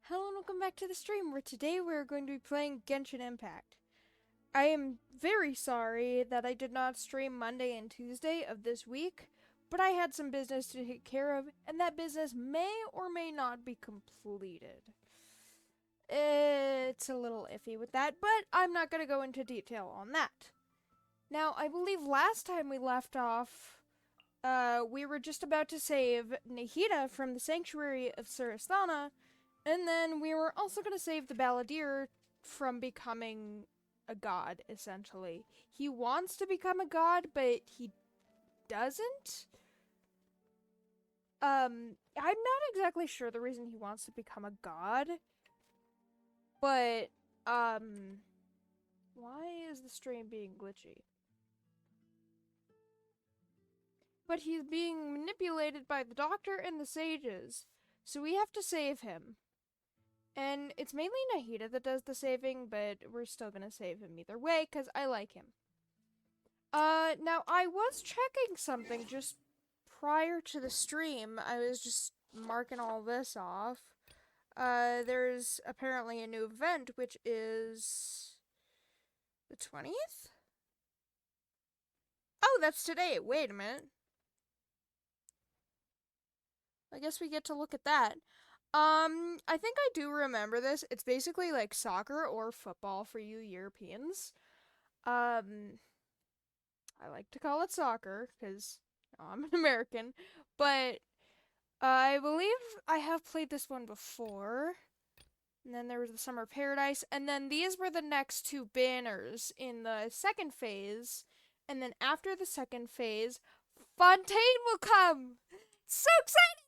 Hello and welcome back to the stream where today we're going to be playing Genshin Impact. I am very sorry that I did not stream Monday and Tuesday of this week, but I had some business to take care of, and that business may or may not be completed. It's a little iffy with that, but I'm not going to go into detail on that. Now, I believe last time we left off, we were just about to save Nahida from the Sanctuary of Surasthana, and then we were also going to save the Balladeer from becoming a god, essentially. He wants to become a god, but he doesn't. I'm not exactly sure the reason he wants to become a god, but, why is the stream being glitchy? But he's being manipulated by the doctor and the sages, so we have to save him. And it's mainly Nahida that does the saving, but we're still gonna save him either way, because I like him. Now I was checking something just prior to the stream. I was just marking all this off. There's apparently a new event, which is the 20th? Oh, that's today. Wait a minute. I guess we get to look at that. I think I do remember this. It's basically like soccer or football for you Europeans. Um, I like to call it soccer because I'm an American, but I believe I have played this one before. And then there was the Summer Paradise, and then these were the next two banners in the second phase. And then after the second phase, Fontaine will come. So exciting!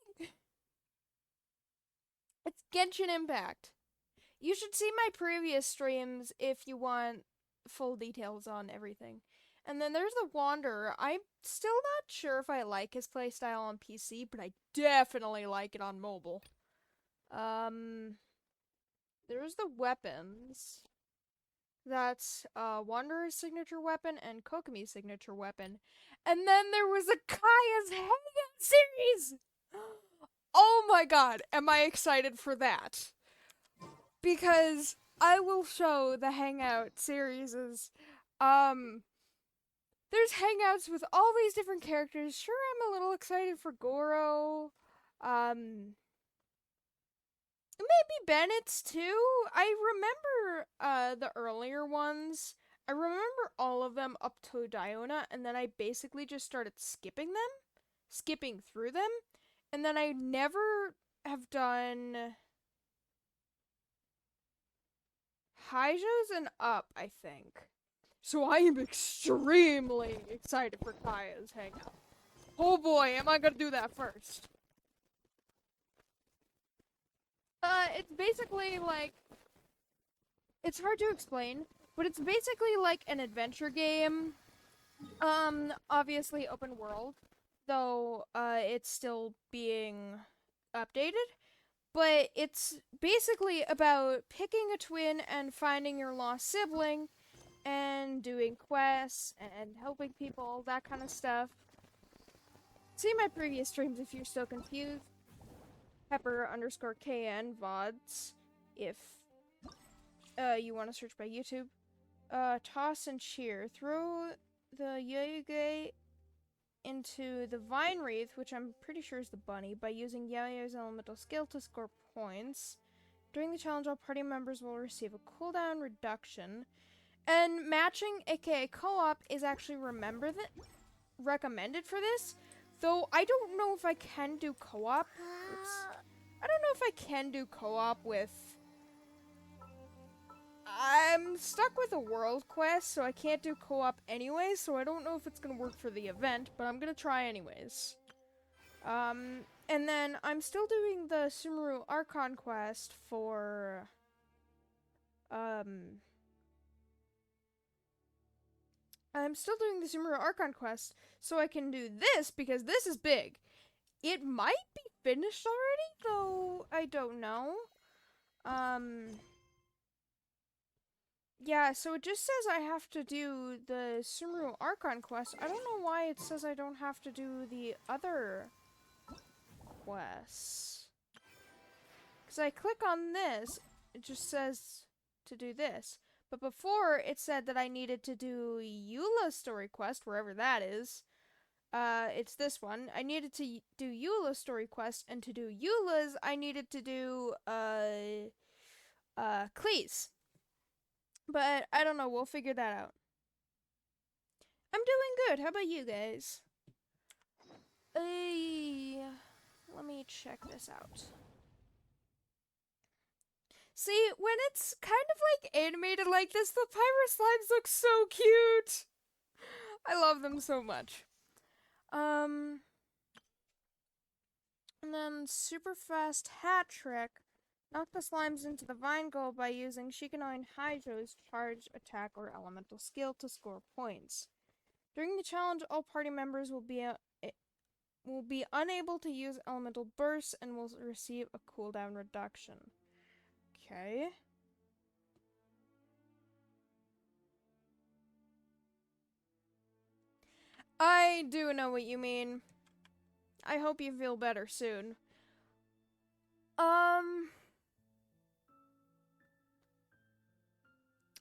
It's Genshin Impact. You should see my previous streams if you want full details on everything. And then there's the Wanderer. I'm still not sure if I like his playstyle on PC, but I definitely like it on mobile. There's the weapons. That's Wanderer's signature weapon and Kokomi's signature weapon. And then there was a Kaya's Hangout series! Oh my god, am I excited for that? Because I will show the Hangout series. There's hangouts with all these different characters. Sure, I'm a little excited for Goro. Maybe Bennett's too. I remember the earlier ones. I remember all of them up to Diona, and then I basically just started skipping through them, and then I never have done Haijo's and Up, I think. So I am extremely excited for Kaya's hangout. Oh boy, am I gonna do that first. It's basically like... It's hard to explain, but it's basically like an adventure game. Obviously open world, though, it's still being updated. But it's basically about picking a twin and finding your lost sibling, and doing quests, and helping people, that kind of stuff. See my previous streams if you're still confused. Pepper_KN VODs, if you want to search by YouTube. Toss and cheer. Throw the Yayuge into the Vine Wreath, which I'm pretty sure is the bunny, by using Yao's elemental skill to score points. During the challenge, all party members will receive a cooldown reduction. And matching, aka co-op, is actually recommended for this. Though I don't know if I can do co-op. Oops. I don't know if I can do co-op with... I'm stuck with a world quest, so I can't do co-op anyway, so I don't know if it's gonna work for the event, but I'm gonna try anyways. And then I'm still doing the Sumeru Archon quest for... I'm still doing the Sumeru Archon quest, so I can do this, because this is big. It might be finished already, though I don't know. Yeah, so it just says I have to do the Sumeru Archon quest. I don't know why it says I don't have to do the other quests. So I click on this, it just says to do this. But before, it said that I needed to do Eula's story quest, wherever that is. It's this one. I needed to do Eula's story quest, and to do Eula's, I needed to do, Cleese. But I don't know, we'll figure that out. I'm doing good. How about you guys? Let me check this out. See, when it's kind of like animated like this, the pirate slimes look so cute. I love them so much. And then super fast hat trick. Knock the slimes into the vine goal by using Shikanoin Hydro's charge, attack, or elemental skill to score points. During the challenge, all party members will be unable to use elemental bursts and will receive a cooldown reduction. Okay. I do know what you mean. I hope you feel better soon. I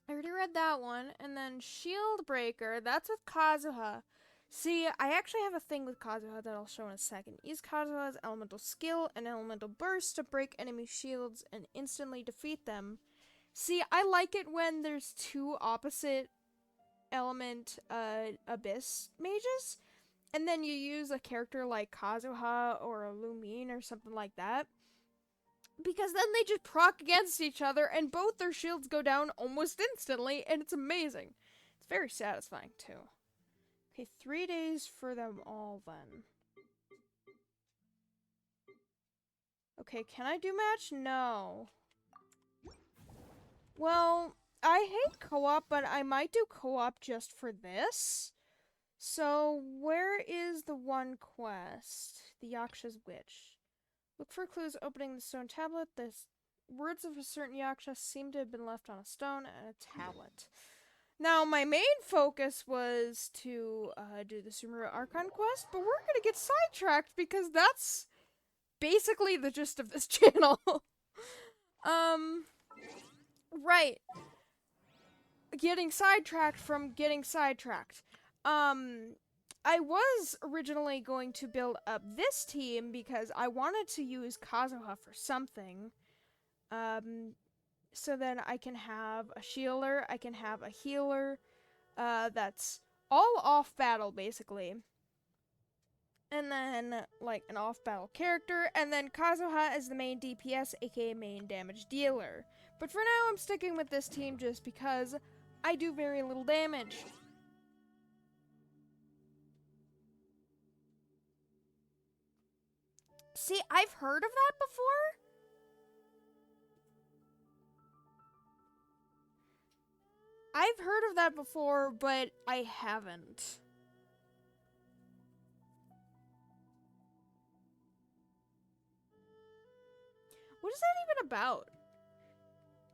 already read that one. And then Shield Breaker, that's with Kazuha. See, I actually have a thing with Kazuha that I'll show in a second. Use Kazuha's elemental skill and elemental burst to break enemy shields and instantly defeat them. See, I like it when there's two opposite element abyss mages, and then you use a character like Kazuha or a Lumine or something like that. Because then they just proc against each other and both their shields go down almost instantly, and it's amazing. It's very satisfying, too. Okay, 3 days for them all, then. Okay, can I do match? No. Well, I hate co-op, but I might do co-op just for this. So, where is the one quest? The Yaksha's Witch. Look for clues opening the stone tablet. The words of a certain Yaksha seem to have been left on a stone and a tablet. Now, my main focus was to do the Sumeru Archon quest, but we're gonna get sidetracked because that's basically the gist of this channel. Right. Getting sidetracked from getting sidetracked. I was originally going to build up this team because I wanted to use Kazuha for something. So then I can have a shielder, I can have a healer, that's all off battle basically. And then, like, an off battle character, and then Kazuha is the main DPS, aka main damage dealer. But for now, I'm sticking with this team just because I do very little damage. See, I've heard of that before. I've heard of that before, but I haven't. What is that even about?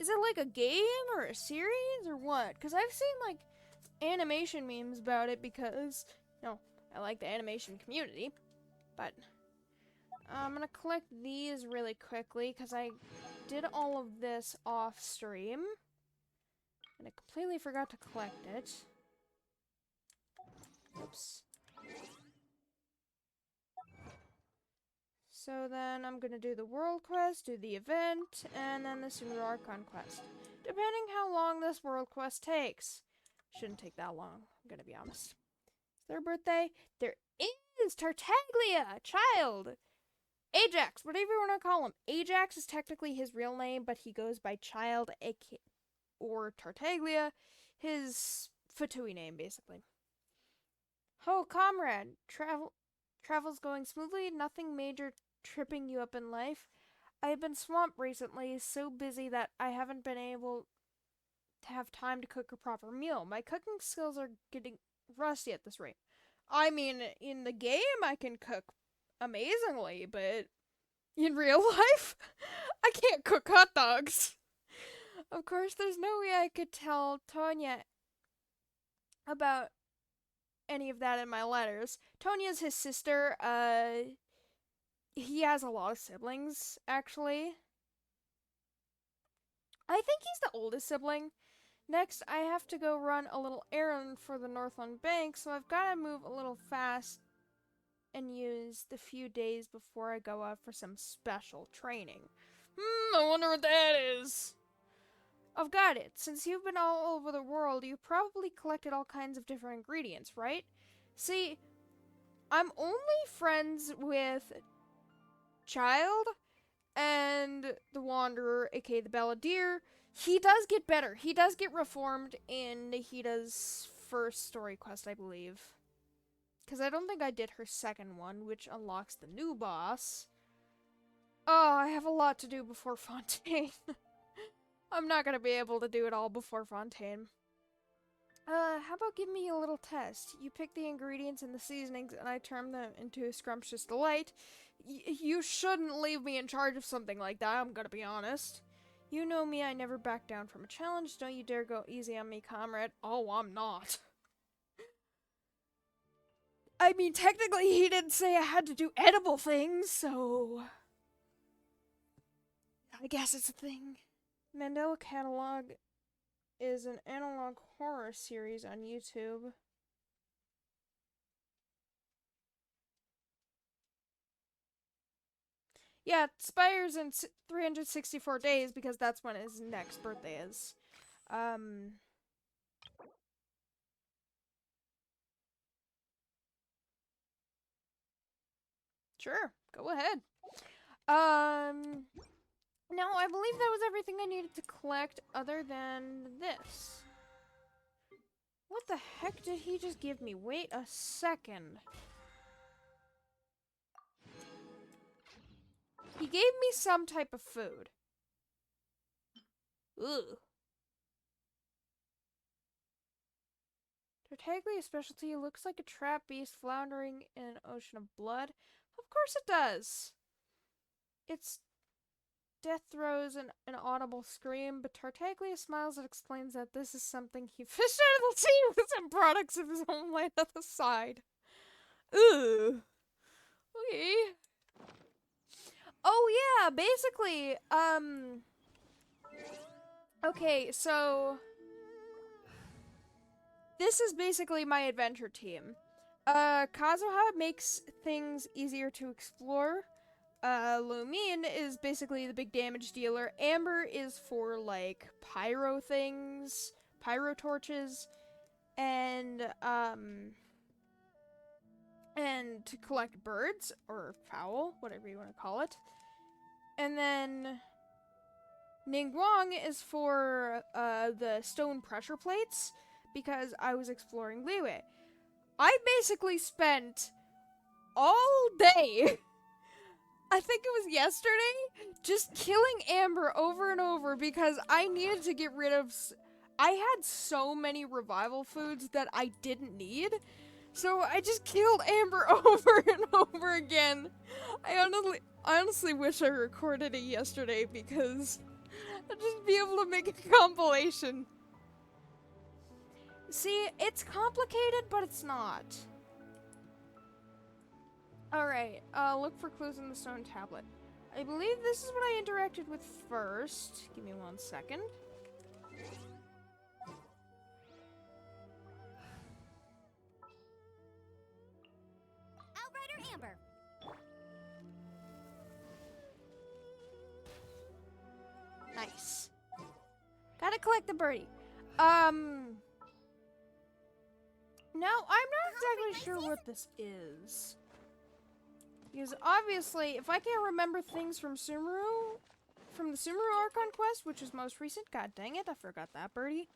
Is it like a game or a series or what? Because I've seen like animation memes about it because, you know, I like the animation community. But I'm gonna collect these really quickly because I did all of this off stream. And I completely forgot to collect it. Oops. So then I'm gonna do the world quest, do the event, and then the Sumeru Archon quest. Depending how long this world quest takes. Shouldn't take that long, I'm gonna be honest. It's their birthday. There is Tartaglia, child. Ajax, whatever you want to call him. Ajax is technically his real name, but he goes by Child, or Tartaglia, his Fatui name, basically. Ho, comrade. Travel's going smoothly, nothing major tripping you up in life. I have been swamped recently, so busy that I haven't been able to have time to cook a proper meal. My cooking skills are getting rusty at this rate. I mean, in the game I can cook amazingly, but in real life, I can't cook hot dogs. Of course, there's no way I could tell Tonya about any of that in my letters. Tonya's his sister. He has a lot of siblings, actually. I think he's the oldest sibling. Next, I have to go run a little errand for the Northland Bank, so I've got to move a little fast and use the few days before I go out for some special training. I wonder what that is. I've got it. Since you've been all over the world, you've probably collected all kinds of different ingredients, right? See, I'm only friends with Child and the Wanderer, aka the Balladeer. He does get better. He does get reformed in Nahida's first story quest, I believe. Because I don't think I did her second one, which unlocks the new boss. Oh, I have a lot to do before Fontaine. I'm not gonna be able to do it all before Fontaine. How about give me a little test? You pick the ingredients and the seasonings, and I turn them into a scrumptious delight. You shouldn't leave me in charge of something like that, I'm gonna be honest. You know me, I never back down from a challenge. Don't you dare go easy on me, comrade. Oh, I'm not. I mean, technically, he didn't say I had to do edible things, so I guess it's a thing. Mandela Catalog is an analog horror series on YouTube. Yeah, it expires in 364 days because that's when his next birthday is. Sure, go ahead. Now, I believe that was everything I needed to collect other than this. What the heck did he just give me? Wait a second. He gave me some type of food. Ugh. Tartaglia specialty looks like a trap beast floundering in an ocean of blood. Of course it does. Its death throws an audible scream, but Tartaglia smiles and explains that this is something he fished out of the sea with some products of his homeland at the side. Ugh. Okay. Oh yeah, basically, okay, so this is basically my adventure team. Kazuha makes things easier to explore. Lumine is basically the big damage dealer. Amber is for, like, pyro things, pyro torches, and to collect birds, or fowl, whatever you want to call it. And then Ningguang is for, the stone pressure plates, because I was exploring Liyue. I basically spent all day, I think it was yesterday, just killing Amber over and over because I needed to get rid of... I had so many revival foods that I didn't need, so I just killed Amber over and over again. I honestly wish I recorded it yesterday because I'd just be able to make a compilation. See, it's complicated, but it's not. Alright, look for clues in the stone tablet. I believe this is what I interacted with first. Give me 1 second. Outrider Amber. Nice. Gotta collect the birdie. Now, I'm not exactly sure what this is. Because obviously, if I can't remember things from the Sumeru Archon quest, which is most recent, god dang it, I forgot that birdie.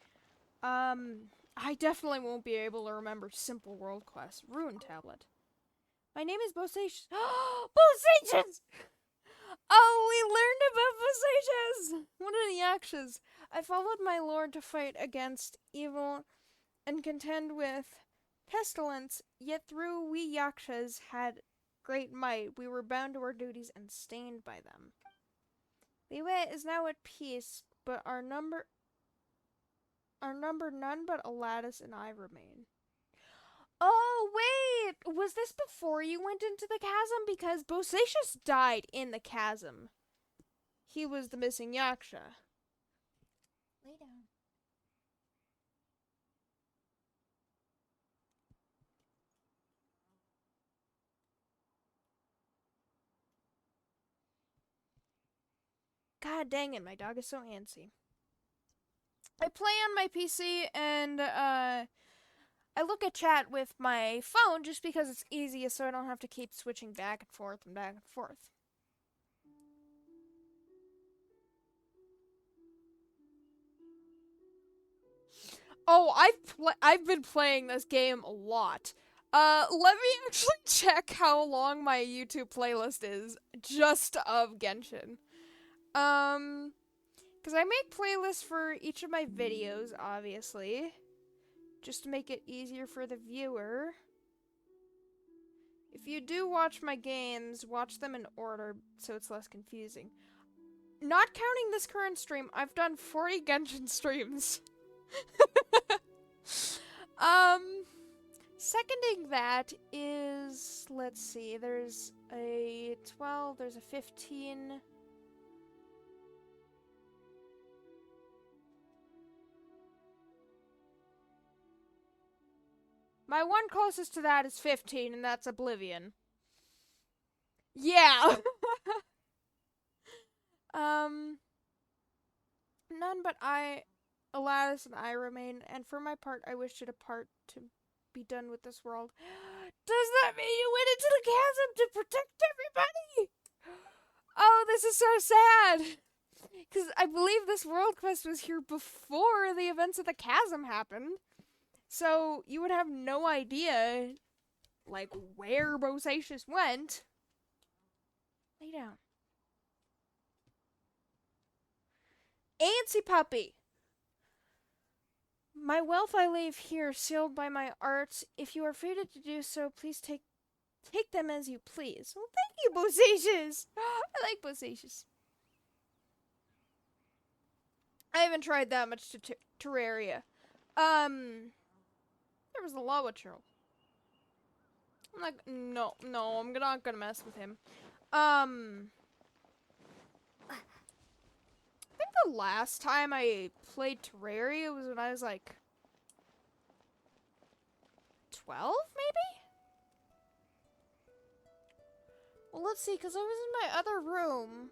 I definitely won't be able to remember simple world quests. Ruin tablet. My name is Bosacious. Bosacious! Oh, we learned about Bosacious! One of the Yakshas. I followed my lord to fight against evil and contend with pestilence, yet through we Yakshas had great might, we were bound to our duties and stained by them. Liyue is now at peace, but our number none but Aladis and I remain. Oh, wait! Was this before you went into the chasm? Because Bosacious died in the chasm. He was the missing Yaksha. Lay down. God dang it, my dog is so antsy. I play on my PC and I look at chat with my phone just because it's easiest so I don't have to keep switching back and forth and back and forth. Oh, I've been playing this game a lot. Let me actually check how long my YouTube playlist is just of Genshin. Because I make playlists for each of my videos, obviously, just to make it easier for the viewer. If you do watch my games, watch them in order so it's less confusing. Not counting this current stream, I've done 40 Genshin streams. Seconding that is, let's see, there's a 12, there's a 15. My one closest to that is 15, and that's Oblivion. Yeah. None but I, Aladdis, and I remain, and for my part, I wish to depart to be done with this world. Does that mean you went into the chasm to protect everybody? Oh, this is so sad. Because I believe this world quest was here before the events of the chasm happened. So you would have no idea, like, where Bosacius went. Lay down. Antsy puppy. My wealth I leave here, sealed by my arts. If you are fated to do so, please take them as you please. Well, thank you, Bosacius. I like Bosacius. I haven't tried that much to Terraria. There was a lava turtle. I'm like, no, I'm not gonna mess with him. I think the last time I played Terraria was when I was like 12, maybe? Well, let's see, because I was in my other room.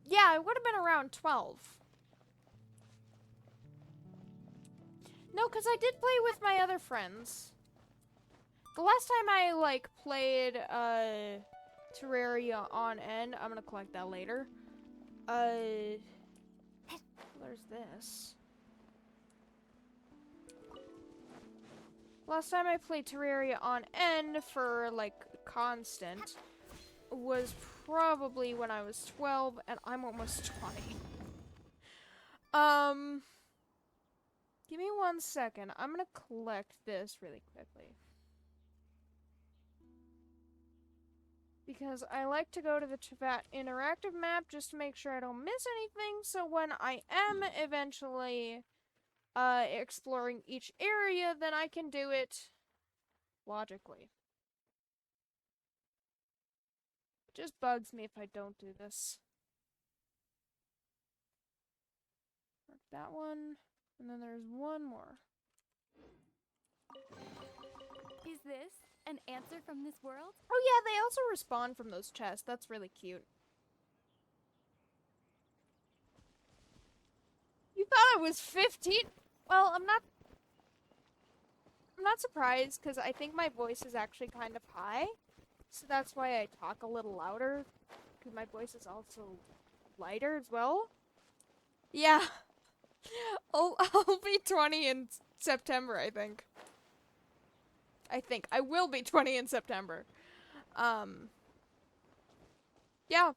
Yeah, I would have been around 12. No, because I did play with my other friends. The last time I, like, played, Terraria on end, I'm gonna collect that later. There's this. Last time I played Terraria on end for, like, constant was probably when I was 12, and I'm almost 20. Give me 1 second. I'm gonna collect this really quickly. Because I like to go to the Chat interactive map just to make sure I don't miss anything, so when I am eventually exploring each area, then I can do it logically. It just bugs me if I don't do this. Mark that one, and then there's one more. Is this an answer from this world? Oh yeah, they also respawn from those chests. That's really cute. You thought I was 15? Well, I'm not surprised because I think my voice is actually kind of high. So that's why I talk a little louder, because my voice is also lighter as well. Yeah. I'll be 20 in September, I think. I will be 20 in September. Yeah.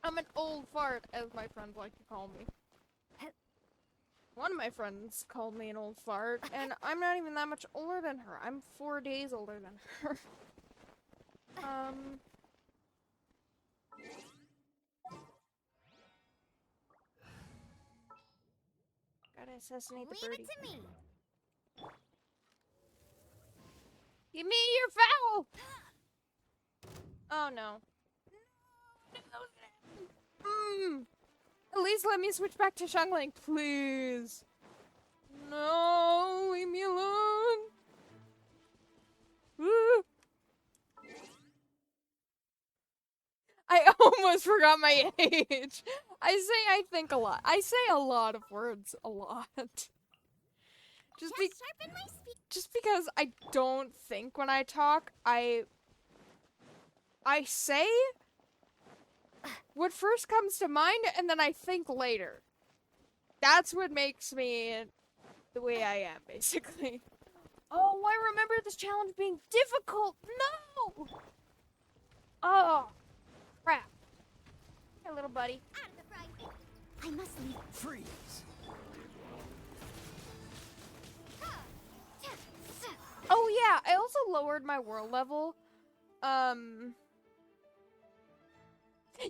I'm an old fart, as my friends like to call me. One of my friends called me an old fart, and I'm not even that much older than her. I'm 4 days older than her. Gotta assassinate the birdie. Leave it to me. Give me your foul! Oh no. Mm. At least let me switch back to Xiangling, please. No, leave me alone. Woo. I almost forgot my age. I think a lot. I say a lot of words a lot. Just because I don't think when I talk, I say what first comes to mind and then I think later. That's what makes me the way I am, basically. Oh, I remember this challenge being difficult. No! Oh, crap. Hey, little buddy. I must leave. Freeze! Oh yeah, I also lowered my world level.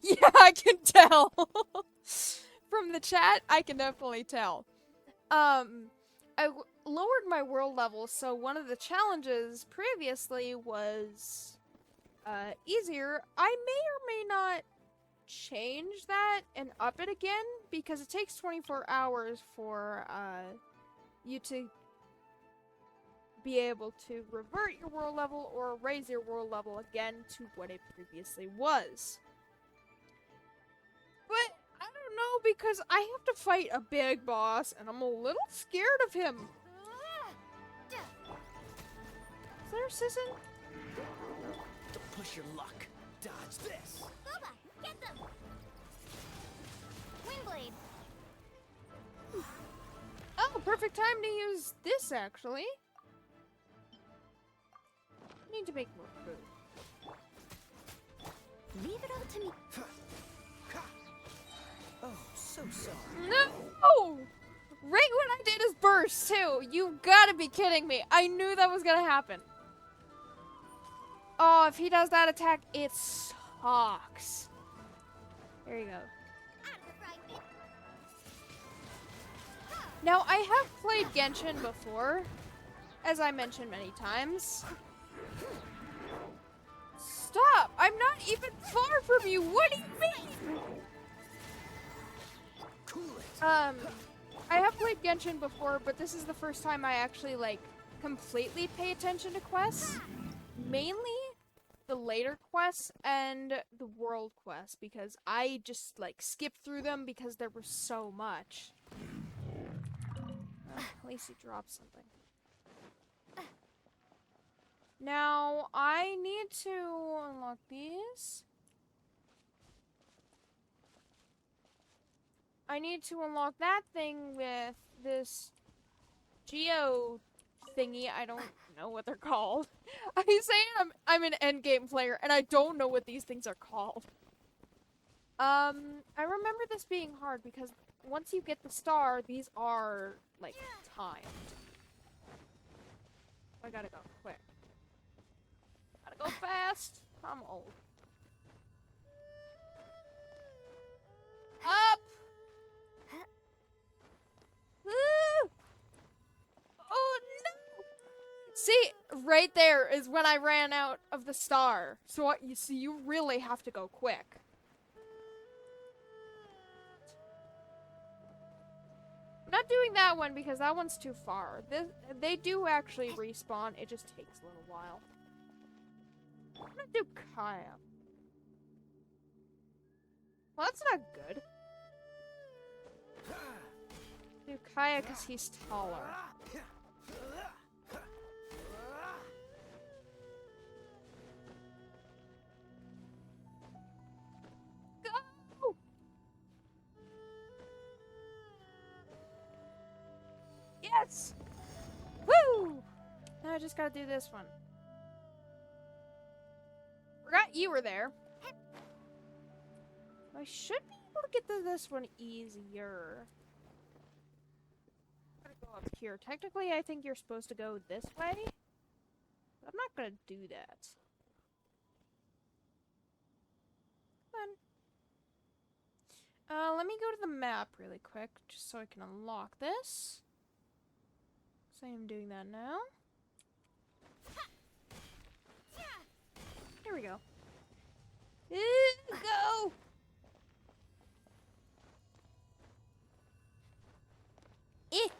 Yeah, I can tell. From the chat, I can definitely tell. Lowered my world level, so one of the challenges previously was easier. I may or may not change that and up it again because it takes 24 hours for you to be able to revert your world level or raise your world level again to what it previously was. But I don't know because I have to fight a big boss and I'm a little scared of him. Is there a Sisson? Don't push your luck. Dodge this. Boba, get them! Windblade. Oh, perfect time to use this actually. Need to make more food. Leave it all to me. Oh, so sorry. No! Right when I did his burst, too. You gotta be kidding me. I knew that was gonna happen. Oh, if he does that attack, it sucks. There you go. Now, I have played Genshin before, as I mentioned many times. Stop! I'm not even far from you! What do you mean? Cool it. I have played Genshin before, but this is the first time I actually, like, completely pay attention to quests. Mainly the later quests and the world quests, because I just, like, skipped through them because there was so much. At least he dropped something. Now, I need to unlock these. I need to unlock that thing with this geo thingy. I don't know what they're called. I say I'm an endgame player, and I don't know what these things are called. I remember this being hard because once you get the star, these are, like, timed. I gotta go quick. Gotta go fast. I'm old. Up! Woo! Oh no! See, right there is when I ran out of the star. So you see, you really have to go quick. I'm not doing that one because that one's too far. They do actually respawn. It just takes a little while. I'm gonna do Kaya. Well, that's not good. Do Kaya because he's taller. Go! Yes! Woo! Now I just gotta do this one. Forgot you were there. I should be able to get to this one easier. I'm gonna go up here. Technically, I think you're supposed to go this way. But I'm not gonna do that. Come on. Let me go to the map really quick, just so I can unlock this. So I am doing that now. Here we go. Go!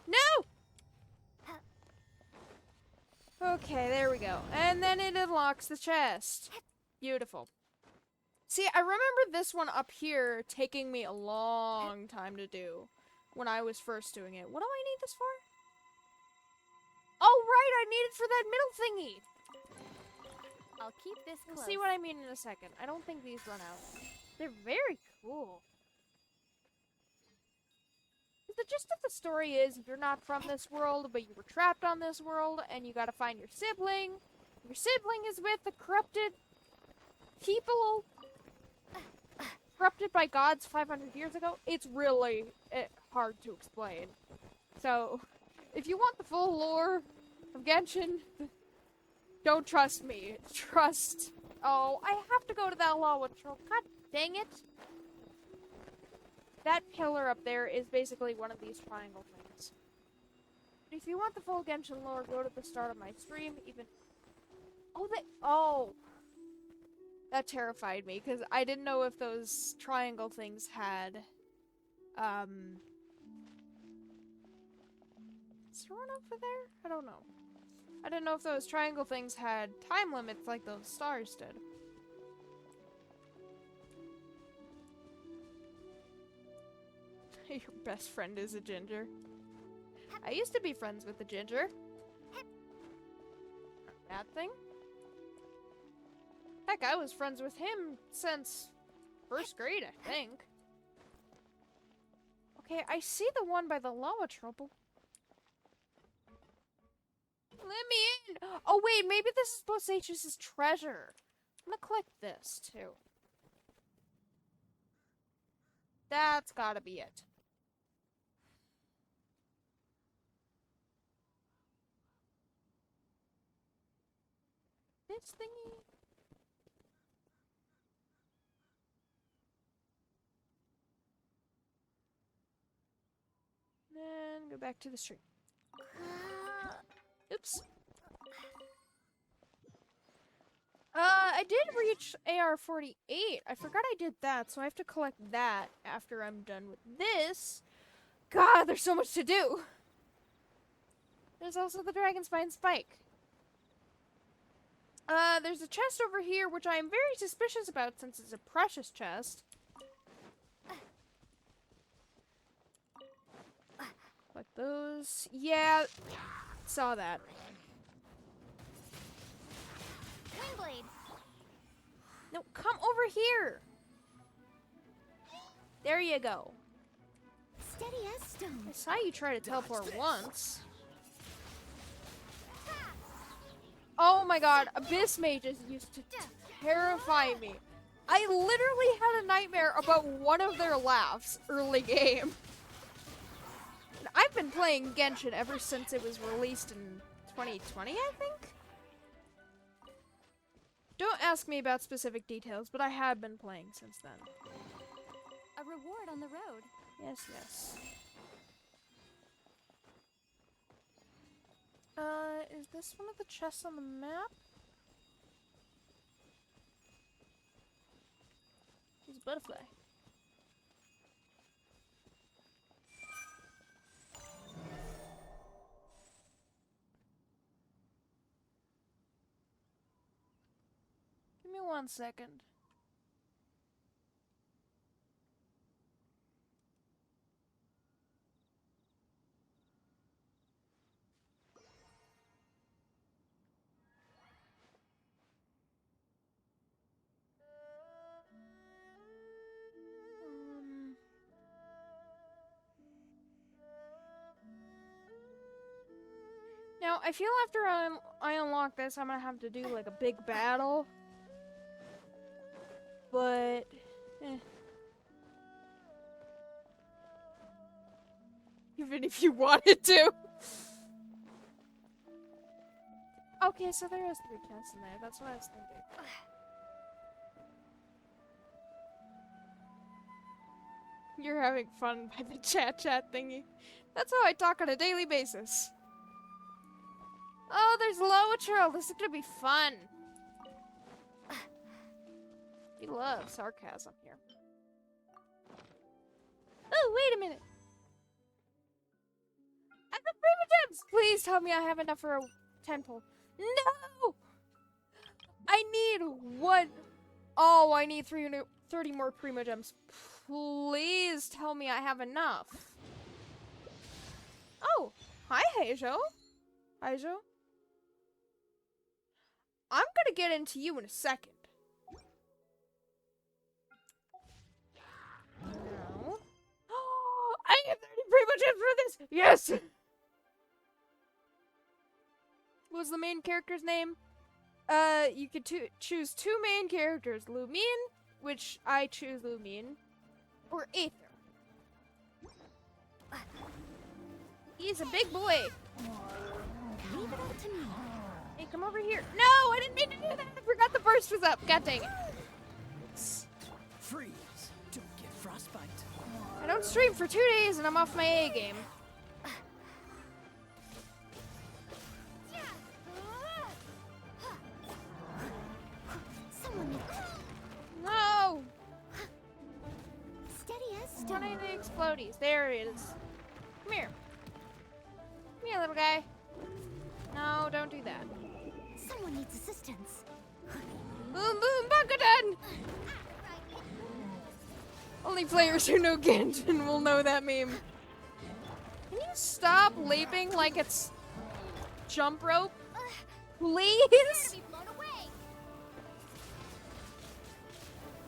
No! Okay, there we go. And then it unlocks the chest. Beautiful. See, I remember this one up here taking me a long time to do when I was first doing it. What do I need this for? Oh, right, I need it for that middle thingy. I'll keep this We'll close. see what I mean in a second. I don't think these run out. They're very cool. The gist of the story is you're not from this world, but you were trapped on this world, and you gotta find your sibling. Your sibling is with the corrupted people. Corrupted by gods 500 years ago. It's really hard to explain. So, if you want the full lore of Genshin, don't trust me. Trust... Oh, I have to go to that lava troll. God dang it. That pillar up there is basically one of these triangle things. But if you want the full Genshin lore, go to the start of my stream. Even... Oh! That terrified me, because I didn't know if those triangle things had... Is there one over there? I don't know. I didn't know if those triangle things had time limits like those stars did. Your best friend is a ginger. I used to be friends with the ginger. Bad thing. Heck, I was friends with him since first grade, I think. Okay, I see the one by the lava trouble. Let me in! Oh wait, maybe this is Bosacious' treasure. I'm gonna click this, too. That's gotta be it. This thingy? Then go back to the stream. Oops. I did reach AR-48. I forgot I did that, so I have to collect that after I'm done with this. God, there's so much to do. There's also the Dragon Spine Spike. There's a chest over here, which I am very suspicious about since it's a precious chest. Like those. Yeah, saw that. Wingblade. No, come over here. There you go. Steady as stone. I saw you try to teleport once. Oh my god, Abyss Mages used to terrify me. I literally had a nightmare about one of their laughs early game. And I've been playing Genshin ever since it was released in 2020, I think? Don't ask me about specific details, but I have been playing since then. A reward on the road. Yes, yes. Is this one of the chests on the map? There's a butterfly. Give me 1 second. Now, I feel after I unlock this, I'm gonna have to do like a big battle. But, even if you wanted to. Okay, so there is 3 chests in there. That's what I was thinking. You're having fun by the chat thingy. That's how I talk on a daily basis. Oh, there's Lowtrell. This is gonna be fun. We love sarcasm here. Oh, wait a minute. I have prima gems! Please tell me I have enough for a 10 pull. No! I need one. Oh, I need 30 more prima gems. Please tell me I have enough. Oh, hi, Heijo. Heijo? I'm gonna get into you in a second. No. I get 30 prima gems for this! Yes! What was the main character's name? You could choose two main characters. Lumine, which I choose Lumine, or Aether. He's a big boy. Leave it up to me. Hey, come over here. No, I didn't mean to do that. I forgot the burst was up. God dang it. Freeze. Don't get frostbite. I don't stream for 2 days and I'm off my A game. Someone needs No! steady as One stone. of the explodies. There it is. Come here. Come here, little guy. No, don't do that. Someone needs assistance. Boom, boom, Bakadon! Only players who know Genshin will know that meme. Can you stop leaping like it's jump rope? Please?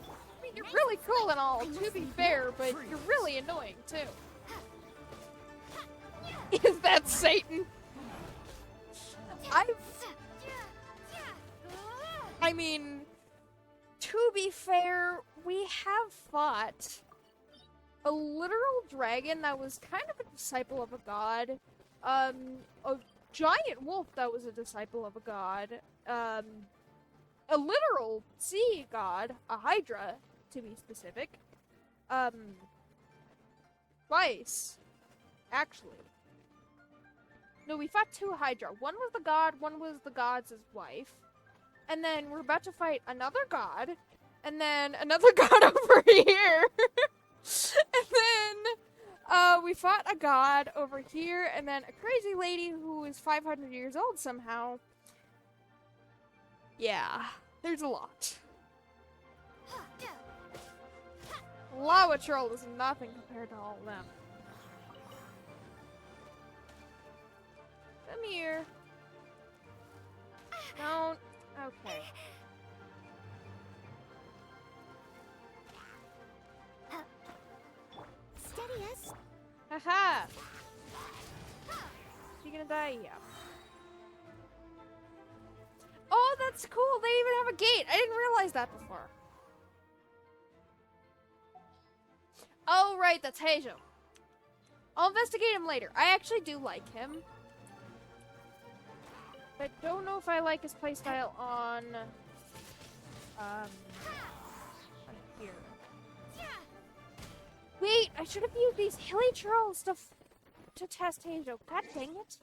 I mean, you're really cool and all, to be fair, but you're really annoying, too. Is that Satan? I mean, to be fair, we have fought a literal dragon that was kind of a disciple of a god, a giant wolf that was a disciple of a god, a literal sea god, a hydra, to be specific, twice, actually. No, we fought two hydra. One was the god, one was the god's wife. And then we're about to fight another god. And then another god over here. And then we fought a god over here. And then a crazy lady who is 500 years old somehow. Yeah, there's a lot. Lava Troll is nothing compared to all of them. Come here. Don't. Okay. Steady as. Haha. She gonna die? Yeah. Oh, that's cool. They even have a gate. I didn't realize that before. Oh, right. That's Heijo. I'll investigate him later. I actually do like him. But don't know if I like his playstyle on here. Wait, I should have used these hilly trolls to test Heijo. God dang it.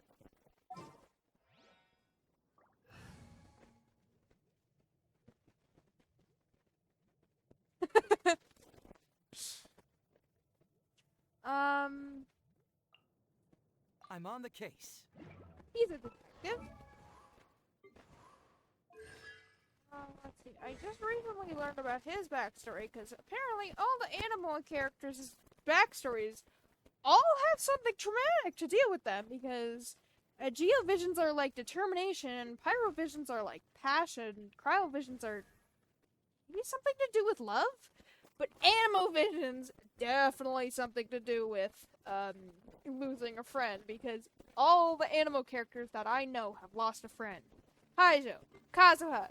I'm on the case. He's a detective. Let's see. I just recently learned about his backstory because apparently all the animal characters' backstories all have something traumatic to deal with them because geovisions are like determination, pyrovisions are like passion, cryovisions are maybe something to do with love, but animal visions definitely something to do with losing a friend because all the animal characters that I know have lost a friend. Heijo, Kazuha.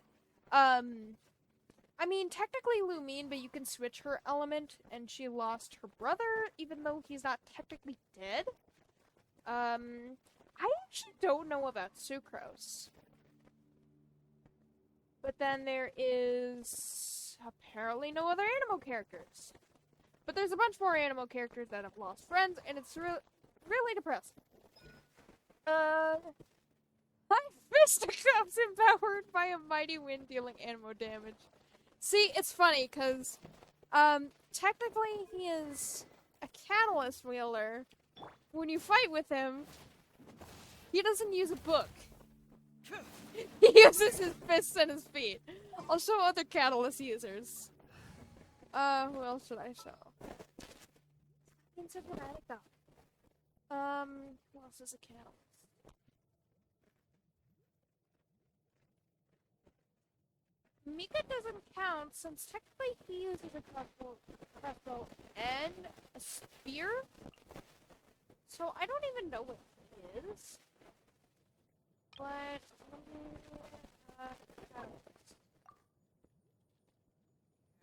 I mean, technically Lumine, but you can switch her element, and she lost her brother, even though he's not technically dead. I actually don't know about Sucrose. But then there is apparently no other animal characters. But there's a bunch more animal characters that have lost friends, and it's really depressing. My fisticuffs empowered by a mighty wind dealing animal damage. See, it's funny because technically he is a catalyst wielder. When you fight with him, he doesn't use a book. He uses his fists and his feet. I'll show other catalyst users. Who else should I show? Dramatic dog. Who else is a catalyst? Mika doesn't count since technically he uses a crossbow and a spear. So I don't even know what he is. But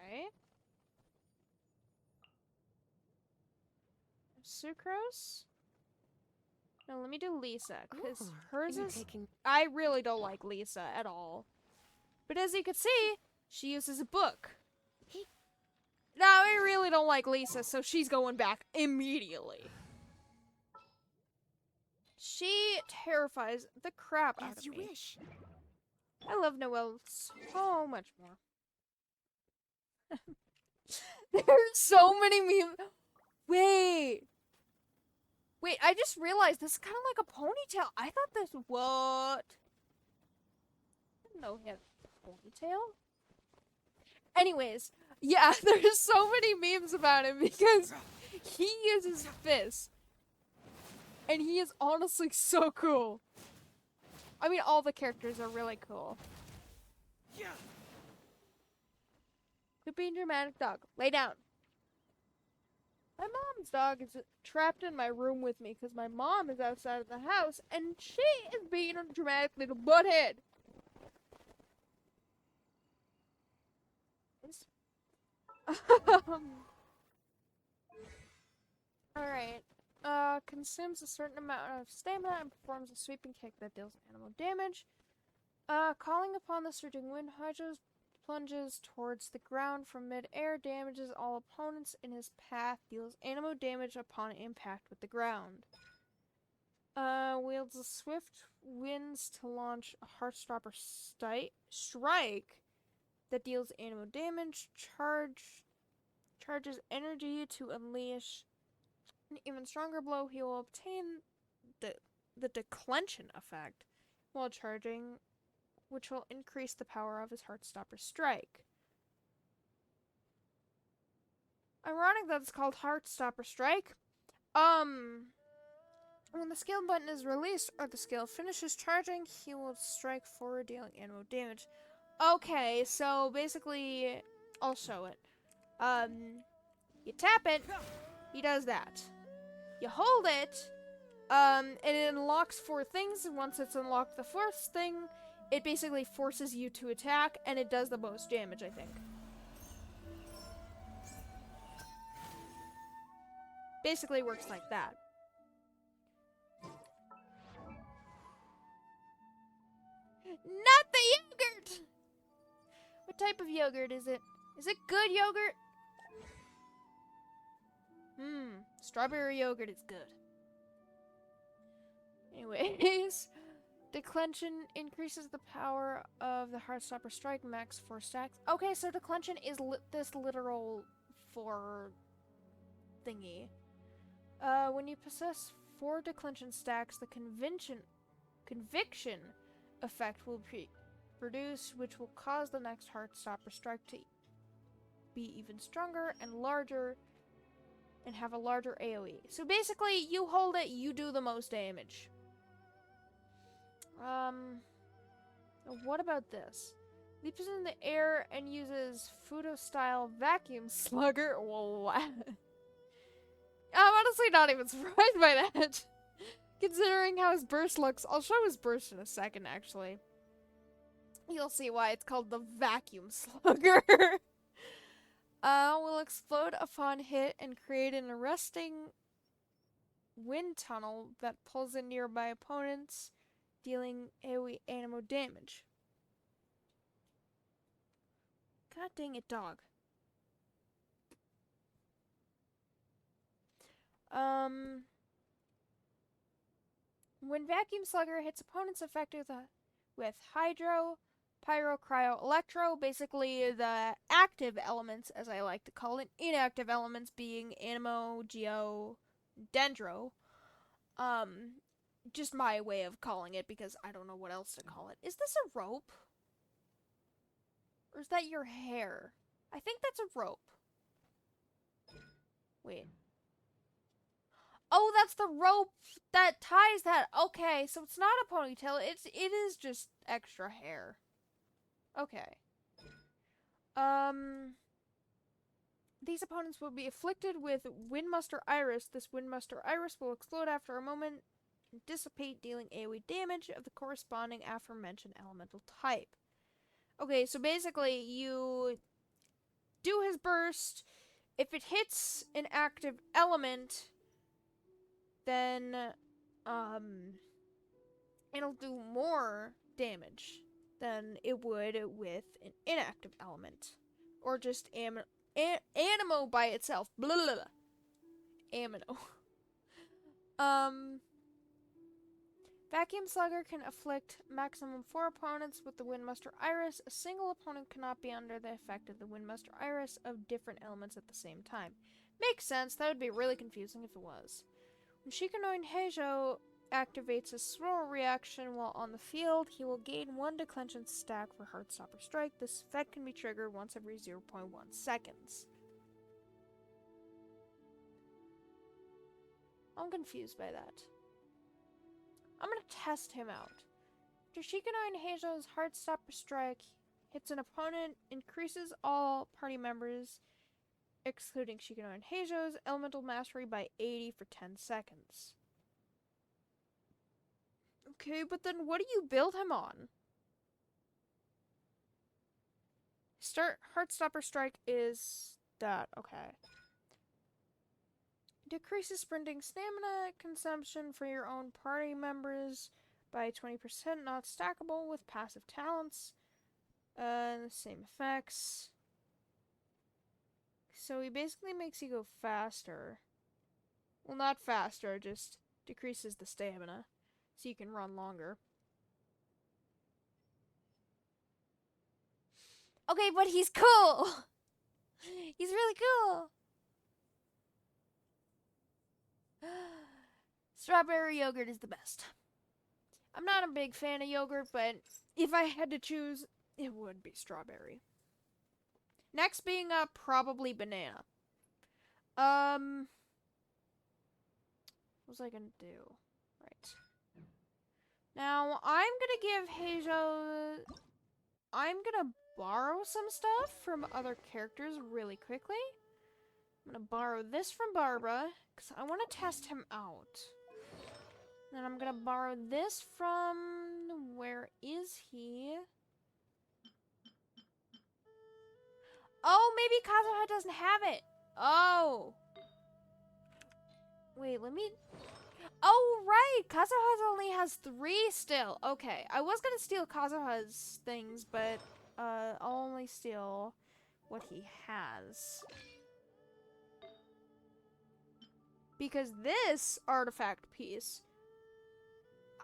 okay. Sucrose? No, let me do Lisa, because hers is... I really don't like Lisa at all. But as you can see, she uses a book. No, I really don't like Lisa, so she's going back immediately. She terrifies the crap out of me. As you wish. I love Noelle so much more. There's so many memes. Wait, I just realized this is kind of like a ponytail. I thought this, what? I didn't know he had a ponytail. Anyways, yeah, there's so many memes about him because he uses fists. And he is honestly so cool. I mean, all the characters are really cool. Yeah. Quit being dramatic, dog. Lay down. My mom's dog is trapped in my room with me because my mom is outside of the house and she is being a dramatic little butthead. Alright. Consumes a certain amount of stamina and performs a sweeping kick that deals animal damage. Calling upon the surging wind, Hydros plunges towards the ground from mid-air, damages all opponents in his path, deals animal damage upon impact with the ground. Wields a swift winds to launch a Heartstopper strike that deals animal damage. Charges energy to unleash an even stronger blow. He will obtain the declension effect while charging, which will increase the power of his Heartstopper strike. Ironic that it's called Heartstopper strike. When the skill button is released or the skill finishes charging, he will strike forward, dealing animal damage. Okay, so basically, I'll show it. You tap it, he does that. You hold it, and it unlocks 4 things, and once it's unlocked the 4th thing, it basically forces you to attack, and it does the most damage, I think. Basically works like that. Not the yogurt! What type of yogurt is it? Is it good yogurt? Strawberry yogurt is good. Anyways, declension increases the power of the Heartstopper strike, max 4 stacks. Okay, so declension is this literal 4 thingy. When you possess 4 declension stacks, the conviction effect will produce, which will cause the next Heartstopper strike to be even stronger and larger and have a larger AoE. So basically, you hold it, you do the most damage. What about this? Leaps in the air and uses Fudo-style vacuum slugger. Whoa. I'm honestly not even surprised by that. Considering how his burst looks. I'll show his burst in a second, actually. You'll see why it's called the vacuum slugger. Will explode upon hit and create an arresting wind tunnel that pulls in nearby opponents, dealing AoE animal damage. God dang it, dog. When Vacuum Slugger hits opponents affected with Hydro, Pyro, Cryo, Electro, basically the active elements, as I like to call it. Inactive elements being Animo, Geo, Dendro. Um, just my way of calling it because I don't know what else to call it. Is this a rope? Or is that your hair? I think that's a rope. Wait. Oh, that's the rope that ties that. Okay, so it's not a ponytail. It is just extra hair. Okay. These opponents will be afflicted with Windmuster Iris. This Windmuster Iris will explode after a moment and dissipate, dealing AoE damage of the corresponding aforementioned elemental type. Okay, so basically you do his burst. If it hits an active element, then it'll do more damage than it would with an inactive element. Or just Animo by itself. Blah, blah, blah. Amino. Vacuum Slugger can afflict maximum 4 opponents with the Windmuster Iris. A single opponent cannot be under the effect of the Windmuster Iris of different elements at the same time. Makes sense. That would be really confusing if it was. When Shikanoin Heijo activates a swirl reaction while on the field, he will gain 1 declension stack for Heartstopper Strike. This effect can be triggered once every 0.1 seconds. I'm confused by that. I'm gonna test him out. After Shikanoin Heijo's Heartstopper Strike hits an opponent, increases all party members, excluding Shikanoin Heijo's, Elemental Mastery by 80 for 10 seconds. Okay, but then what do you build him on? Start Heartstopper Strike is that, okay. Decreases sprinting stamina consumption for your own party members by 20%, not stackable with passive talents. The same effects. So he basically makes you go faster. Well, not faster, just decreases the stamina. So you can run longer. Okay, but he's cool! He's really cool! Strawberry yogurt is the best. I'm not a big fan of yogurt, but if I had to choose, it would be strawberry. Next being probably banana. What was I gonna do? Right. Now, I'm gonna give Heijo... I'm gonna borrow some stuff from other characters really quickly. I'm gonna borrow this from Barbara, because I want to test him out. Then I'm gonna borrow this from... Where is he? Oh, maybe Kazuha doesn't have it. Oh. Wait, let me... Oh, right. Kazuha only has 3 still. Okay, I was gonna steal Kazuha's things, but I'll only steal what he has. Because this artifact piece...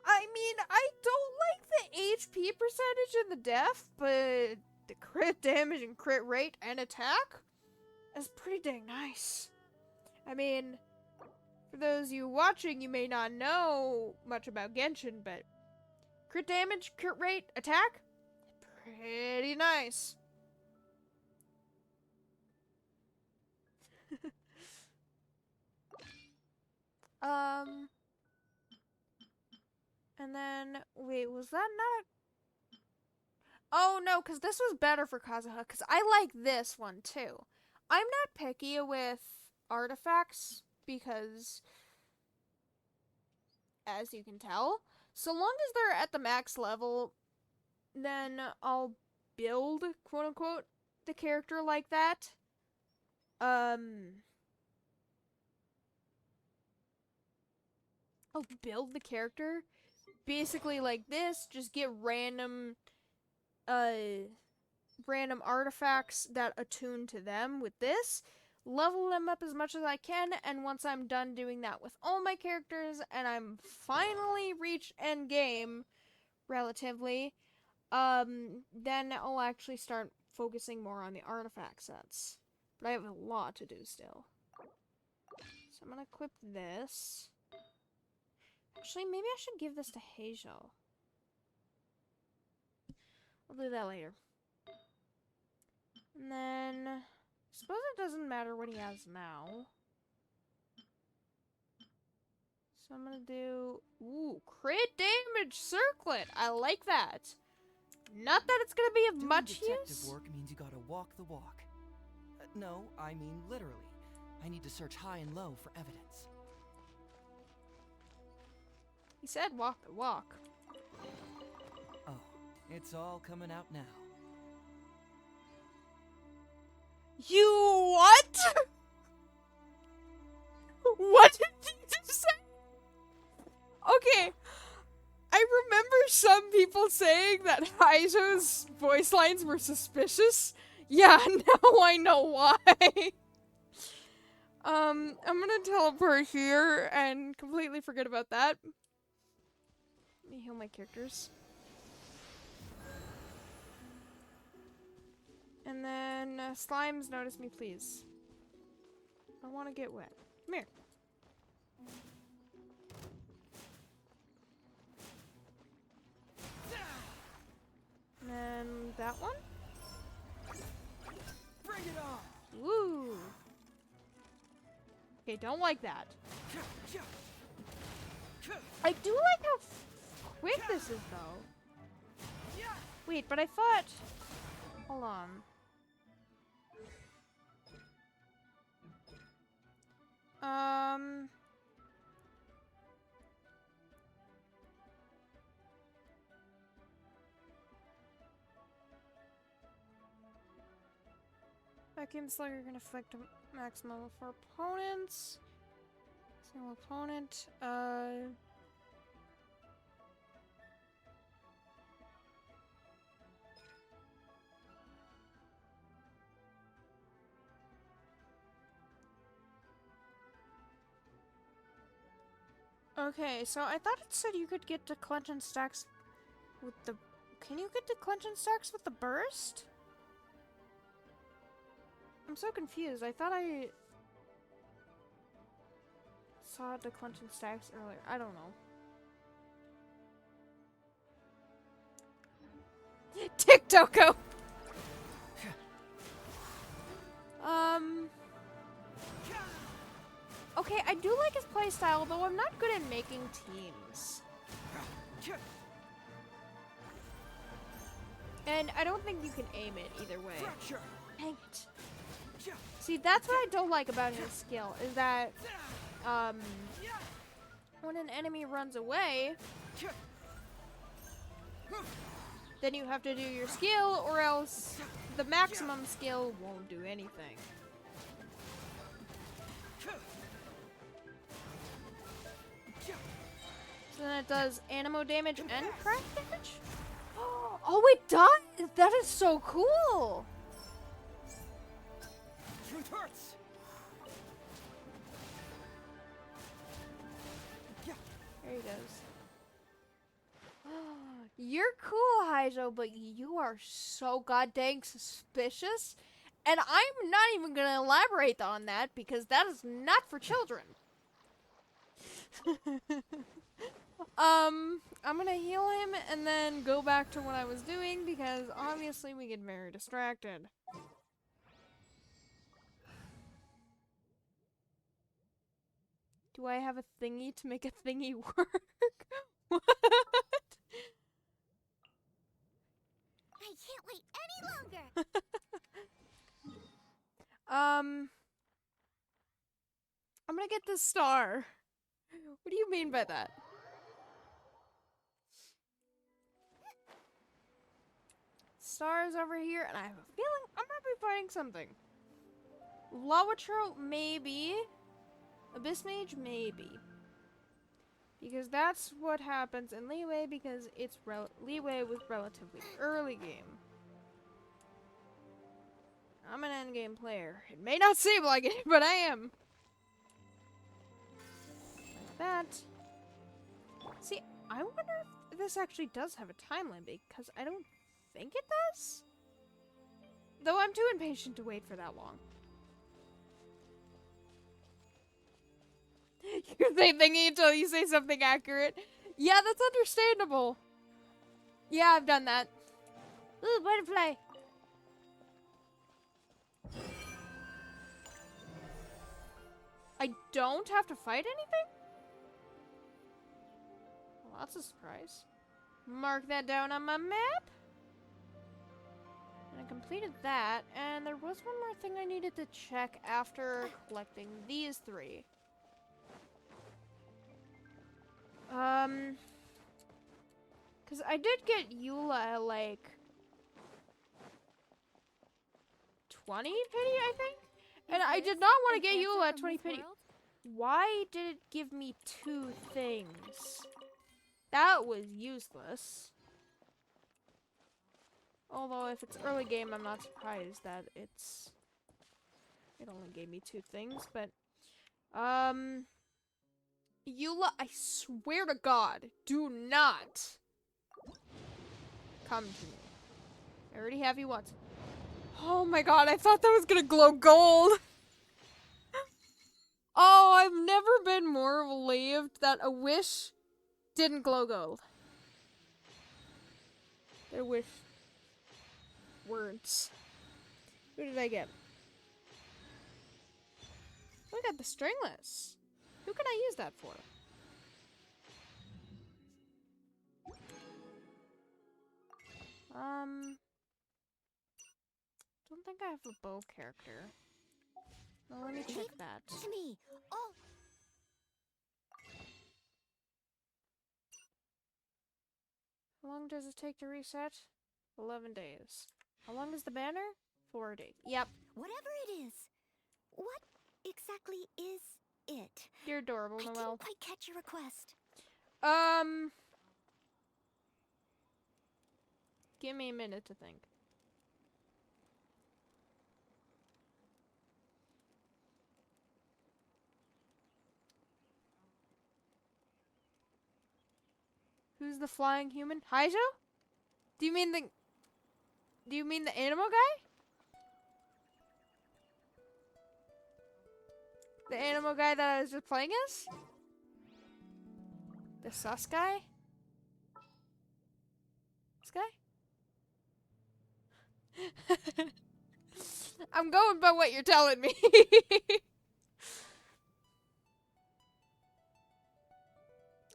I mean, I don't like the HP percentage and the def, but the crit damage and crit rate and attack is pretty dang nice. I mean, for those of you watching, you may not know much about Genshin, but crit damage, crit rate, attack, pretty nice. And then, wait, was that not a... Oh, no, because this was better for Kazuha, because I like this one, too. I'm not picky with artifacts, because, as you can tell, so long as they're at the max level, then I'll build, quote-unquote, the character like that. I'll build the character basically like this, just get random artifacts that attune to them with this, level them up as much as I can, and once I'm done doing that with all my characters and I'm finally reached endgame relatively, then I'll actually start focusing more on the artifact sets. But I have a lot to do still. So I'm gonna equip this. Actually, maybe I should give this to Hazel. I'll do that later. And then, I suppose it doesn't matter what he has now. So I'm gonna do, ooh, crit damage circlet. I like that. Not that it's gonna be of Doing much detective use. work means you gotta walk the walk. No, I mean literally. I need to search high and low for evidence. He said walk the walk. Oh, it's all coming out now. You what? What did you just say? Okay, I remember some people saying that Haizo's voice lines were suspicious. Yeah, now I know why. I'm gonna teleport here and completely forget about that. Let me heal my characters. And then, slimes, notice me, please. I want to get wet. Come here. And then that one. Bring it on! Woo! Okay, don't like that. I do like how quick this is, though. Wait, but I thought... Hold on. Vacuum Slugger can affect a maximum of 4 opponents. Single opponent. Okay, so I thought it said you could get to Clench and Stacks with the... Can you get to Clench and Stacks with the burst? I'm so confused. I thought I saw the Clench and Stacks earlier. I don't know. TikToko! Okay, I do like his playstyle, though I'm not good at making teams. And I don't think you can aim it either way. Dang it. See, that's what I don't like about his skill, is that, when an enemy runs away, then you have to do your skill, or else the maximum skill won't do anything. So then it does animo damage and crack damage? Oh, it does! That is so cool! Truth hurts. There he goes. You're cool, Haizo, but you are so goddamn suspicious. And I'm not even gonna elaborate on that because that is not for children. I'm gonna heal him and then go back to what I was doing because obviously we get very distracted. Do I have a thingy to make a thingy work? What? I can't wait any longer. I'm gonna get this star. What do you mean by that? Stars over here, and I have a feeling I'm gonna be fighting something. Lawatro, maybe. Abyss Mage, maybe. Because that's what happens in Leeway, because it's Leeway was relatively early game. I'm an endgame player. It may not seem like it, but I am. Like that. See, I wonder if this actually does have a time limit, because I don't think it does? Though I'm too impatient to wait for that long. You're thinking until you say something accurate. Yeah, that's understandable. Yeah, I've done that. Ooh, butterfly. I don't have to fight anything? Well, that's a surprise. Mark that down on my map. And I completed that, and there was one more thing I needed to check after collecting these 3. Because I did get Eula at, like, 20 pity, I think? And I did not want to get Eula at 20 pity. Why did it give me 2 things? That was useless. Although, if it's early game, I'm not surprised that it only gave me 2 things, but, Eula, I swear to God, do not come to me. I already have you once. Oh my God, I thought that was gonna glow gold. Oh, I've never been more relieved that a wish didn't glow gold. Their wish words. Who did I get? Look at the stringless. Who can I use that for? Don't think I have a bow character. Well, let me check that. To me. Oh. How long does it take to reset? 11 days. How long is the banner? 4 days. Yep. Whatever it is, what exactly is it? You're adorable, I Noelle. didn't quite catch your request. Give me a minute to think. Who's the flying human? Haijo? Do you mean the animal guy? The animal guy that I was just playing as? The sus guy? This guy? I'm going by what you're telling me.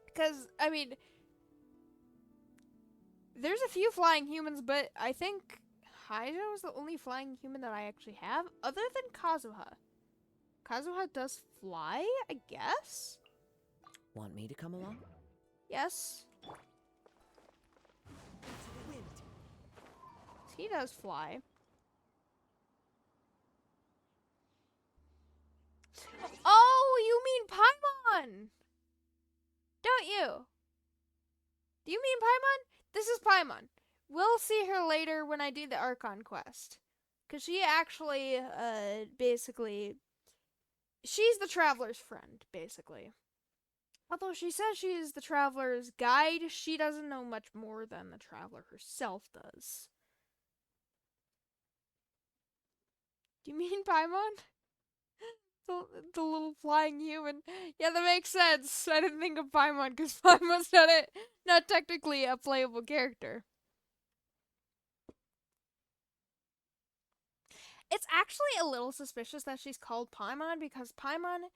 Because, I mean, there's a few flying humans, but I think Haijo is the only flying human that I actually have, other than Kazuha. Kazuha does fly, I guess? Want me to come along? Yes. He does fly. Oh, you mean Paimon! Don't you? Do you mean Paimon? This is Paimon. We'll see her later when I do the Archon quest. Because she actually, basically... She's the traveler's friend, basically. Although she says she's the traveler's guide, she doesn't know much more than the traveler herself does. Do you mean Paimon? The little flying human. Yeah, that makes sense. I didn't think of Paimon because Paimon's not technically a playable character. It's actually a little suspicious that she's called Paimon because Paimon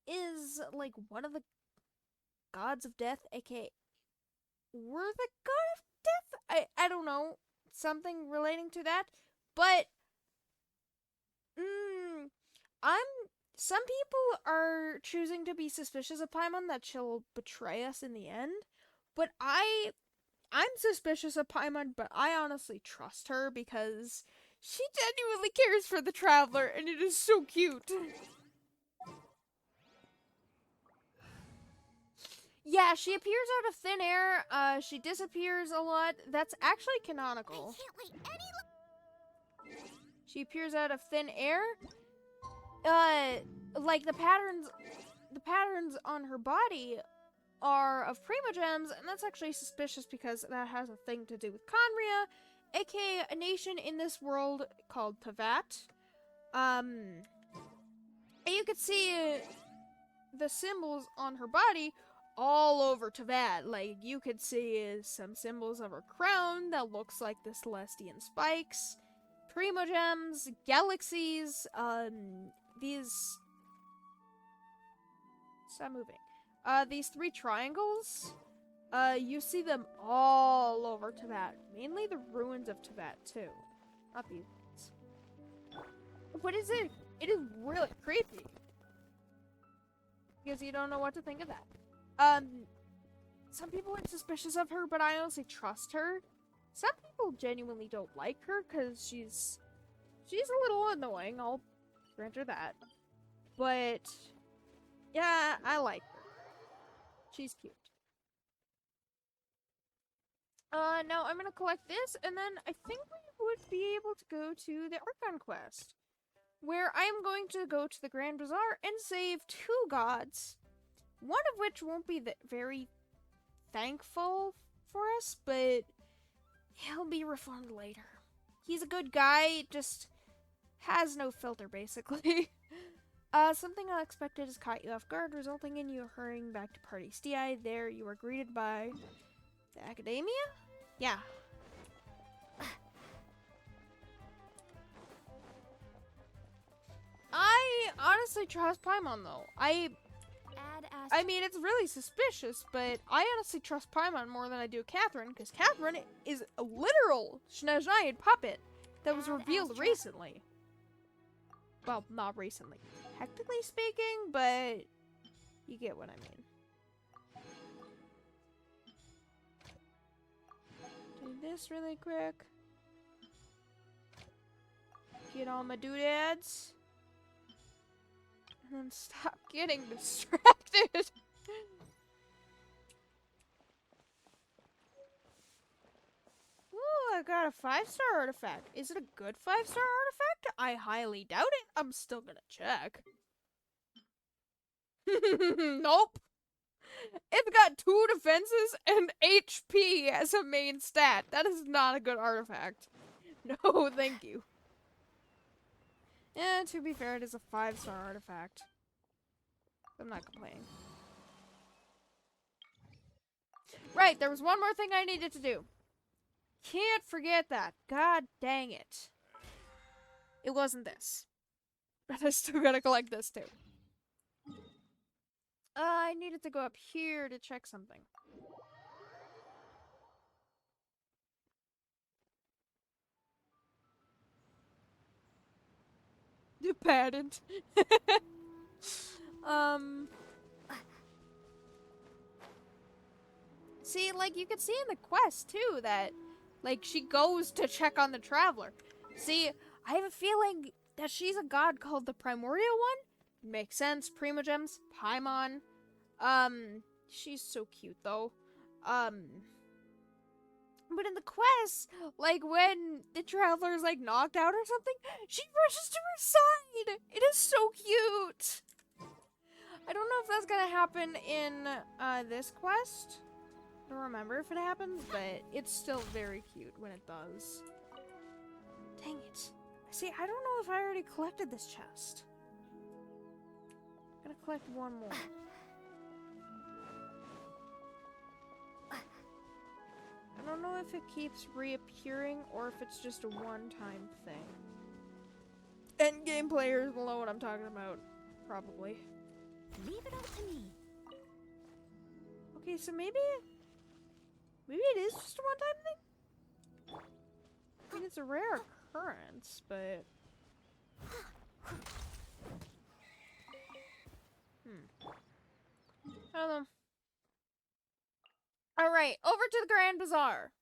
is like one of the gods of death, aka we're the god of death? I don't know. Something relating to that. But some people are choosing to be suspicious of Paimon that she'll betray us in the end. But I'm suspicious of Paimon, but I honestly trust her because she genuinely cares for the traveler and it is so cute. Yeah, she appears out of thin air. She disappears a lot. That's actually canonical. I can't wait any She appears out of thin air. Like the patterns on her body are of Primogems, and that's actually suspicious because that has a thing to do with Conria, aka a nation in this world called Tavat. And you could see the symbols on her body all over Tavat. Like, you could see some symbols of her crown that looks like the Celestian spikes, Primogems, galaxies, these... Stop moving. These 3 triangles, you see them all over Tibet. Mainly the ruins of Tibet, too. Not these ones. What is it? It is really creepy. Because you don't know what to think of that. Some people are suspicious of her, but I honestly trust her. Some people genuinely don't like her, because she's a little annoying, I'll grant her that. But... yeah, I like her. She's cute. Now I'm gonna collect this, and then I think we would be able to go to the Archon quest, where I am going to go to the Grand Bazaar and save 2 gods, one of which won't be very thankful for us, but he'll be reformed later. He's a good guy, just has no filter, basically. Something unexpected has caught you off guard, resulting in you hurrying back to Party Sti. There, you are greeted by the Academia? Yeah. I honestly trust Paimon, though. I mean, it's really suspicious, but I honestly trust Paimon more than I do Catherine, because Catherine is a literal Snezhnaya puppet that was revealed recently. Well, not recently, technically speaking, but you get what I mean. Do this really quick. Get all my doodads. And then stop getting distracted. Ooh, I got a 5-star artifact. Is it a good 5-star artifact? I highly doubt it. I'm still gonna check. Nope. It's got 2 defenses and HP as a main stat. That is not a good artifact. No, thank you. Yeah, to be fair, it is a 5-star artifact. I'm not complaining. Right, there was one more thing I needed to do. Can't forget that. God dang it. It wasn't this. But I still gotta collect this too. I needed to go up here to check something. You patent. See, like, you can see in the quest, too, that, like, she goes to check on the traveler. See, I have a feeling that she's a god called the Primordial One. Makes sense. Primogems, Paimon. She's so cute, though. But in the quest, like, when the traveler's, like, knocked out or something, she rushes to her side! It is so cute! I don't know if that's gonna happen in, this quest. I don't remember if it happens, but it's still very cute when it does. Dang it. See, I don't know if I already collected this chest. I'm gonna collect one more. I don't know if it keeps reappearing or if it's just a one-time thing. Endgame players will know what I'm talking about. Probably. Leave it up to me. Okay, so maybe it is just a one-time thing? I mean, it's a rare occurrence, but... I don't know. Alright, over to the Grand Bazaar.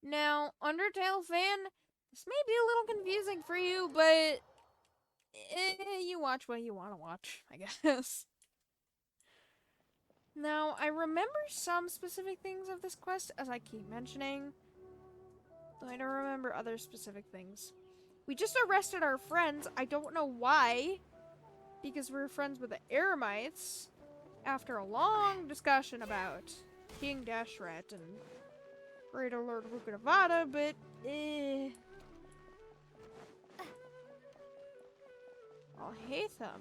Now, Undertale fan, this may be a little confusing for you, but... you watch what you want to watch, I guess. Now, I remember some specific things of this quest, as I keep mentioning. Though I don't remember other specific things. We just arrested our friends. I don't know why. Because we're friends with the Eremites. after a long discussion about King Dashret and Greater Lord Rukadavada, but I'll hate them.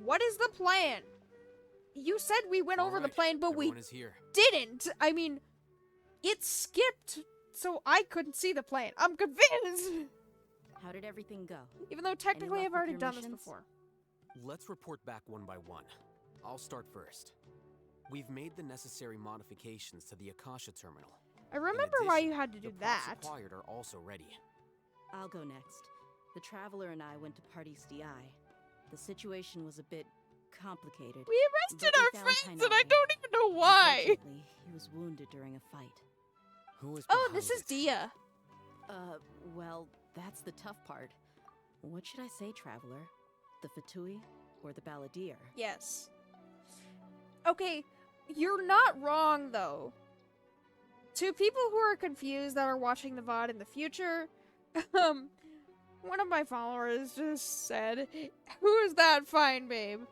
What is the plan? You said we went over the plan, but we is here. didn't. I mean, it skipped, so I couldn't see the plan. I'm confused. How did everything go? Even though technically luck I've with already your done this missions? before. Let's report back one by one. I'll start first. We've made the necessary modifications to the Akasha terminal. I remember In why addition, you had to do the parts that. acquired are also ready. I'll go next. The Traveler and I went to Party's DI. The situation was a bit complicated. We arrested but we our found friends, and I Tainari. don't even know why. Unfortunately, he was wounded during a fight. Who is Oh, behind this is it? Dia. Well, that's the tough part. What should I say, Traveler? The Fatui or the Balladeer? Yes. Okay, you're not wrong, though. To people who are confused that are watching the VOD in the future, one of my followers just said, "Who is that fine babe?"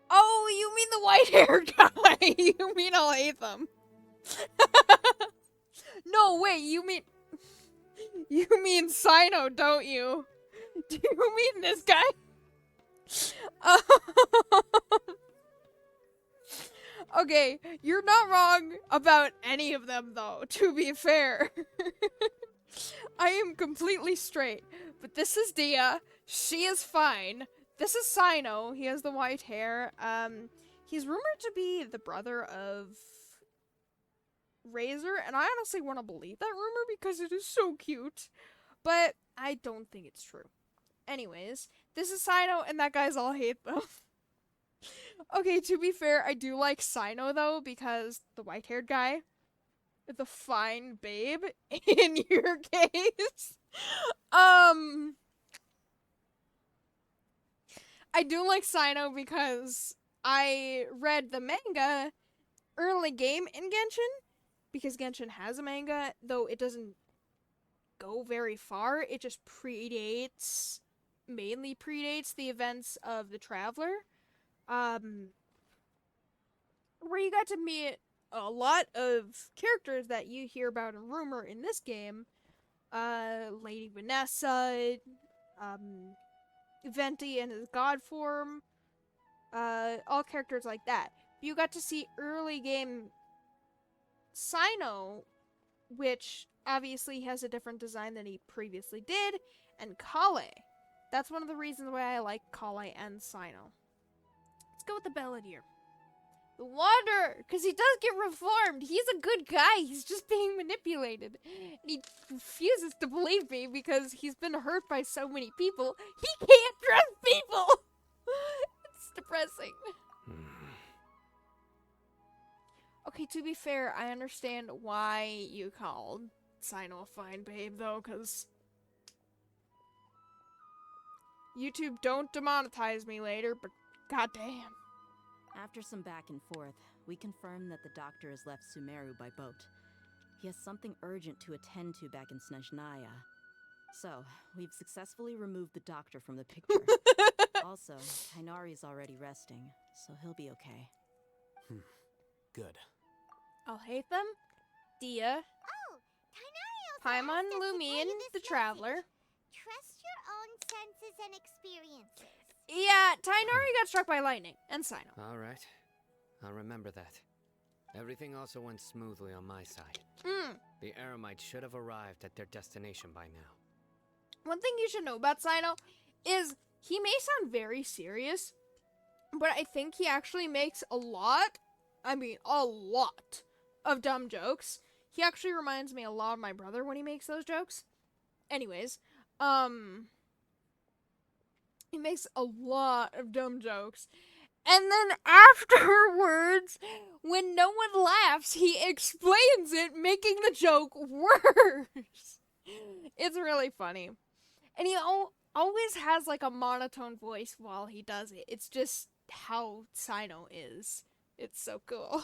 Oh, you mean the white-haired guy? You mean I'll hate them? No, wait, you mean Sino, don't you? Do you mean this guy? Okay, you're not wrong about any of them, though, to be fair. I am completely straight. But this is Dia. She is fine. This is Sino. He has the white hair. He's rumored to be the brother of Razor, and I honestly want to believe that rumor because it is so cute. But I don't think it's true. Anyways, this is Sino, and that guy's all hate, though. Okay, to be fair, I do like Sino, though, because the white-haired guy, the fine babe, in your case, I do like Sino because I read the manga early game in Genshin, because Genshin has a manga, though it doesn't go very far, it just mainly predates the events of the Traveler. Where you got to meet a lot of characters that you hear about in rumor in this game. Lady Vanessa, Venti in his god form, all characters like that. You got to see early game Sino, which obviously has a different design than he previously did, and Kale. That's one of the reasons why I like Kale and Sino. Let's go with the Balladeer. The Wanderer, because he does get reformed. He's a good guy. He's just being manipulated. And he refuses to believe me because he's been hurt by so many people. He can't trust people. It's depressing. Okay, to be fair, I understand why you called Sino a fine babe, though, because YouTube don't demonetize me later, but goddamn. After some back and forth, we confirmed that the doctor has left Sumeru by boat. He has something urgent to attend to back in Snezhnaya. So, we've successfully removed the doctor from the picture. Also, Tainari's already resting, so he'll be okay. Good. I'll hate them. Dia, Oh, Tainari also Paimon, asked us to tell Lumion, you this the Traveler. message. Trust your own senses and experiences. Yeah, Tainari got struck by lightning, and Sino. All right. I'll remember that. Everything also went smoothly on my side. The Eremites should have arrived at their destination by now. One thing you should know about Sino is he may sound very serious, but I think he actually makes a lot of dumb jokes. He actually reminds me a lot of my brother when he makes those jokes. Anyways, he makes a lot of dumb jokes. And then afterwards, when no one laughs, he explains it, making the joke worse. It's really funny. And he always has like a monotone voice while he does it. It's just how Sino is. It's so cool.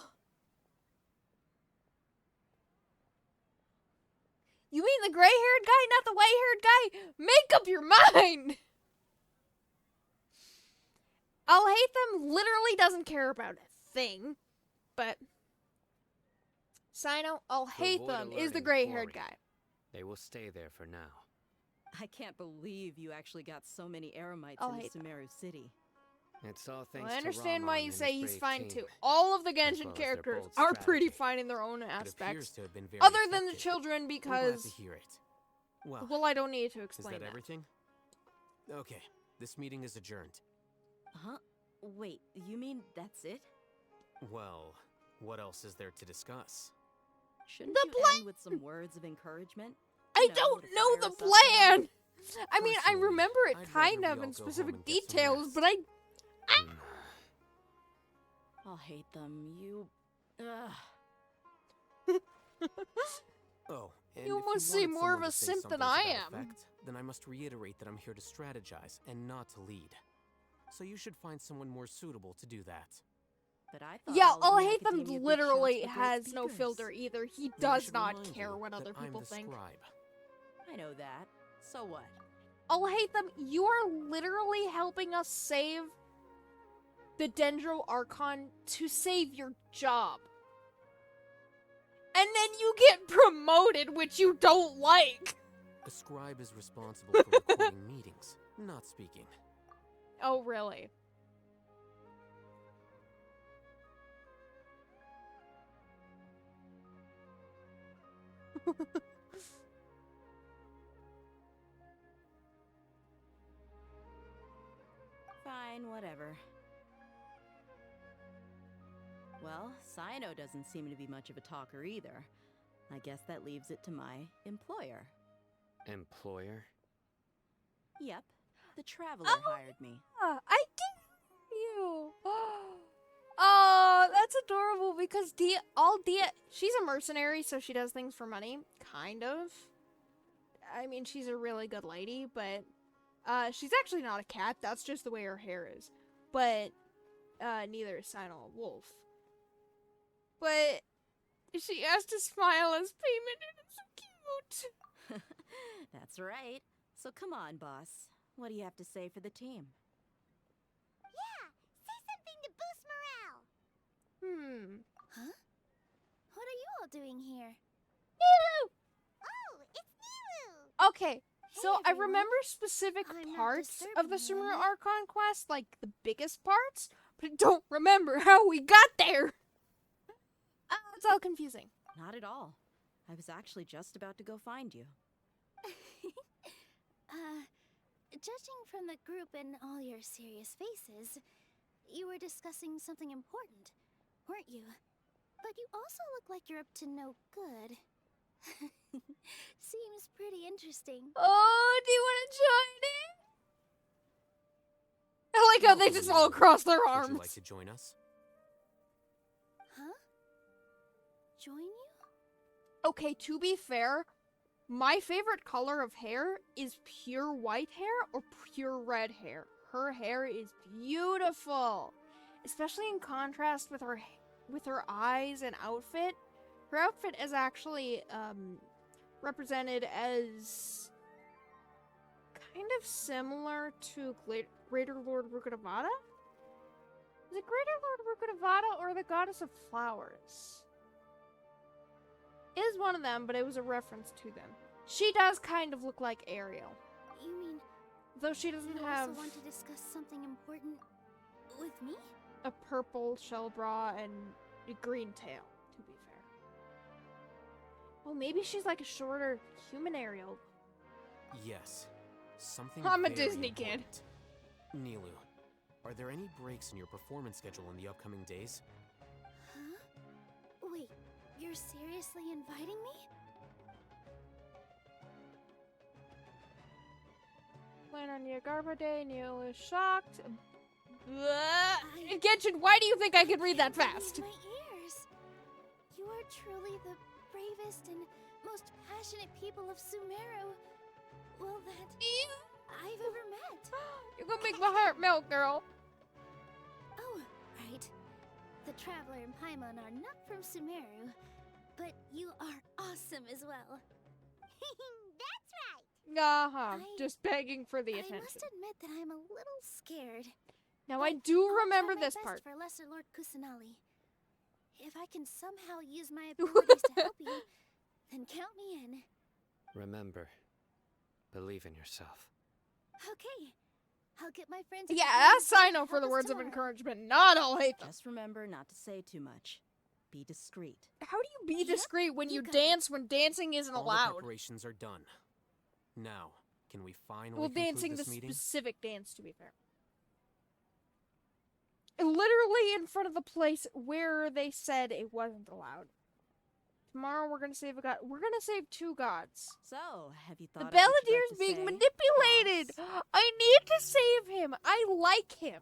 You mean the gray-haired guy, not the white-haired guy? Make up your mind! I'll hate them literally doesn't care about a thing, but Sino, I'll To hate avoid them, is the alerting gray-haired Quarry, guy. They will stay there for now. I can't believe you actually got so many Eremites I'll into hate them. Sumeru City. It's all thanks Well, I to understand why Ramon you and say his he's brave fine team. too. All of the as Genshin well as their characters bold are pretty strategy. fine in their own It appears aspects, to have been very other than the effective. children, I'm glad because to hear it. Well, well, I don't need to is explain that everything? Okay, this meeting is adjourned. Huh? Wait, you mean that's it? Well, what else is there to discuss? Shouldn't The you end with some words of encouragement? I You know, don't to know fire the us up now? plan. I mean, I Personally, remember it I'd kind rather of we in all go home specific and get some details, rest. but I I'll hate them. You. Ugh. Oh, and You if almost you seem wanted more of someone a to say simp than something to I that am. effect, then I must reiterate that I'm here to strategize and not to lead. So you should find someone more suitable to do that. But I thought yeah, all of I'll the hate them academia big literally shots were great has no speakers. filter either. He Then I does should not remind care you what that other I'm people the think. scribe. I know that. So what? I'll hate them. You are literally helping us save the Dendro Archon to save your job. And then you get promoted, which you don't like. A scribe is responsible for recording meetings, not speaking. Oh, really? Fine, whatever. Well, Sino doesn't seem to be much of a talker either. I guess that leaves it to my employer. Employer? Yep, the Traveler Oh, hired me. I get you. Oh, that's adorable because Dia, she's a mercenary, so she does things for money, kind of. I mean, she's a really good lady, but she's actually not a cat. That's just the way her hair is. But neither is Sino a wolf. But she has to smile as payment, and it's so cute. That's right. So come on, boss. What do you have to say for the team? Yeah, say something to boost morale. Huh? What are you all doing here? Oh, it's Nilu! Okay, Hey, so I everyone. remember specific I'm not parts of the disturbing you, Sumeru am I? Archon quest, like the biggest parts, but I don't remember how we got there. It's all confusing. Not at all. I was actually just about to go find you. Judging from the group and all your serious faces, you were discussing something important, weren't you? But you also look like you're up to no good. Seems pretty interesting. Oh, do you want to join in? I like how they just all cross their Would arms. you like to join us? Huh? Join you? Okay, to be fair, my favorite color of hair is pure white hair or pure red hair. Her hair is beautiful, especially in contrast with her eyes and outfit. Her outfit is actually represented as kind of similar to Greater Lord Rukadavada. Is it Greater Lord Rukadavada or the Goddess of Flowers? It is one of them, but it was a reference to them. She does kind of look like Ariel, You mean though she doesn't you have also want to discuss something important with me? a purple shell bra and a green tail, to be fair. Oh, maybe she's like a shorter human Ariel. Yes. Something I'm a very Disney kid. important. Nilu, are there any breaks in your performance schedule in the upcoming days? Huh? Wait, you're seriously inviting me? Plan on Yagarba Day, Neil is shocked. Genshin, why do you think I can read that Can't fast? believe my ears. You are truly the bravest and most passionate people of Sumeru. Well, that I've ever met. You're gonna make my heart melt, girl. Oh, right. The Traveler and Paimon are not from Sumeru, but you are awesome as well. That's right. Uh-huh. Just begging for the I attention. must admit that I'm a little scared. Now I But do I'll remember try my this best part. for Lesser Lord Kusanali. If I can somehow use my abilities to help you, then count me in. Remember, believe in yourself. Okay. I'll get my friends. Yes, I know for the words of encouragement. Not all hate them. Just remember not to say too much. Be discreet. How do you be Yep, discreet when you you got dance when dancing isn't All the allowed? preparations are done. Now, can we finally Well, conclude dancing the this meeting? specific dance, to be fair. Literally in front of the place where they said it wasn't allowed. Tomorrow we're gonna save a god. We're gonna save 2 gods. So, have you The thought of what you'd like Balladeer's to being say, manipulated. boss? I need to save him. I like him.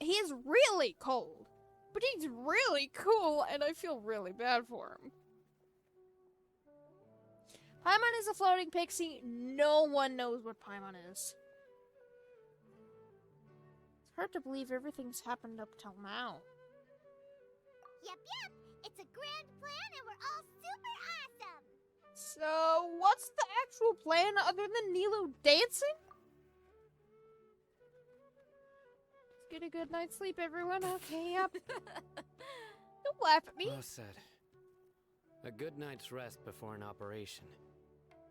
He is really cold, but he's really cool, and I feel really bad for him. Paimon is a floating pixie. No one knows what Paimon is. It's hard to believe everything's happened up till now. Yep. It's a grand plan, and we're all super awesome. So, what's the actual plan other than Nilo dancing? Let's get a good night's sleep, everyone. Okay, yep. Don't laugh at me. Well said. A good night's rest before an operation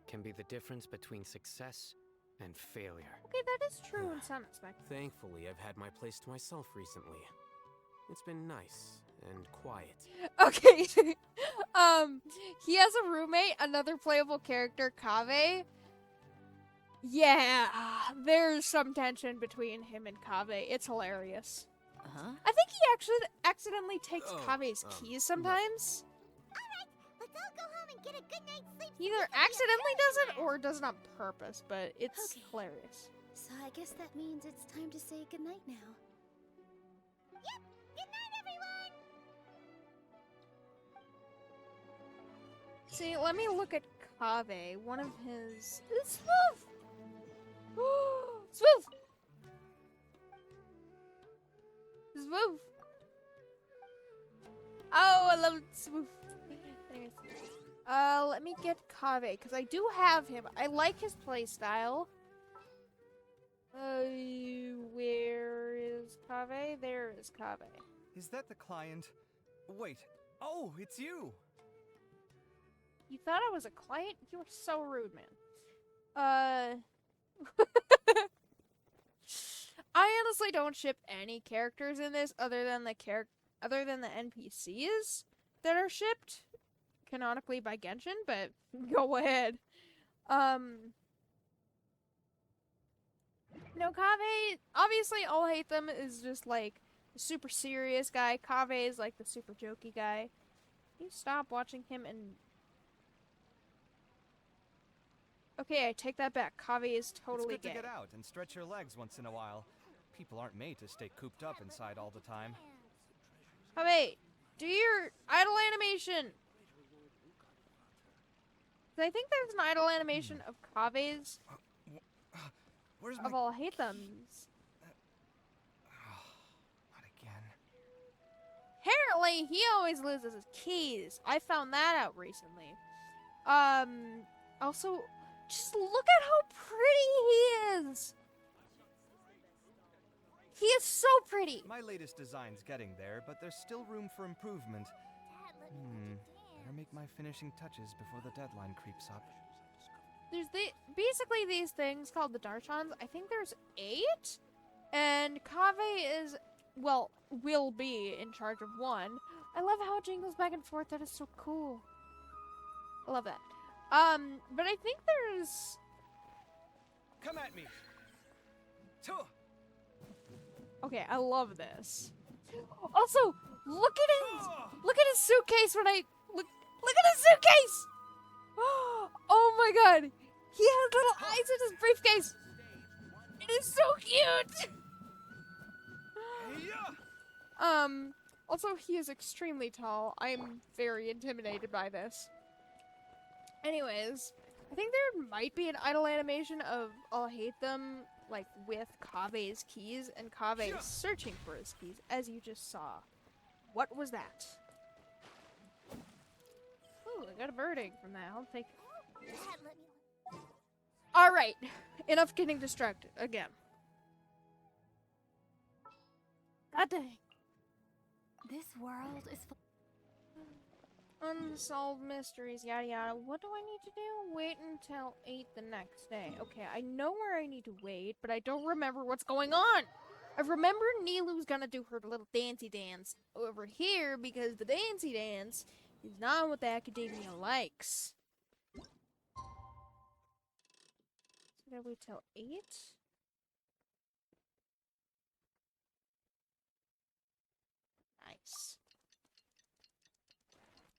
can be the difference between success and failure. Okay, that is true in some aspects. Thankfully, I've had my place to myself recently. It's been nice and quiet. Okay. He has a roommate, another playable character, Kaveh. Yeah, there's some tension between him and Kaveh. It's hilarious. Uh-huh. I think he actually accidentally takes Oh, Kaveh's keys sometimes. Let's all go home and get a good night's sleep. He either accidentally does it or does it on purpose, but it's Okay. hilarious. So I guess that means it's time to say goodnight now. Yep. Good night, everyone. See, let me look at Kaveh. One of his... It's Smooth! Smooth! Smooth! Oh, I love Smooth. Anyways. Let me get Kaveh, because I do have him. I like his playstyle. Where is Kaveh? There is Kaveh. Is that the client? Wait. Oh, it's you! You thought I was a client? You were so rude, man. I honestly don't ship any characters in this other than the NPCs that are shipped canonically by Genshin, but go ahead. No, Kaveh, obviously All Hate Them is just like the super serious guy. Kaveh is like the super jokey guy. You stop watching him and... Okay, I take that back. Kaveh is totally It's good gay. to get out and stretch your legs once in a while. People aren't made to stay cooped up inside all the time. Kaveh, do your idle animation. 'Cause I think there's an idle animation of Kaveh's Where's my... of All Hate Them's. Not again. Apparently, he always loses his keys. I found that out recently. Also, just look at how pretty he is. He is so pretty. My latest design's getting there, but there's still room for improvement. Better make my finishing touches before the deadline creeps up. There's basically these things called the Darshans. I think there's 8, and Kaveh is, well, will be in charge of 1. I love how it jingles back and forth. That is so cool. I love that. But I think there's... Come at me! Tuh! Okay, I love this. Also, look at his suitcase when I look at his suitcase. Oh my god, he has little eyes in his briefcase. It is so cute. Also, he is extremely tall. I am very intimidated by this. Anyways, I think there might be an idle animation of I'll Hate Them, like, with Kaveh's keys, and Kaveh searching for his keys, as you just saw. What was that? Ooh, I got a birding from that. I'll take it. Alright, enough getting distracted again. Ah, dang. This world is full. Unsolved mysteries, yada yada. What do I need to do? Wait until 8 the next day. Okay, I know where I need to wait, but I don't remember what's going on. I remember Nilu's gonna do her little dancey dance over here because the dancey dance is not what the academia likes. So gotta wait till 8? Nice.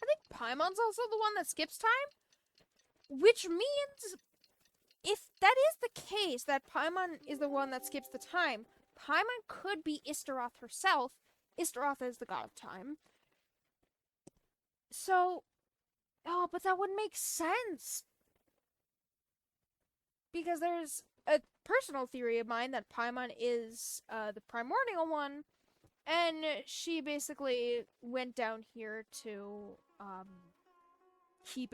I think Paimon's also the one that skips time, which means if that is the case, that Paimon is the one that skips the time, Paimon could be Istaroth herself. Istaroth is the god of time. So, oh, but that would make sense. Because there's a personal theory of mine that Paimon is the primordial one, and she basically went down here to keep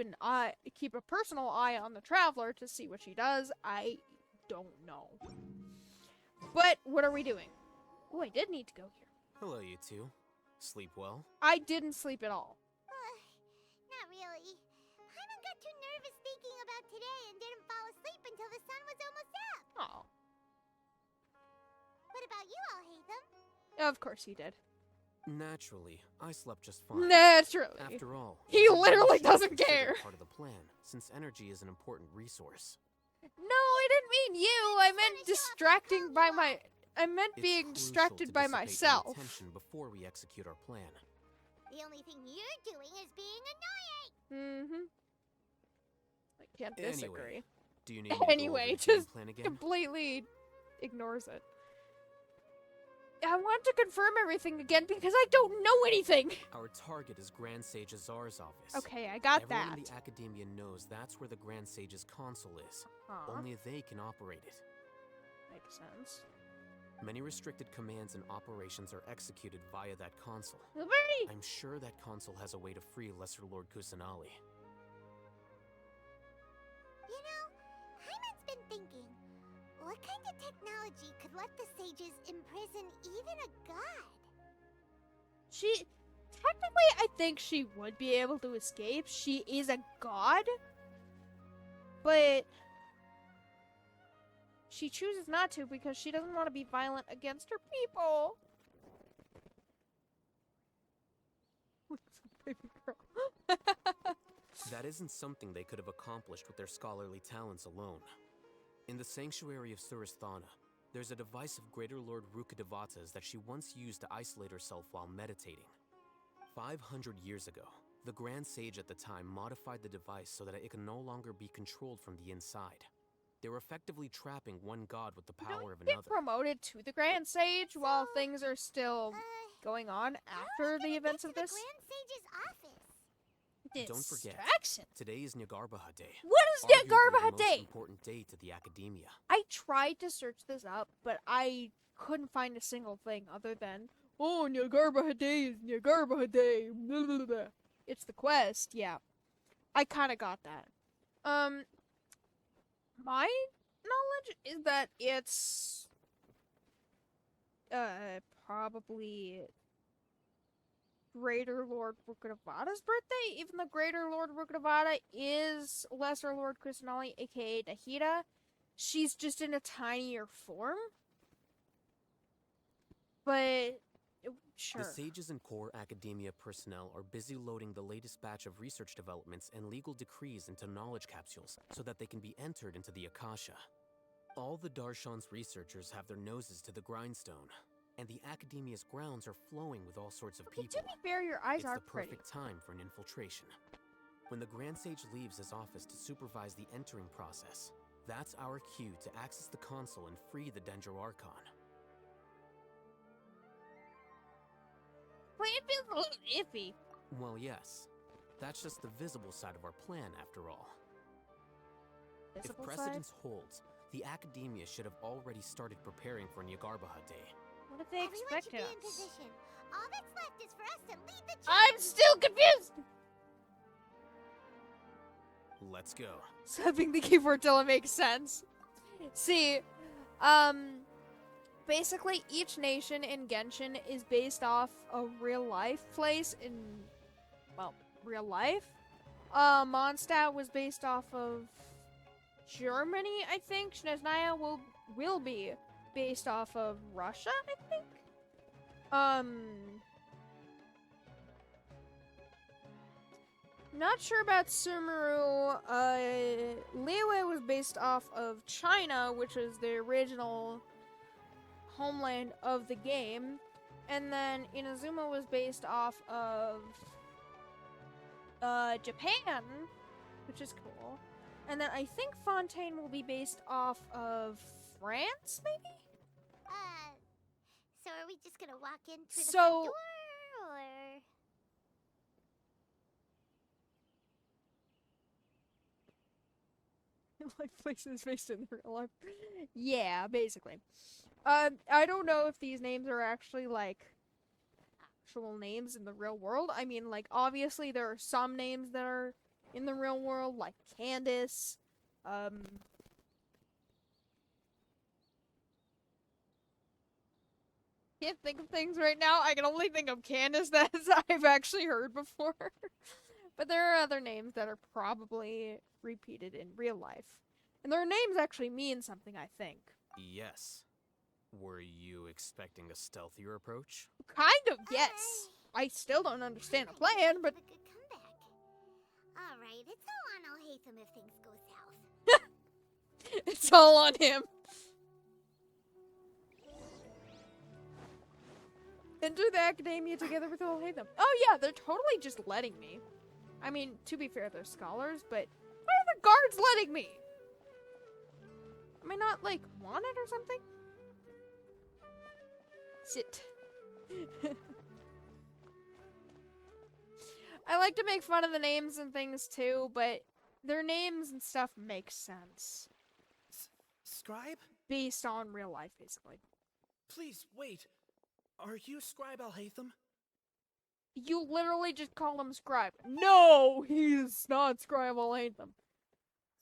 a personal eye on the traveler to see what she does. I don't know. But what are we doing? Oh, I did need to go here. Hello, you two. Sleep well? I didn't sleep at all. Not really. Paimon got too nervous thinking about today and didn't fall asleep until the sun was almost up. Oh, What about you all, Hatham? of course he did. Naturally, I slept just fine. Naturally. After all, He it's literally actually doesn't considered care. Part of the plan, since energy is an important resource. No, I didn't mean you. I meant distracting by my. I meant It's being crucial distracted to by dissipate any myself. attention before we execute our plan. The only thing you're doing is being annoying. Mm-hmm. I can't Anyway, disagree. Do you need me to Anyway, go over the game just plan again? completely ignores it. I want to confirm everything again because I don't know anything. Our target is Grand Sage Azar's office. Okay, I got Everyone that. in the academia knows that's where the Grand Sage's console is. Huh. Only they can operate it. Makes sense. Many restricted commands and operations are executed via that console. Liberty! I'm sure that console has a way to free Lesser Lord Kusanali. You know, Hyman's been thinking, what kind of technology could let the sages imprison even a god? Technically, I think she would be able to escape. She is a god. But she chooses not to because she doesn't want to be violent against her people. Baby girl. That isn't something they could have accomplished with their scholarly talents alone. In the sanctuary of Suristhana, there's a device of Greater Lord Rukkhadevata's that she once used to isolate herself while meditating. 500 years ago, the Grand Sage at the time modified the device so that it can no longer be controlled from the inside. They were effectively trapping one god with the power of Get another. promoted to the Grand Sage while things are still going on after the events of this. Grand Sage's office. Don't forget, Distraction. today is Nyagarbha Day. What is Arguably Nyagarbha the most Day? important day to the academia. I tried to search this up, but I couldn't find a single thing other than, oh, Nyagarbha Day is Nyagarbha Day. Blah, blah, blah. It's the quest, yeah. I kind of got that. My knowledge is that it's probably Greater Lord Rukkhadevata's birthday, even though Greater Lord Rukkhadevata is Lesser Lord Kusanali, aka Nahida. She's just in a tinier form. But, sure. The sages and core academia personnel are busy loading the latest batch of research developments and legal decrees into knowledge capsules so that they can be entered into the Akasha. All the Darshan's researchers have their noses to the grindstone, and the academia's grounds are flowing with all sorts of Okay, people. to be fair, your eyes It's are the pretty. perfect time for an infiltration. When the Grand Sage leaves his office to supervise the entering process, that's our cue to access the console and free the Dendro Archon. Well, it feels a little iffy. Well, yes. That's just the visible side of our plan, after all. Visible If side? precedence holds, the academia should have already started preparing for Nyagarbha Day. What if they Everyone should expected be in us? position. All that's left is for us to lead the charge. I'm still confused! Let's go. Stepping the keyboard till it makes sense. See, basically each nation in Genshin is based off a real life place in, well, real life. Mondstadt was based off of Germany, I think. Snezhnaya will be based off of Russia, I think. Not sure about Sumeru. Liyue was based off of China, which was the original homeland of the game. And then Inazuma was based off of Japan, which is cool. And then I think Fontaine will be based off of France, maybe? So are we just gonna walk in through the So- front door, or? Like places based in real life. Yeah, basically. I don't know if these names are actually like actual names in the real world. I mean, like obviously there are some names that are in the real world, like Candace. Can't think of things right now. I can only think of Candace that I've actually heard before. But there are other names that are probably repeated in real life. And their names actually mean something, I think. Yes. Were you expecting a stealthier approach? Kind of, yes. I still don't understand the plan, but... A good comeback. Alright, it's all on Alhaitham if things go south. It's all on him. Enter the academia together with Alhaitham. Oh yeah, they're totally just letting me. I mean, to be fair, they're scholars, but why are the guards letting me? Am I not, like, wanted or something? Sit. I like to make fun of the names and things too, but their names and stuff make sense. Scribe? Based on real life, basically. Please, wait. Are you Scribe Alhaitham? You literally just call him Scribe. No, he's not Scribe Alhaitham.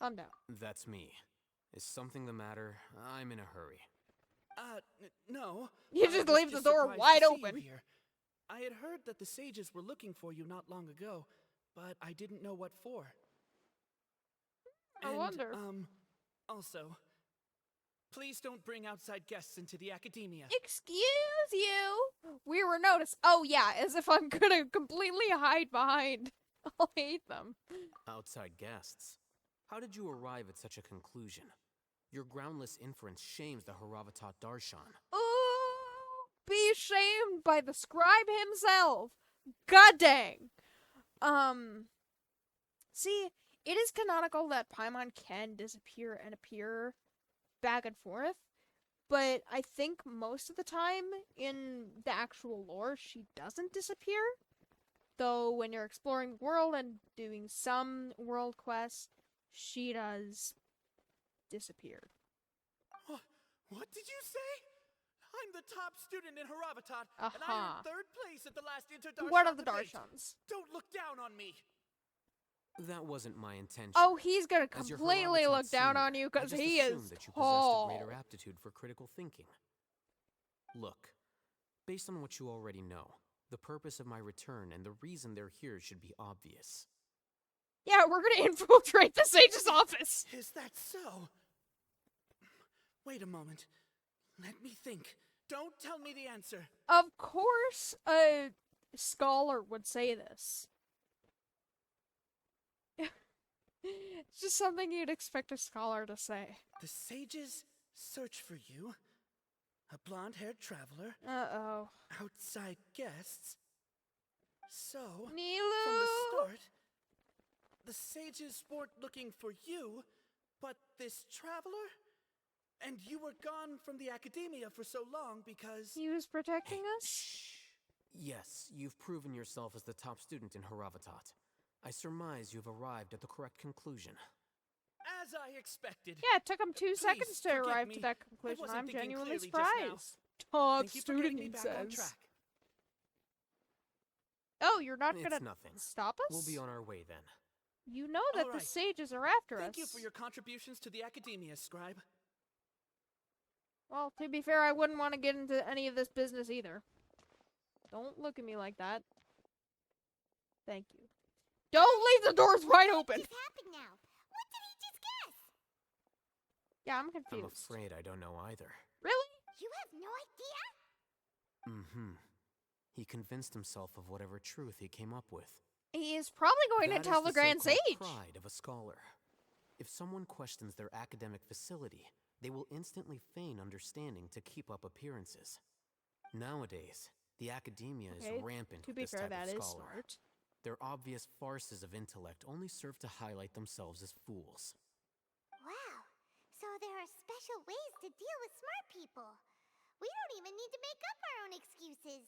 Calm down. That's me. Is something the matter? I'm in a hurry. No. You I just was leave the door surprised wide to see you open. here. I had heard that the sages were looking for you not long ago, but I didn't know what for. I wonder. Also, please don't bring outside guests into the academia. Excuse you. We were noticed. Oh yeah, as if I'm gonna completely hide behind. I'll hate them. Outside guests. How did you arrive at such a conclusion? Your groundless inference shames the Haravatat Darshan. Ooh, be shamed by the scribe himself. God dang. See, it is canonical that Paimon can disappear and appear back and forth, but I think most of the time in the actual lore, she doesn't disappear. Though when you're exploring the world and doing some world quests, she does disappear. What did you say? I'm the top student in Haravatat, and I Aha. earned 3rd place at the last Inter-Darshan What of the debate. Darshans? Don't look down on me. That wasn't my intention. Oh, he's gonna As your completely Haravatat look down senior, on you I because just he assumed is that you tall. possessed a greater aptitude for critical thinking. Look, based on what you already know, the purpose of my return and the reason they're here should be obvious. Yeah, we're gonna infiltrate the sage's office. Is that so? Wait a moment. Let me think. Don't tell me the answer. Of course, a scholar would say this. It's just something you'd expect a scholar to say. The sages search for you. A blonde-haired traveler. Uh-oh. Outside guests. So, Nilu! from the start, the sages weren't looking for you, but this traveler? And you were gone from the academia for so long because... He was protecting us? Yes, you've proven yourself as the top student in Haravatat. I surmise you've arrived at the correct conclusion. As I expected. Yeah, it took him 2 Please, seconds to forgive arrive me. to that I conclusion. wasn't I'm thinking genuinely clearly just now. surprised. Top Thank you for getting student, me he back on says. track. Oh, you're not It's gonna nothing. stop us? We'll be on our way then. You know that All the right. sages are after us. Thank you for your contributions to the academia, Scribe. Well, to be fair, I wouldn't want to get into any of this business either. Don't look at me like that. Thank you. Don't leave the doors wide open! What happened now? What did he just guess? Yeah, I'm I'm confused. afraid I don't know either. Really? You have no idea? Mm-hmm. He convinced himself of whatever truth he came up with. He is probably going That to is tell the Grand so-called Sage. pride of a scholar. If someone questions their academic facility, they will instantly feign understanding to keep up appearances. Nowadays, the academia Okay, is rampant to with be this fair, type that of is scholar. smart. Their obvious farces of intellect only serve to highlight themselves as fools. Wow. So there are special ways to deal with smart people. We don't even need to make up our own excuses.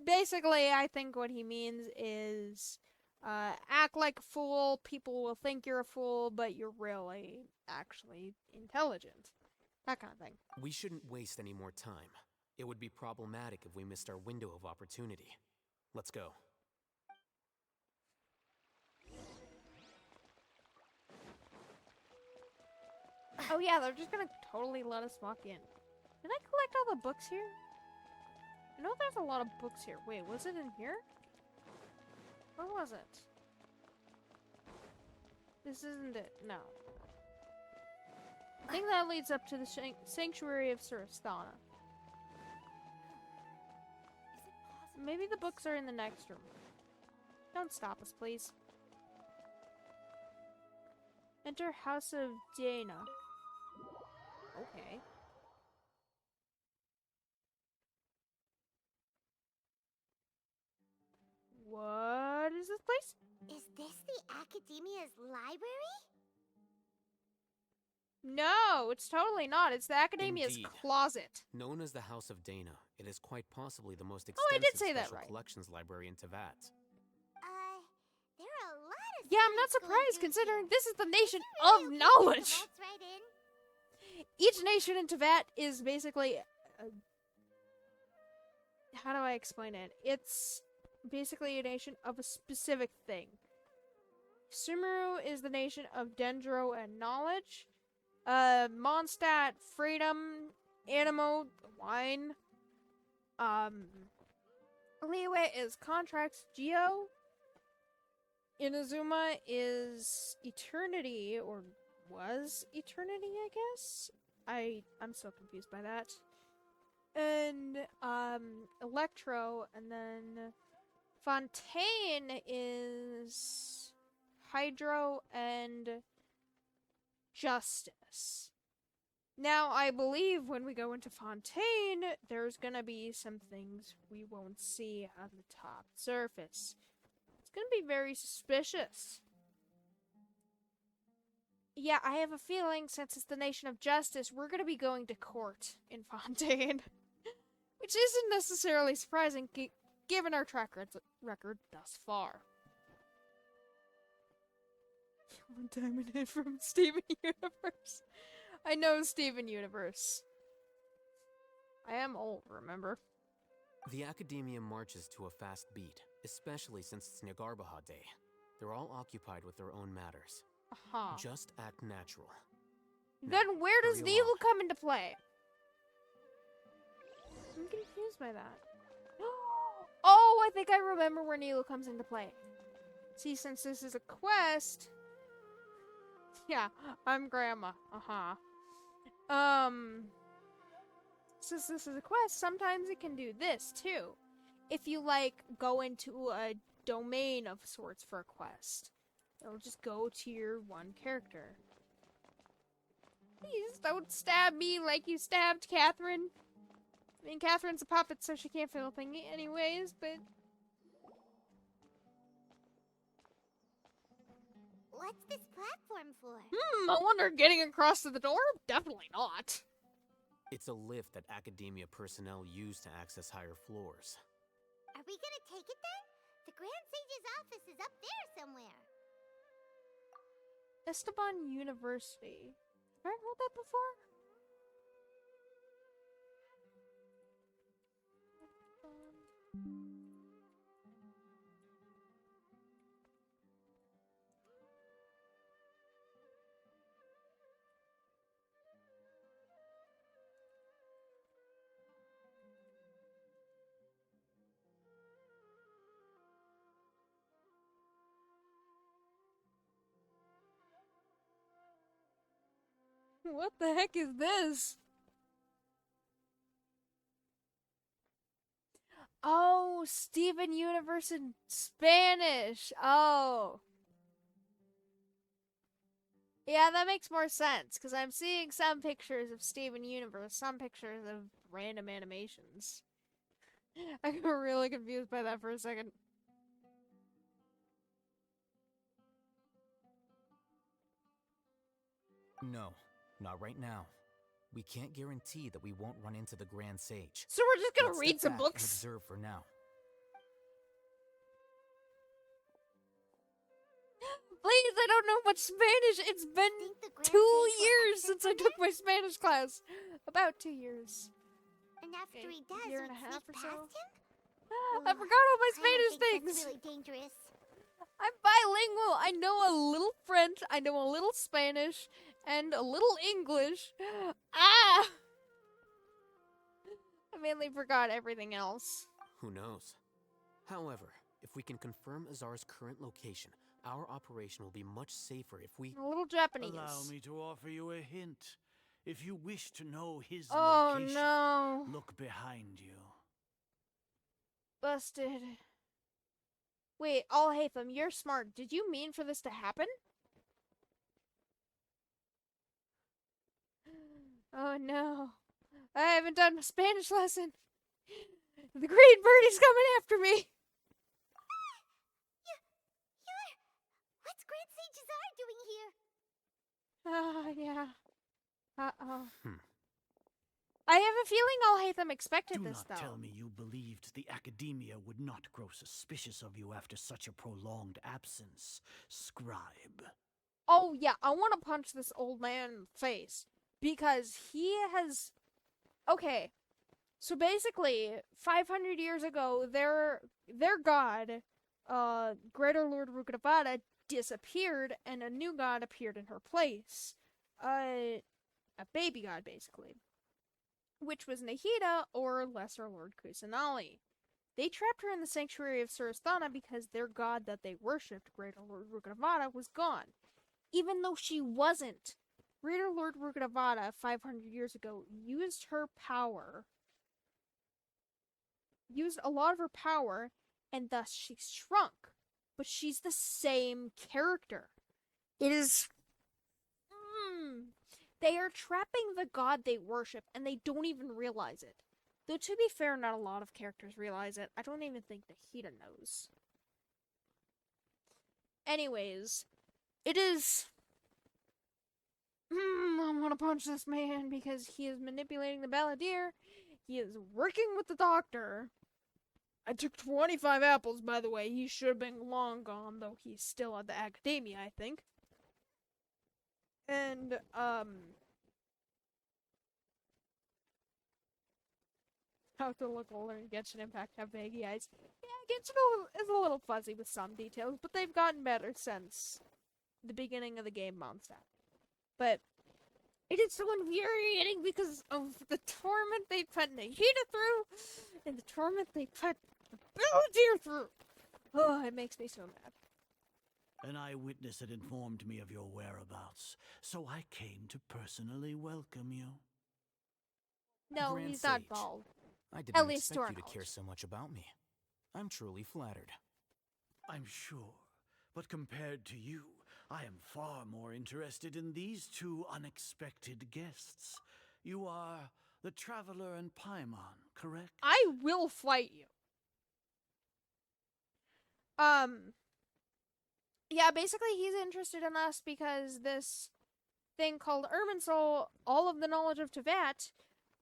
Basically, I think what he means is, act like a fool, people will think you're a fool, but you're really, actually intelligent. That kind of thing. We shouldn't waste any more time. It would be problematic if we missed our window of opportunity. Let's go. Oh yeah, they're just gonna totally let us walk in. Did I collect all the books here? I know there's a lot of books here. Wait, was it in here? Where was it? This isn't it. No. I think that leads up to the Sanctuary of Surasthana. Maybe the books are in the next room. Don't stop us, please. Enter House of Dana. Okay. What is this place? Is this the Academia's library? No, it's totally not. It's the Academia's Indeed. closet. Known as the House of Dana, it is quite possibly the most I extensive did say that special right. collections library in Teyvat. There are a lot of Yeah, I'm not students going surprised through considering here. this is the nation Is it of really okay to knowledge. waltz right in? Each nation in Teyvat is basically... how do I explain it? It's basically a nation of a specific thing. Sumeru is the nation of Dendro and knowledge. Mondstadt, freedom, Animo, wine. Liyue is contracts, Geo. Inazuma is eternity, or was eternity, I guess? I'm so confused by that. And, Electro, and then Fontaine is Hydro and Justice. Now, I believe when we go into Fontaine, there's gonna be some things we won't see on the top surface. It's gonna be very suspicious. Yeah, I have a feeling since it's the Nation of Justice, we're gonna be going to court in Fontaine. Which isn't necessarily surprising, given our track record thus far. One diamond hit from Steven Universe. I know Steven Universe. I am old, remember? The Academia marches to a fast beat, especially since it's Nagarbaha Day. They're all occupied with their own matters. Aha. Just act natural. Then where does hurry Needle along. come into play? I'm confused by that. Oh, I think I remember where Needle comes into play. See, since this is a quest... Yeah, I'm Grandma. Since this is a quest, sometimes it can do this, too. If you, like, go into a domain of sorts for a quest. It'll just go to your one character. Please don't stab me like you stabbed Catherine. I mean, Catherine's a puppet, so she can't feel a thing anyways, but... What's this platform for? I wonder, getting across to the door? Definitely not. It's a lift that Academia personnel use to access higher floors. Are we gonna take it then? The Grand Sage's office is up there somewhere. Esteban University. Have I heard that before? What the heck is this? Oh, Steven Universe in Spanish. Oh. Yeah, that makes more sense, because I'm seeing some pictures of Steven Universe, some pictures of random animations. I got really confused by that for a second. No, not right now. We can't guarantee that we won't run into the Grand Sage. So we're just gonna Let's read step some back and books? observe for now. Please, I don't know much Spanish. It's been Think the Grand 2 Sage will years accept since I us? took my Spanish class. About 2 years. And after Okay, he does, year we and a half sneak or so. past him? I forgot all my I Spanish don't think things. that's really dangerous. I'm bilingual. I know a little French, I know a little Spanish, and a little English. Ah! I mainly forgot everything else. Who knows? However, if we can confirm Azar's current location, our operation will be much safer if we... A little Japanese. Allow me to offer you a hint. If you wish to know his Oh location, no. look behind you. Busted. Wait, Alhaitham, you're smart. Did you mean for this to happen? Oh no. I haven't done my Spanish lesson. The green birdie's coming after me. What's Grand Sage Azar doing here? Ah, yeah. Uh-oh. Hmm. I have a feeling Alhaitham expected Do this, not though. tell me you believed the Academia would not grow suspicious of you after such a prolonged absence, scribe. Oh, yeah, I want to punch this old man in the face. Because he has... Okay, so basically, 500 years ago, their god, Greater Lord Rukkhadevata, disappeared, and a new god appeared in her place. A baby god, basically. Which was Nahida, or Lesser Lord Kusanali. They trapped her in the sanctuary of Surasthana because their god that they worshipped, Greater Lord Rukkhadevata, was gone. Even though she wasn't. Greater Lord Rukkhadevata, 500 years ago, used a lot of her power, and thus she shrunk. But she's the same character. It is... They are trapping the god they worship, and they don't even realize it. Though, to be fair, not a lot of characters realize it. I don't even think Nahida knows. Anyways, it is... I want to punch this man because he is manipulating the balladeer. He is working with the doctor. I took 25 apples, by the way. He should have been long gone, though he's still at the academia, I think. And, how to look older in Genshin Impact have baggy eyes. Yeah, Genshin is a little fuzzy with some details, but they've gotten better since the beginning of the game Mondstadt. But it is so infuriating because of the torment they put Nahida through, and the torment they put the Balladeer through. Oh, it makes me so mad. An eyewitness had informed me of your whereabouts, so I came to personally welcome you. No, Grand he's not Sage. bald. I At didn't least to our expect you to care knowledge. so much about me. I'm truly flattered. I'm sure, but compared to you, I am far more interested in these two unexpected guests. You are the Traveler and Paimon, correct? I will fight you. Yeah, basically he's interested in us because this thing called Irminsul, all of the knowledge of Tevat,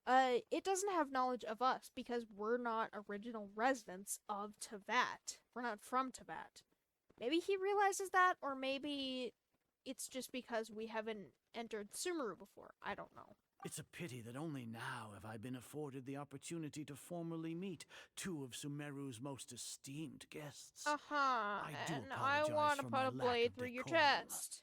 it doesn't have knowledge of us because we're not original residents of Tevat. We're not from Tevat. Maybe he realizes that, or maybe it's just because we haven't entered Sumeru before. I don't know. It's a pity that only now have I been afforded the opportunity to formally meet two of Sumeru's most esteemed guests. Uh-huh. do And I apologize want to for put my a lack blade of through your decorum. chest.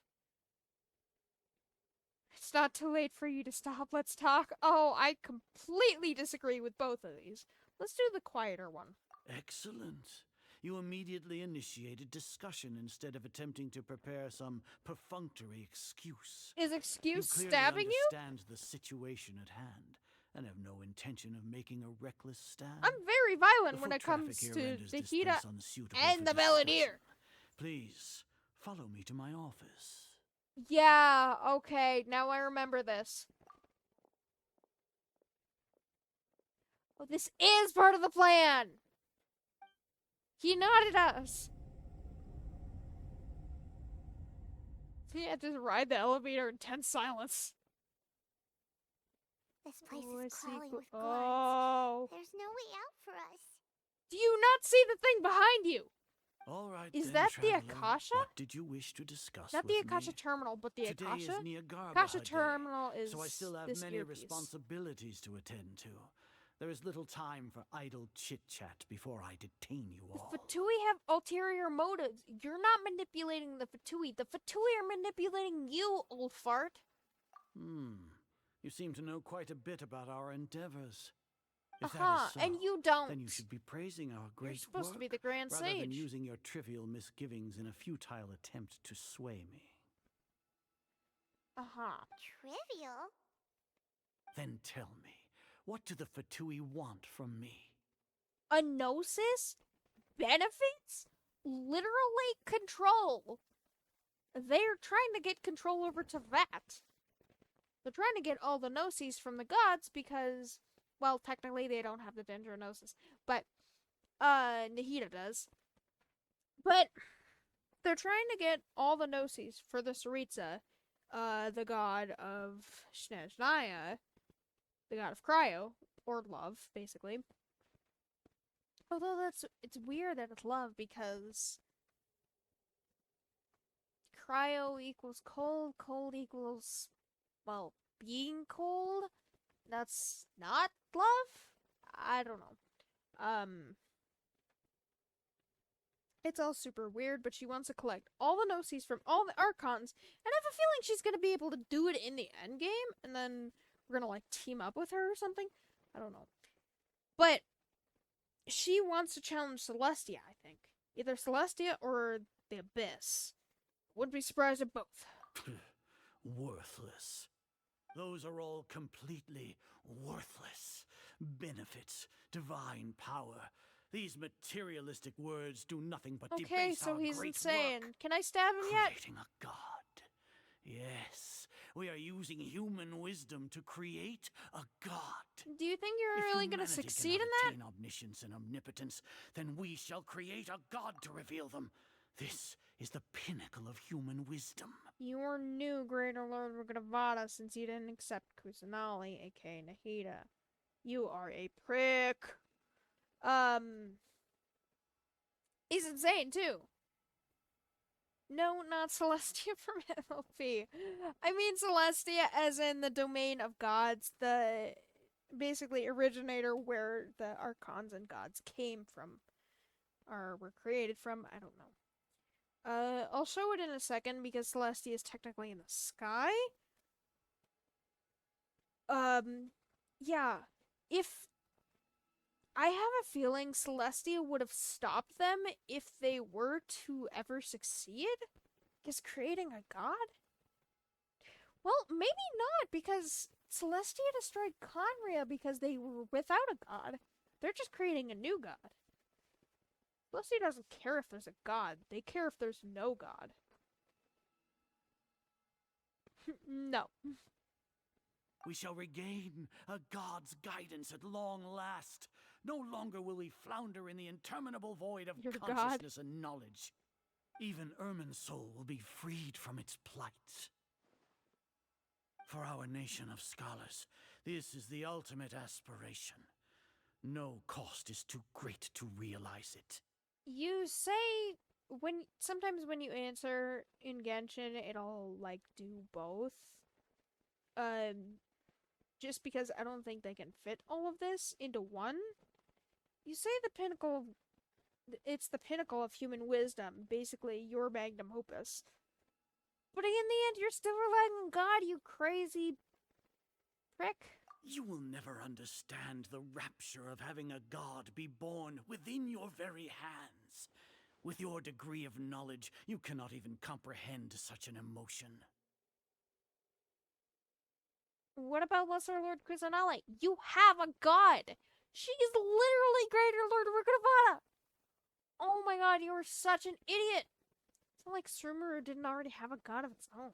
It's not too late for you to stop. Let's talk. Oh, I completely disagree with both of these. Let's do the quieter one. Excellent. You immediately initiated discussion instead of attempting to prepare some perfunctory excuse. Is You excuse clearly stabbing you? understand the situation at hand and have no intention of making a reckless stand. I'm very The violent when foot it traffic comes here to renders the this Hida place unsuitable and for the discussion. Belladere. Please, follow me to my office. Yeah, okay, now I remember this. Oh, this is part of the plan! He nodded us. He had to ride the elevator in tense silence. This place Oh, I is see. crawling with guards. Oh. There's no way out for us. Do you not see the thing behind you? All right, Is then, that the traveler. Akasha? What did you wish to discuss Not with the Akasha me? Terminal, but the Today Akasha? is Niagara Akasha Day, Terminal is so I still have this many earpiece. responsibilities to attend to. There is little time for idle chit-chat before I detain you The all. Fatui have ulterior motives. You're not manipulating the Fatui. The Fatui are manipulating you, old fart. You seem to know quite a bit about our endeavors. If that is so, And you don't. then you should be praising our great You're supposed work to be the Grand rather Sage. than using your trivial misgivings in a futile attempt to sway me. Trivial? Then tell me, what do the Fatui want from me? A gnosis? Benefits? Literally control. They're trying to get control over Tevat. They're trying to get all the gnosis from the gods because, well, technically they don't have the Dendronosis, but Nahida does. But they're trying to get all the gnosis for the Saritsa, the god of Snezhnaya, the god of cryo, or love, basically. Although it's weird that it's love because cryo equals cold, cold equals, well, being cold. That's not love? I don't know. It's all super weird, but she wants to collect all the gnosis from all the archons, and I have a feeling she's gonna be able to do it in the end game, and then we're gonna like team up with her or something. I don't know. But she wants to challenge Celestia, I think. Either Celestia or the Abyss. Wouldn't be surprised at both. Worthless. Those are all completely worthless. Benefits, divine power. These materialistic words do nothing but Okay, debase so our he's great insane. work. Can I stab him yet? Creating a god. Yes, we are using human wisdom to create a god. Do you think you're really gonna succeed in that? Attain omniscience and omnipotence, then we shall create a god to reveal them. This is the pinnacle of human wisdom. Your new Greater Lord Rukadavada since you didn't accept Kusanali, aka Nahida. You are a prick. He's insane too. No, not Celestia from MLP. I mean Celestia as in the domain of gods, the basically originator where the archons and gods came from, or were created from. I don't know. I'll show it in a second because Celestia is technically in the sky. Yeah. If I have a feeling Celestia would have stopped them if they were to ever succeed? Because creating a god? Well, maybe not, because Celestia destroyed Conria because they were without a god. They're just creating a new god. Celestia doesn't care if there's a god. They care if there's no god. No. We shall regain a god's guidance at long last. No longer will we flounder in the interminable void of Your consciousness and knowledge. Even Irminsul will be freed from its plight. For our nation of scholars, this is the ultimate aspiration. No cost is too great to realize it. You say sometimes when you answer in Genshin, it'll like do both. Just because I don't think they can fit all of this into one. You say it's the pinnacle of human wisdom, basically your magnum opus. But in the end, you're still relying on God, you crazy prick. You will never understand the rapture of having a god be born within your very hands. With your degree of knowledge, you cannot even comprehend such an emotion. What about Lesser Lord Kusanale? You have a god! She's literally Greater Lord Rukadavata! Oh my god, you are such an idiot! It's not like Sumeru didn't already have a god of its own.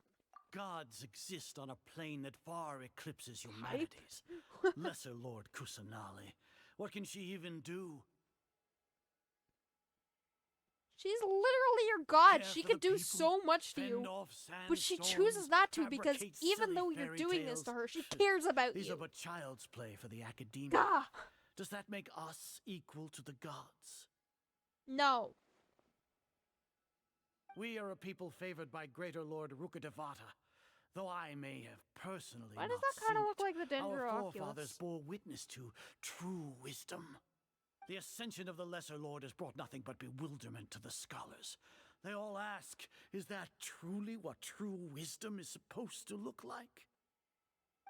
Gods exist on a plane that far eclipses Hype? humanity's. Lesser Lord Kusanale. What can she even do? She's literally your god. Care She for could the do people, so much to fend you. off But she sandstorms, chooses not to because fabricate even silly though you're fairy doing this tales. to her, she cares about These you. are but child's play for the academia. Gah! Does that make us equal to the gods? No. We are a people favored by Greater Lord Rukadavata. Though I may have personally Why does not that kind of seen look like the it, our Dendro forefathers Oculus? bore witness to true wisdom. The ascension of the Lesser Lord has brought nothing but bewilderment to the scholars. They all ask, is that truly what true wisdom is supposed to look like?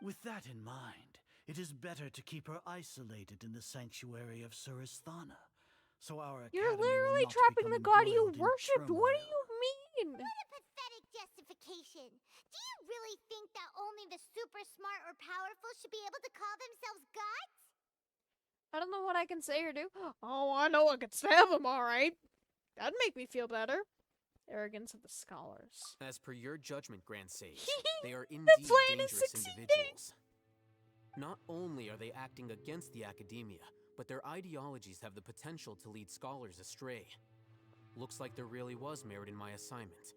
With that in mind, it is better to keep her isolated in the sanctuary of Suristhana, so our You're academy will literally not trapping become the god you embroiled in worshipped. What do turmoil. you mean? What a pathetic justification. Do you really think that only the super smart or powerful should be able to call themselves gods? I don't know what I can say or do. Oh, I know I can stab him, alright. That'd make me feel better. Arrogance of the scholars. As per your judgment, Grand Sage, they are The indeed plan is dangerous succeeding. individuals. Not only are they acting against the academia, but their ideologies have the potential to lead scholars astray. Looks like there really was merit in my assignment.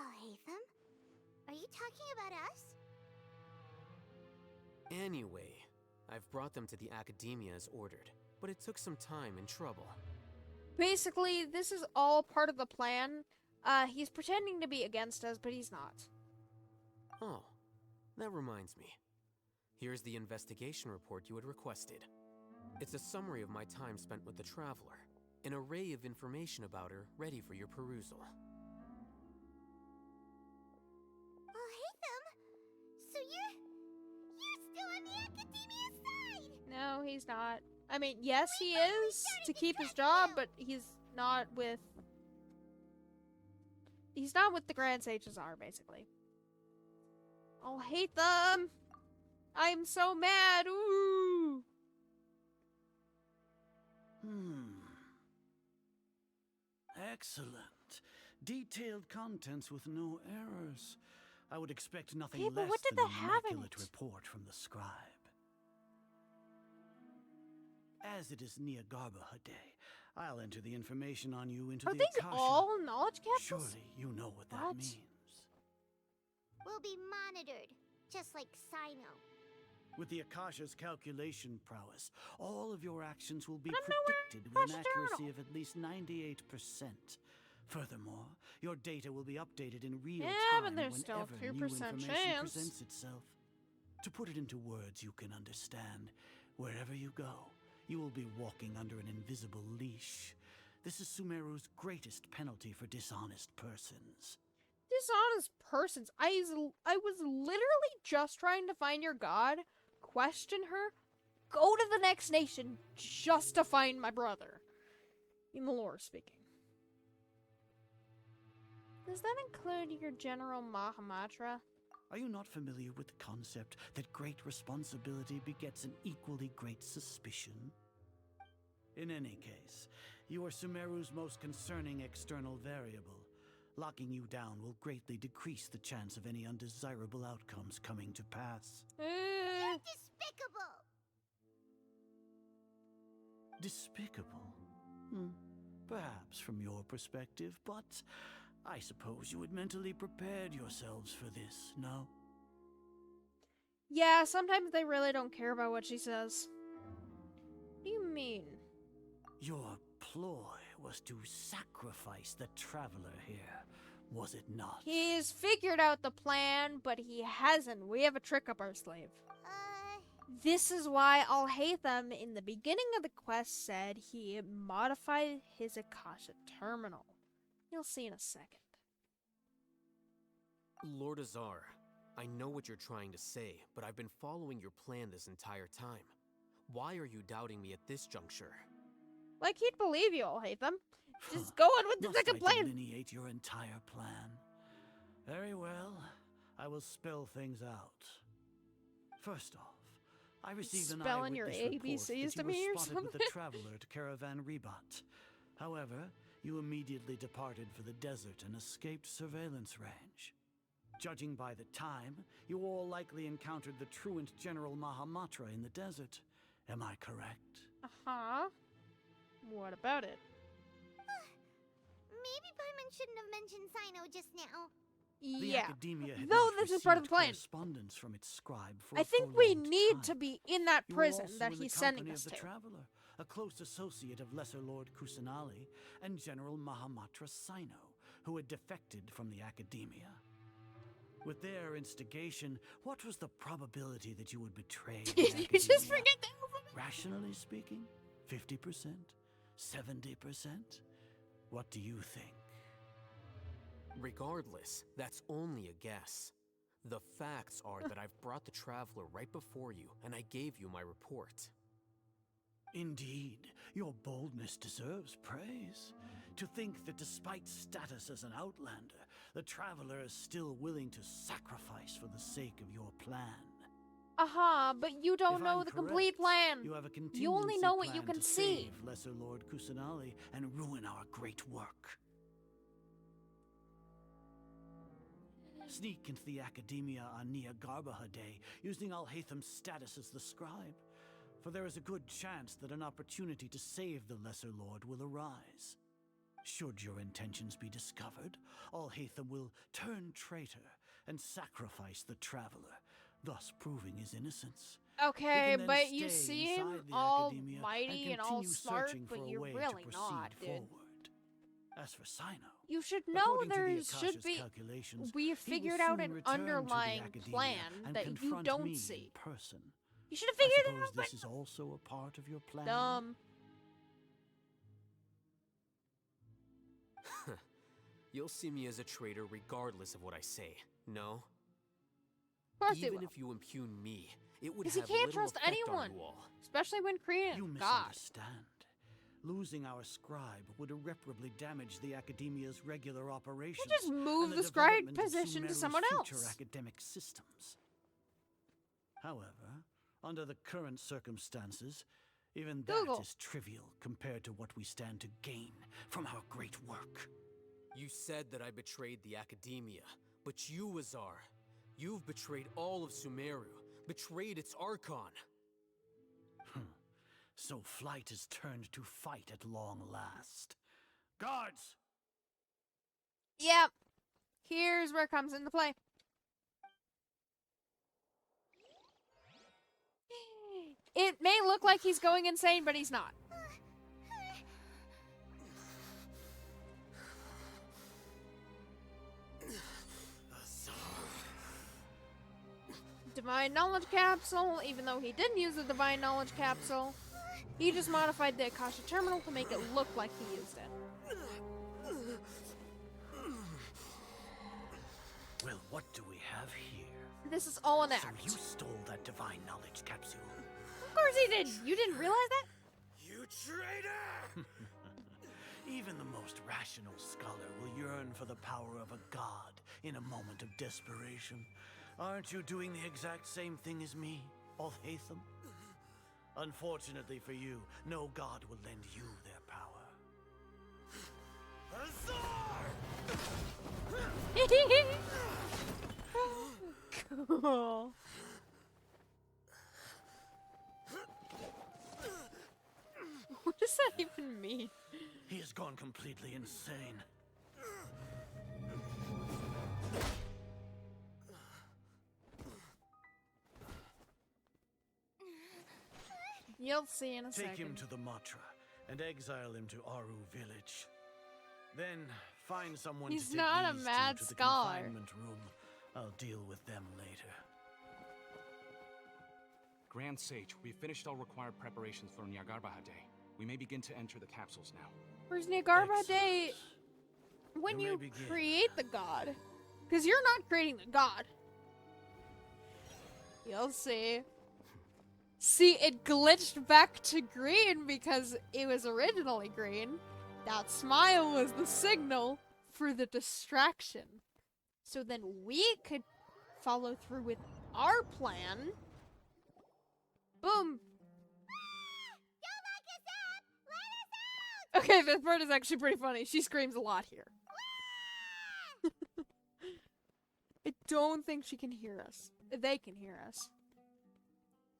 Oh, Hatham? Are you talking about us? Anyway, I've brought them to the academia as ordered, but it took some time and trouble. Basically, this is all part of the plan. He's pretending to be against us, but he's not. Oh, that reminds me. Here's the investigation report you had requested. It's a summary of my time spent with the Traveler, an array of information about her ready for your perusal. Oh, Hatham? So you're still on the academia side! No, he's not. I mean, yes, he is to keep his job, but he's not with the Grand Sages are, basically. I'll hate them! I'm so mad! Ooh! Excellent. Detailed contents with no errors. I would expect nothing Hey, but less what did than that an have in immaculate it? report from the scribe. As it is Niagarbaha Day, I'll enter the information on you into Are the these Akasha. all knowledge capsules? Surely you know what that What? means. Will be monitored, just like Sino. With the Akasha's calculation prowess, all of your actions will be But I'm nowhere predicted in with an Akasha accuracy Journal. of at least 98%. Furthermore, your data will be updated in real Yeah, time but there's still a whenever new 3% information chance. presents itself. To put it into words you can understand, wherever you go, you will be walking under an invisible leash. This is Sumeru's greatest penalty for dishonest persons. Dishonest persons. I was literally just trying to find your god, question her, go to the next nation just to find my brother. In the lore speaking. Does that include your General Mahamatra? Are you not familiar with the concept that great responsibility begets an equally great suspicion? In any case, you are Sumeru's most concerning external variable. Locking you down will greatly decrease the chance of any undesirable outcomes coming to pass. Despicable! Despicable? Perhaps from your perspective, but I suppose you had mentally prepared yourselves for this, no? Yeah, sometimes they really don't care about what she says. What do you mean? Your ploy was to sacrifice the Traveler here, was it not? He's figured out the plan, but he hasn't. We have a trick up our sleeve. This is why Al-Haytham in the beginning of the quest said he modified his Akasha terminal. You'll see in a second. Lord Azar, I know what you're trying to say, but I've been following your plan this entire time. Why are you doubting me at this juncture? Like he'd believe you, Hatham. Just go on with the Must second I plan. delineate your entire plan? Very well. I will spell things out. First off, I received an Spelling your eyewitness report ABCs that to you me were or spotted with a something? traveler at Caravan Rebat. However, you immediately departed for the desert and escaped surveillance range. Judging by the time, you all likely encountered the truant General Mahamatra in the desert. Am I correct? Uh-huh. What about it? Maybe Paimon shouldn't have mentioned Sino just now. The Yeah. Academia had Though not this is part of the received plan. correspondence from its scribe for I a think we prolonged need time. to be in that You were prison also that in the he's sending company us of the to. Traveler, a close associate of Lesser Lord Kusanali and General Mahamatra Sino, who had defected from the Academia. With their instigation, what was the probability that you would betray the Did you Academia? just forget that? Rationally speaking, 50%? 70%? What do you think? Regardless, that's only a guess. The facts are that I've brought the Traveler right before you, and I gave you my report. Indeed, your boldness deserves praise. To think that despite status as an outlander, the Traveler is still willing to sacrifice for the sake of your plan. Uh-huh, but you don't If know I'm the complete correct, plan. You have a contingency You only know what you plan can to see. save Lesser Lord Kusanali and ruin our great work. Sneak into the Academia on Nia Garbaha Day, using Alhatham's status as the scribe. For there is a good chance that an opportunity to save the Lesser Lord will arise. Should your intentions be discovered, Alhatham will turn traitor and sacrifice the Traveler, thus proving his innocence. Okay, He can then but you stay seem inside the Academia almighty and all continue smart, searching for but a you're way to really proceed not, dude. forward. As for Sino, You should know according to there the should Akasha's be. calculations, We have he will figured out soon an return to the underlying Academia plan and that you confront don't me see. in person. You should have I figured it suppose out, but this is also a part of your plan. dumb. You'll see me as a traitor regardless of what I say, no? Of course he Even will. if you impugn me, it would 'Cause he have can't little trust effect anyone. on you all. Especially when creating You God. misunderstand. Losing our scribe would irreparably damage the Academia's regular operations. just move and the scribe development of position to Sumeru's someone future else. academic systems. However, under the current circumstances, even that Google. is trivial compared to what we stand to gain from our great work. You said that I betrayed the Academia, but you, Azar, you've betrayed all of Sumeru, betrayed its Archon. So flight is turned to fight at long last. Guards! Yep. Here's where it comes into play. It may look like he's going insane, but he's not. Divine Knowledge Capsule, even though he didn't use the Divine Knowledge Capsule, he just modified the Akasha Terminal to make it look like he used it. Well, what do we have here? This is all an So act. you stole that divine knowledge capsule. Of course he did. You didn't realize that? You traitor! Even the most rational scholar will yearn for the power of a god in a moment of desperation. Aren't you doing the exact same thing as me, Alhatham? Unfortunately for you, no god will lend you their power. Cool. What does that even mean? He has gone completely insane. You'll see in a Take second. him to the Matra and exile him to Aru village. Then find someone He's to take not a these mad two to the scholar. confinement room. I'll deal with them later. Grand Sage, we've finished all required preparations for Nyagarbha Day. We may begin to enter the capsules now. Where's Nyagarbha Day Excellent. when You may you begin. create the god? Because you're not creating the god. You'll see. See, it glitched back to green because it was originally green. That smile was the signal for the distraction. So then we could follow through with our plan. Boom. Don't lock us up! Let us out! Okay, this part is actually pretty funny. She screams a lot here. I don't think she can hear us. They can hear us.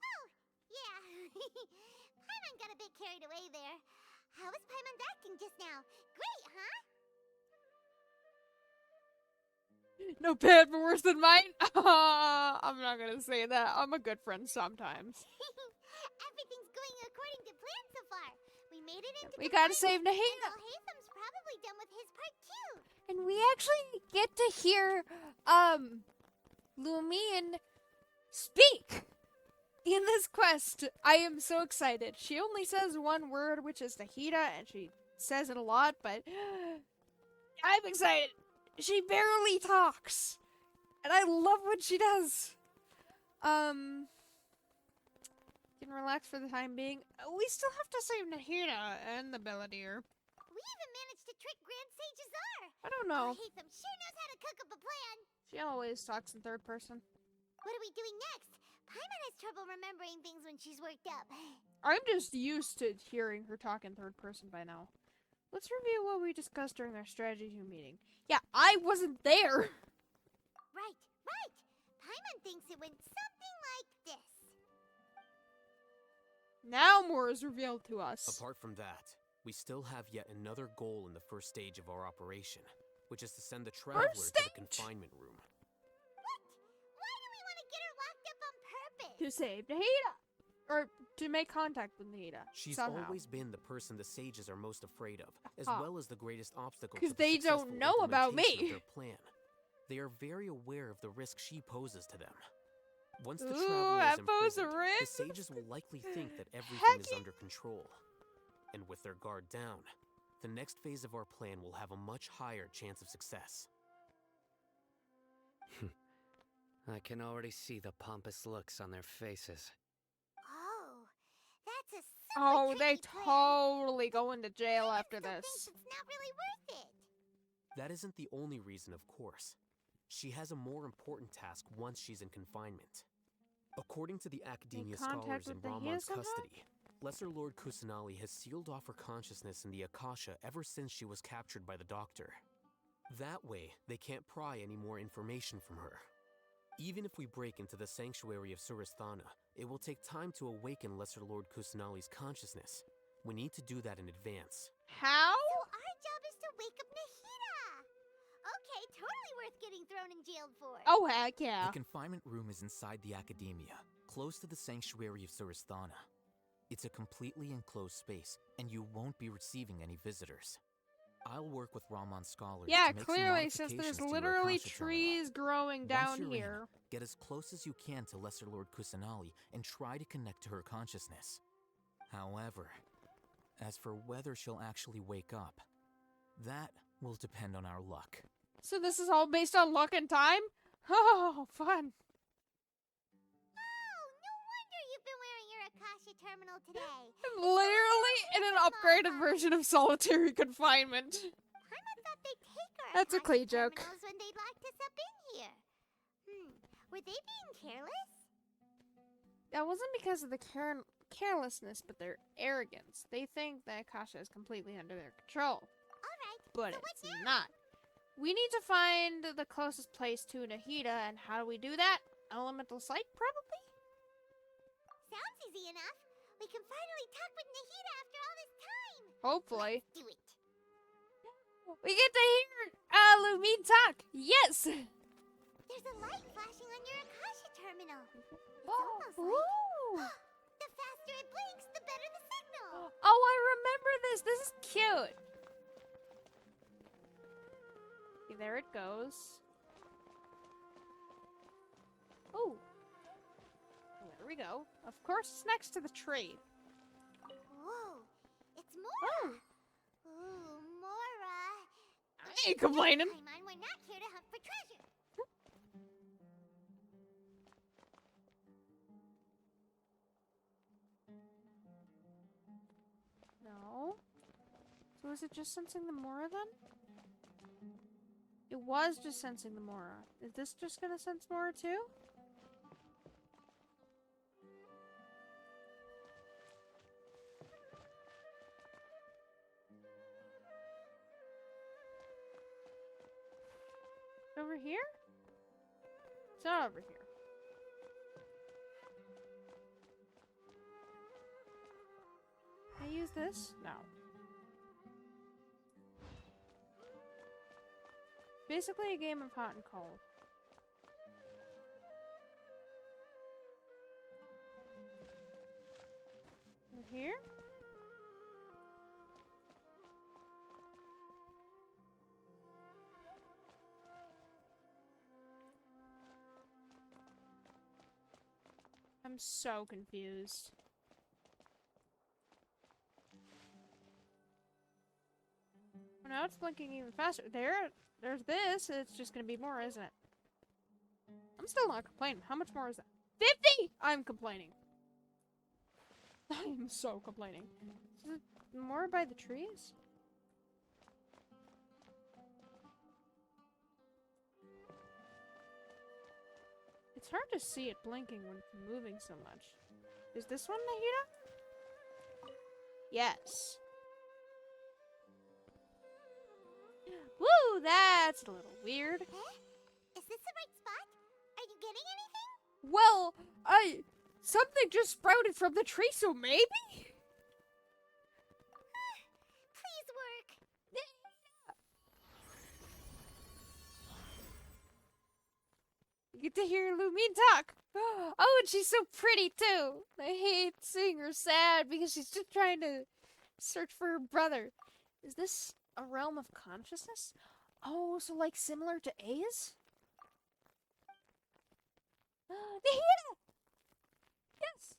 Oh, yeah. Paimon got a bit carried away there. How was Paimon's acting just now? Great, huh? No bad but worse than mine. I'm not gonna say that. I'm a good friend sometimes. Everything's going according to plan so far. We made it into We gotta save confinement, Nahida. and Haytham's probably done with his part too. And we actually get to hear, Lumion speak in this quest. I am so excited. She only says one word, which is Nahida, and she says it a lot, but I'm excited. She barely talks. And I love what she does. Can relax for the time being. We still have to save Nahida and the Belladere. We even managed to trick Grand Sage Azar. I don't know. Haytham sure knows how to cook up a plan. She always talks in third person. What are we doing next? Paimon has trouble remembering things when she's worked up. I'm just used to hearing her talk in third person by now. Let's review what we discussed during our strategy meeting. Yeah, I wasn't there. Right. Paimon thinks it went something like this. Now more is revealed to us. Apart from that, we still have yet another goal in the first stage of our operation, which is to send the traveler to the confinement room. What? Why do we want to get her locked up on purpose? To save Nahida. Or to make contact with Nahida. She's somehow. always been the person the sages are most afraid of, as well as the greatest obstacle to Because the they successful don't know about implementation me. of their plan. They are very aware of the risk she poses to them. Once the Ooh, traveler that is poses a imprisoned, the risk. sages will likely think that everything Heck is yeah. under control. And with their guard down, the next phase of our plan will have a much higher chance of success. I can already see the pompous looks on their faces. Oh, that's a super Oh, they tricky plan. totally go into jail after Still this. thinks it's not really worth it. That isn't the only reason, of course. She has a more important task once she's in confinement. According to the Academia contact scholars in with the Ramon's Hisoka? custody, Lesser Lord Kusanali has sealed off her consciousness in the Akasha ever since she was captured by the Doctor. That way, they can't pry any more information from her. Even if we break into the sanctuary of Suristhana, it will take time to awaken Lesser Lord Kusanali's consciousness. We need to do that in advance. How? So our job is to wake up Nahida. Okay, totally worth getting thrown in jail for. Oh, heck yeah. The confinement room is inside the Academia, close to the sanctuary of Suristhana. It's a completely enclosed space, and you won't be receiving any visitors. I'll work with Ramon's scholars Yeah, to make some clearly, since modifications there's to your literally Akasha terminal. trees growing Once down you're here. in, get as close as you can to Lesser Lord Kusanali and try to connect to her consciousness. However, as for whether she'll actually wake up, that will depend on our luck. So this is all based on luck and time? Oh, fun. Oh, no wonder you've been wearing your Akasha terminal today. I'm literally in an upgraded version of solitary confinement. Paimon thought they'd take our That's a Akasha Clay joke. terminals when they locked us up in here. Were they being careless? That wasn't because of the carelessness, but their arrogance. They think that Akasha is completely under their control. Alright, But so what it's now? not. We need to find the closest place to Nahida, and how do we do that? Elemental sight, probably? Sounds easy enough. We can finally talk with Nahida after all this time. Hopefully. Let's do it. We get to hear Lumine talk! Yes! There's a light flashing on your Akasha terminal. It's Oh, almost like... ooh. The faster it blinks, the better the signal. Oh, I remember this! This is cute! Okay, there it goes. Oh. There we go. Of course, it's next to the tree. Whoa, it's Mora. Oh. Ooh, Mora. I ain't complaining. Paimon, we're not here to hunt for treasure. Was it just sensing the Mora then? It was just sensing the Mora. Is this just gonna sense Mora too? Over here? It's not over here. Can I use this? No. Basically a game of hot and cold. Over here? I'm so confused. Oh, now it's blinking even faster. There's this. It's just gonna be more, isn't it? I'm still not complaining. How much more is that? 50! I'm complaining. I'm so complaining. Is it more by the trees? It's hard to see it blinking when it's moving so much. Is this one Nahida? Yes. Woo, that's a little weird. Is this the right spot? Are you getting anything? Well, something just sprouted from the tree, so maybe? Please work. You get to hear Lumine talk. Oh, and she's so pretty too. I hate seeing her sad because she's just trying to search for her brother. Is this a realm of consciousness? Oh, so like similar to A's? Nahida! Yes!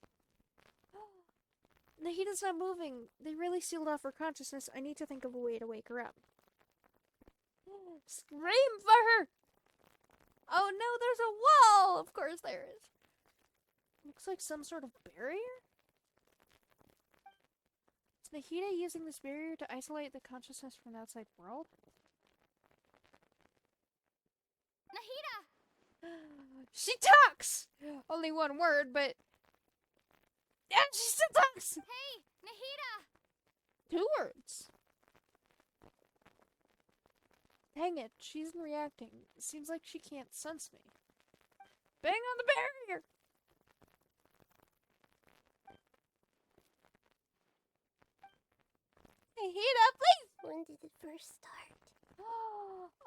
Nahida's not moving. They really sealed off her consciousness. I need to think of a way to wake her up. Scream for her! Oh no, there's a wall! Of course there is. Looks like some sort of barrier? Is Nahida using this barrier to isolate the consciousness from the outside world? Nahida! She talks! Only one word, but... Yeah, she still talks! Hey, Nahida! 2 words. Dang it, she isn't reacting. It seems like she can't sense me. Bang on the barrier! Nahida, please! When did it first start?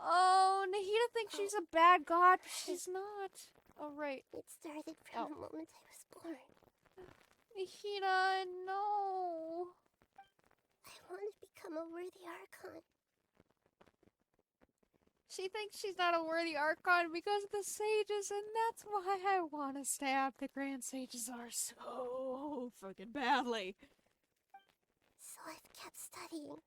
Oh, Nahida thinks she's a bad god, but she's not. Oh, right. It started from the moment I was born. Nahida, no. I want to become a worthy Archon. She thinks she's not a worthy Archon because of the sages, and that's why I want to stab the Grand Sages are so fucking badly. So I've kept studying.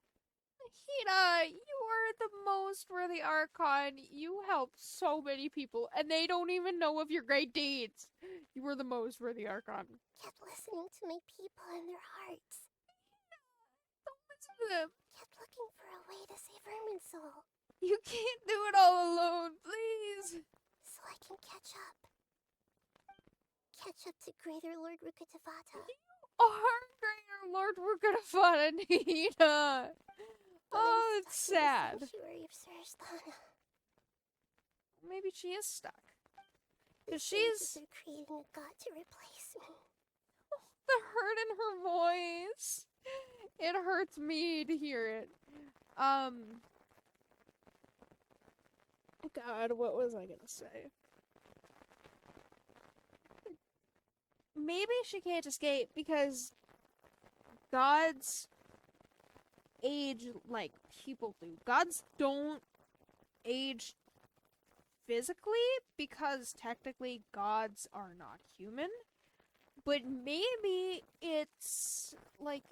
Nahida, you are the most worthy Archon. You help so many people, and they don't even know of your great deeds. You were the most worthy Archon. Kept listening to my people and their hearts. Don't listen to them. Kept looking for a way to save Irminsul. You can't do it all alone, please. So I can catch up. Catch up to Greater Lord Rukkhadevata. Our Greater Lord Rukkhadevata, Nahida. Oh, it's sad. Sanctuary of Sarasthana. Maybe she is stuck. The Because she's... They're creating a god to replace me. Oh, the hurt in her voice. It hurts me to hear it. God, what was I gonna say? Maybe she can't escape because gods age like people do. Gods don't age physically because technically gods are not human. But maybe it's like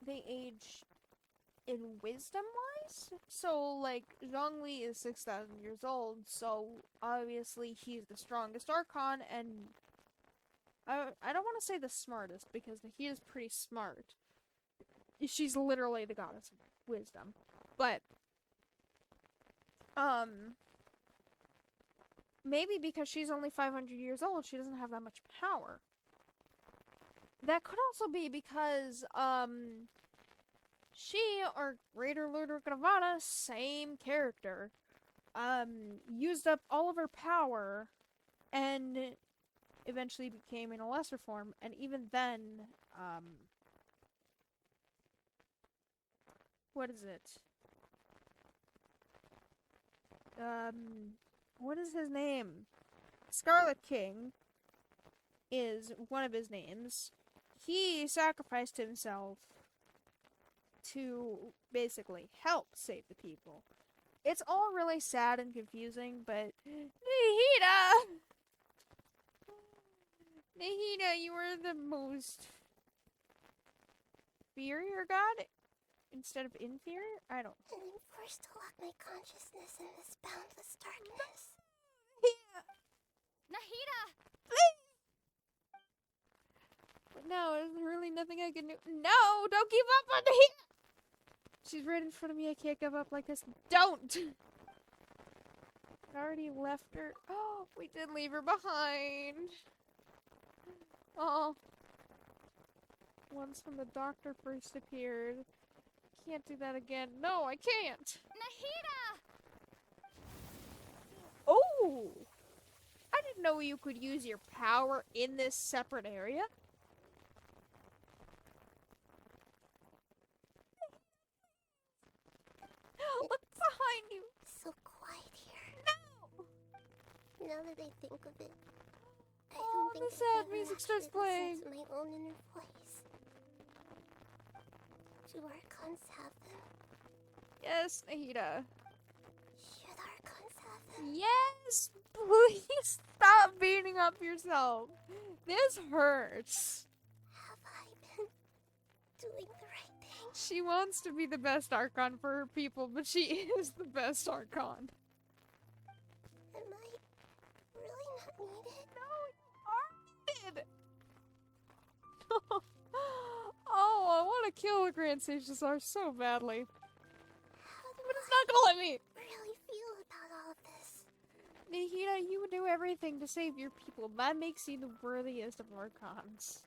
they age in wisdom wise. So like Zhongli is 6,000 years old, so obviously he's the strongest Archon, and I don't want to say the smartest because he is pretty smart. She's literally the goddess of wisdom. But, maybe because she's only 500 years old, she doesn't have that much power. That could also be because, she, or Greater Lord Rukkhadevata, same character, used up all of her power and eventually became in a lesser form, and even then, what is it? What is his name? Scarlet King is one of his names. He sacrificed himself to basically help save the people. It's all really sad and confusing, but Nahida! Nahida, you were the most inferior god instead of inferior? I don't know. And I'm forced to lock my consciousness in this boundless darkness. Nahida! But no, there's really nothing I can do. No, don't give up on Nahida! She's right in front of me. I can't give up like this. Don't! I already left her. Oh, we did leave her behind. Oh. Once when the doctor first appeared. Can't do that again. No, I can't. Nahida! Oh! I didn't know you could use your power in this separate area. Look behind you. So quiet here. No! Now that I think of it, I Oh, don't think the sad I've ever music starts actually listened playing. to my own inner voice. Do Archons have them? Yes, Nahida. Should Archons have them? Yes! Please stop beating up yourself. This hurts. Have I been doing the right thing? She wants to be the best Archon for her people, but she is the best Archon. Am I really not needed? No, you are needed. Oh, I want to kill the Grand Sages so badly. How do But it's not gonna let me. really feel about all of this? Nahida, you would do everything to save your people. That makes you the worthiest of Archons.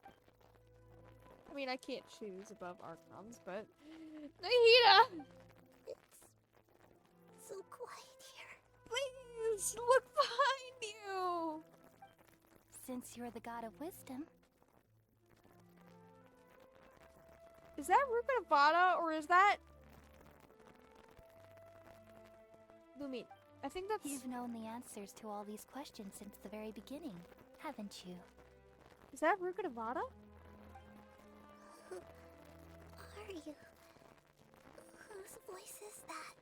I mean, I can't choose above Archons, but... Nahida! It's so quiet here. Please, look behind you! Since you're the god of wisdom, Is that Rukkhadevata, or is that... Lumin? I think that's... you've known the answers to all these questions since the very beginning, haven't you? Is that Rukkhadevata? Who are you? Whose voice is that?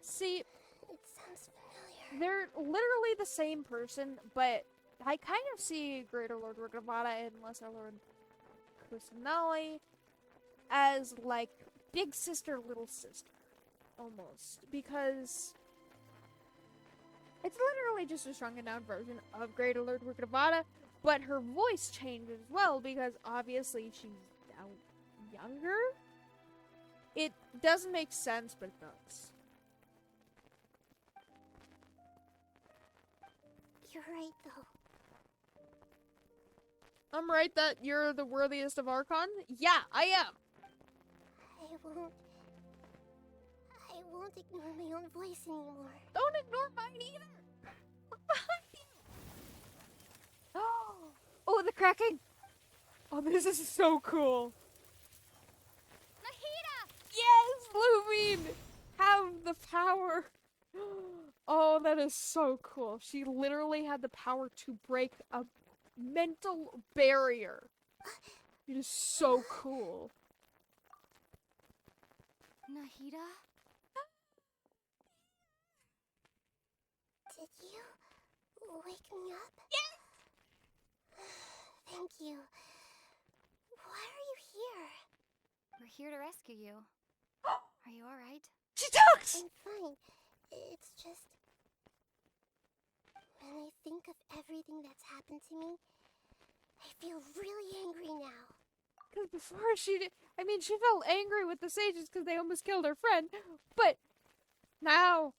See, It sounds familiar. they're literally the same person, but I kind of see Greater Lord Rukkhadevata and Lesser Lord Kusanali as, like, big sister, little sister. Almost. Because it's literally just a shrunken down version of Greater Lord Rukkhadevata, but her voice changed as well because obviously she's now younger. It doesn't make sense, but it does. You're right, though. I'm right that you're the worthiest of Archon? Yeah, I am. I won't ignore my own voice anymore. Don't ignore mine either. Look behind you. Oh, the cracking. Oh, this is so cool. Nahida! Yes, Lumin! Have the power. Oh, that is so cool. She literally had the power to break a mental barrier. It is so cool. Nahida? Did you wake me up? Yes! Thank you. Why are you here? We're here to rescue you. Are you alright? She talks! I'm fine. It's just... when I think of everything that's happened to me, I feel really angry now. Because before she did... I mean, she felt angry with the sages because they almost killed her friend, but now,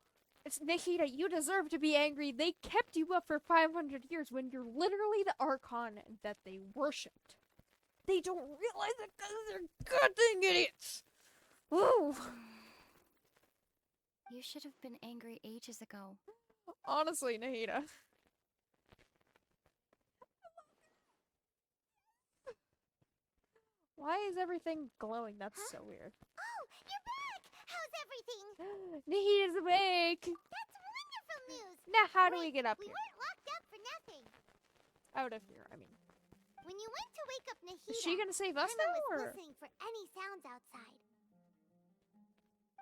it's Nahida, you deserve to be angry. They kept you up for 500 years when you're literally the Archon that they worshipped. They don't realize it because they're goddamn idiots. Ooh. You should have been angry ages ago. Honestly, Nahida. Why is everything glowing? That's so weird. Oh, you're back! How's everything? Nahida's awake! That's wonderful news! Now, how do we Wait, get up we here? weren't locked up for nothing. Out of here, I mean. When you went to wake up Nahida, Is she gonna save us Paimon now, was or? listening for any sounds outside.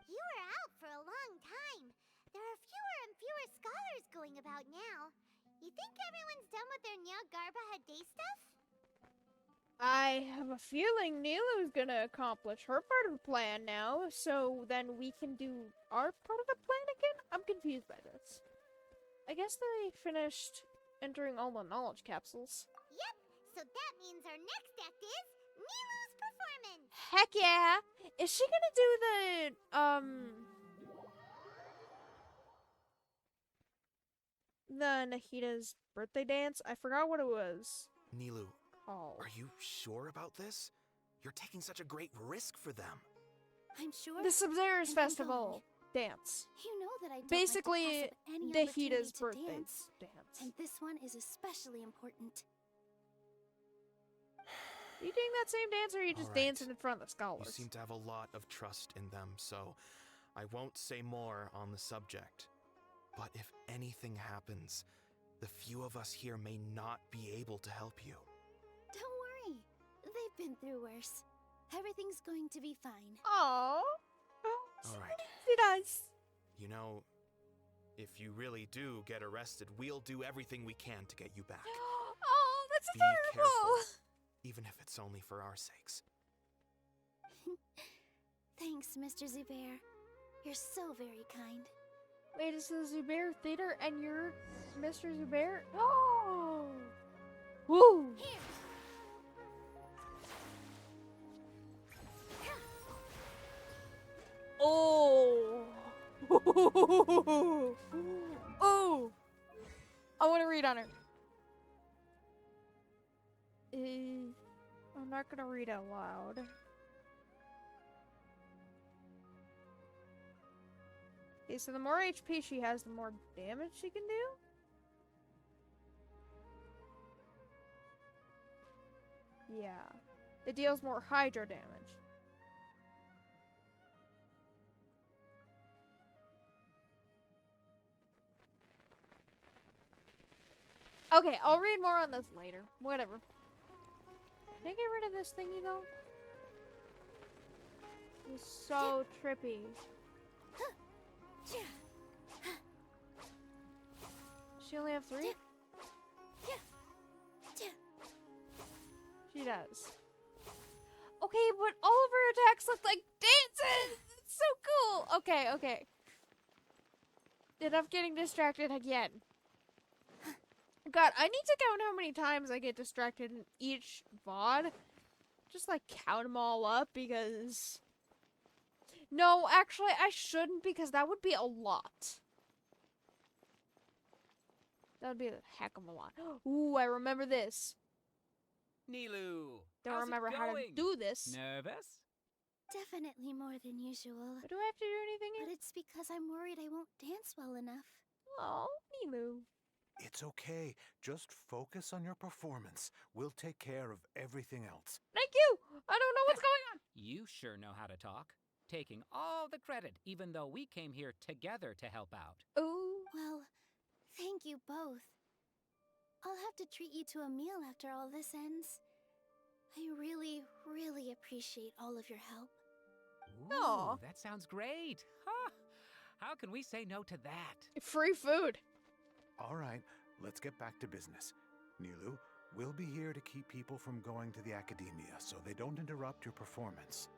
You were out for a long time. There are fewer and fewer scholars going about now. You think everyone's done with their Nyagarbahad day stuff? I have a feeling Nilu's gonna accomplish her part of the plan now, so then we can do our part of the plan again? I'm confused by this. I guess they finished entering all the knowledge capsules. Yep, so that means our next act is Nilu's performance! Heck yeah! Is she gonna do the Nahida's birthday dance? I forgot what it was. Nilu, Oh. are you sure about this? You're taking such a great risk for them. I'm sure. The Subzerus And I'm Festival dance. You know that I don't Basically, like to pass up any opportunity Nahida's to birthday dance. dance. And this one is especially important. Are you doing that same dance, or are you just All right. dancing in front of the scholars? You seem to have a lot of trust in them, so I won't say more on the subject. But if anything happens, the few of us here may not be able to help you. Don't worry. They've been through worse. Everything's going to be fine. Aww. All right. She does. You know, if you really do get arrested, we'll do everything we can to get you back. Oh, that's Be adorable. careful, even if it's only for our sakes. Thanks, Mr. Zubair. You're so very kind. Wait, it's the Zubair Theater and you're Mr. Zubair? Oh! Woo! Here. Oh! Oh! I want to read on her. I'm not gonna read out loud. Okay, so the more HP she has, the more damage she can do? Yeah. It deals more hydro damage. Okay, I'll read more on this later. Whatever. Can I get rid of this thingy though? It's so trippy. She only have 3? She does. Okay, but all of her attacks look like dances! It's so cool! Okay, okay. Enough getting distracted again. God, I need to count how many times I get distracted in each VOD. Just like count them all up because... No, actually I shouldn't because that would be a lot. That would be a heck of a lot. Ooh, I remember this. Nilu! Don't how's remember it how to going? do this. Nervous? Definitely more than usual. But do I have to do anything? But it's because I'm worried I won't dance well enough. Oh, Nilu. It's okay. Just focus on your performance. We'll take care of everything else. Thank you! I don't know what's going on! You sure know how to talk. Taking all the credit, even though we came here together to help out. Ooh. Well, thank you both. I'll have to treat you to a meal after all this ends. I really, really appreciate all of your help. Ooh, Aw. that sounds great. Huh. How can we say no to that? Free food. All right, let's get back to business. Nilu, we'll be here to keep people from going to the academia so they don't interrupt your performance.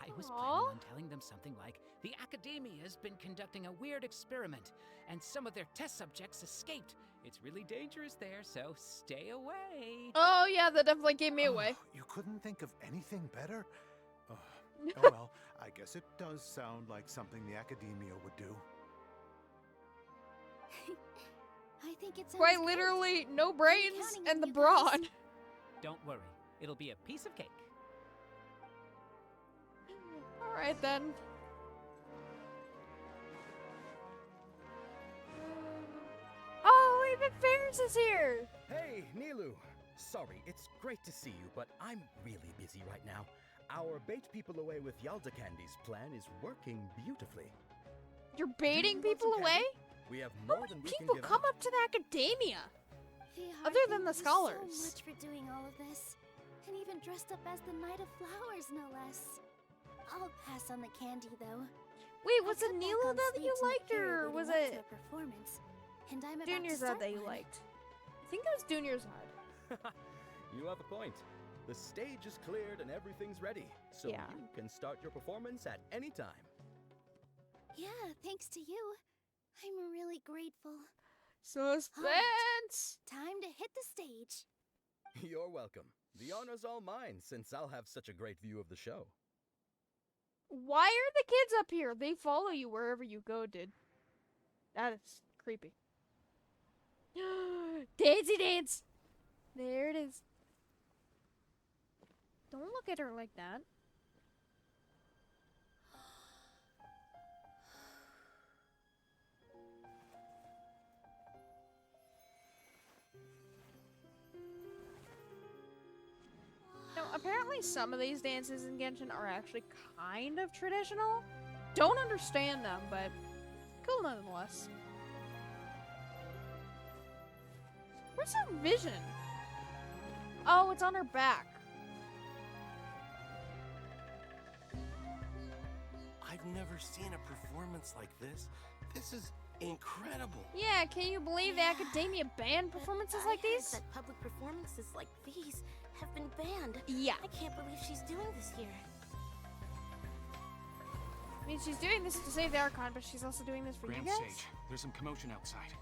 I was Aw. planning on telling them something like, the Academia has been conducting a weird experiment, and some of their test subjects escaped. It's really dangerous there, so stay away. Oh, yeah, that definitely gave me away. You couldn't think of anything better? Oh well, I guess it does sound like something the Academia would do. I think it's Quite literally, no brains and the brawn. Don't worry, it'll be a piece of cake. Alright then. Oh, even Ferris is here! Hey, Nilu! Sorry, it's great to see you, but I'm really busy right now. Our bait people away with Yalda Candy's plan is working beautifully. You're baiting people away? We have How more many than we can people give come out. up to the Academia? Fiar, Other than the thank you scholars. so much for doing all of this. And even dressed up as the Knight of Flowers, no less. I'll pass on the candy, though. Wait, was I it cut back Nilo on that you sweets in the liked, period or leading was up to it a performance, and I'm about to Junior's start that you one. liked? I think it was Junior's Odd. You have a point. The stage is cleared and everything's ready, so Yeah. you can start your performance at any time. Yeah, thanks to you. I'm really grateful. Suspense! Time to hit the stage. You're welcome. The honor's all mine, since I'll have such a great view of the show. Why are the kids up here? They follow you wherever you go, dude. That is creepy. Daisy dance! There it is. Don't look at her like that. Now, apparently some of these dances in Genshin are actually kind of traditional. Don't understand them, but cool nonetheless. Where's her vision? Oh, it's on her back. I've never seen a performance like this. This is incredible. Yeah, can you believe the Academia banned performances like these? That public performances like these have been banned. Yeah. I can't believe she's doing this here. I mean, she's doing this to save the Archon, but she's also doing this for Grand you guys? Sage, there's some commotion outside.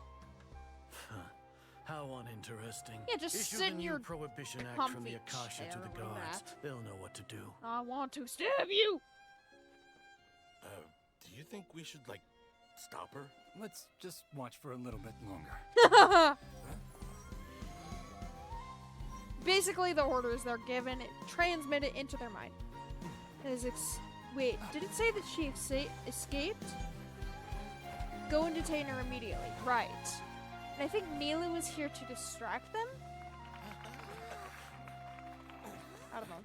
How uninteresting. Yeah, just Issue sit the in new your Prohibition Act from the comfy Akasha to chair the like guards. that. They'll know what to do. I want to stab you! Do you think we should, like, stop her? Let's just watch for a little bit longer. Basically, the orders they're given, it transmitted into their mind. Wait, did it say that she escaped? Go and detain her immediately. Right. And I think Neela was here to distract them? I don't know.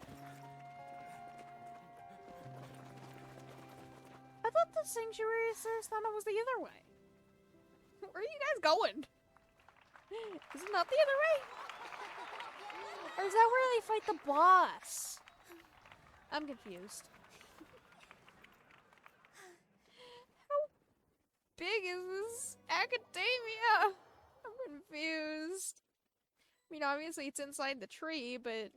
I thought the Sanctuary of Sarasthana was the other way. Where are you guys going? Is it not the other way? Or is that where they fight the boss? I'm confused. How big is this academia? I'm confused. I mean, obviously it's inside the tree, but...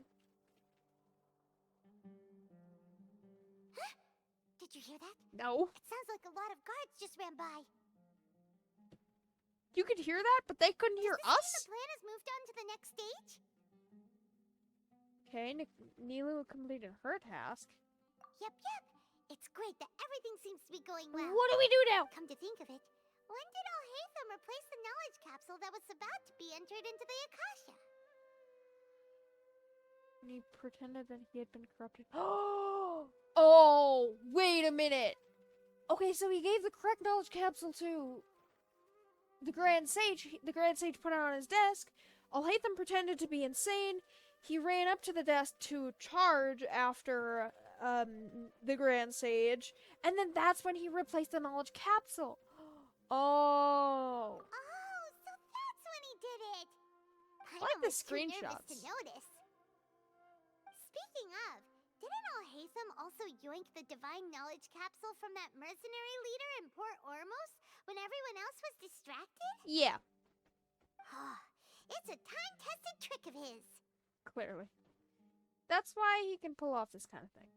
Did you hear that? No. It sounds like a lot of guards just ran by. You could hear that, but they couldn't hear Does this us? mean the plan has moved on to the next stage? Okay, Neela completed her task. Yep. It's great that everything seems to be going well. What do we do now? Come to think of it, when did Alhaitham replace the knowledge capsule that was about to be entered into the Akasha? And he pretended that he had been corrupted. Oh, wait a minute. Okay, so he gave the correct knowledge capsule to the Grand Sage. The Grand Sage put it on his desk. Alhaitham pretended to be insane. He ran up to the desk to charge after the Grand Sage, and then that's when he replaced the knowledge capsule. Oh. Oh, so that's when he did it. I like the was too nervous screenshots. to notice. Speaking of, didn't Alhaitham also yoink the divine knowledge capsule from that mercenary leader in Port Ormos when everyone else was distracted? Yeah, It's a time-tested trick of his. clearly. That's why he can pull off this kind of thing.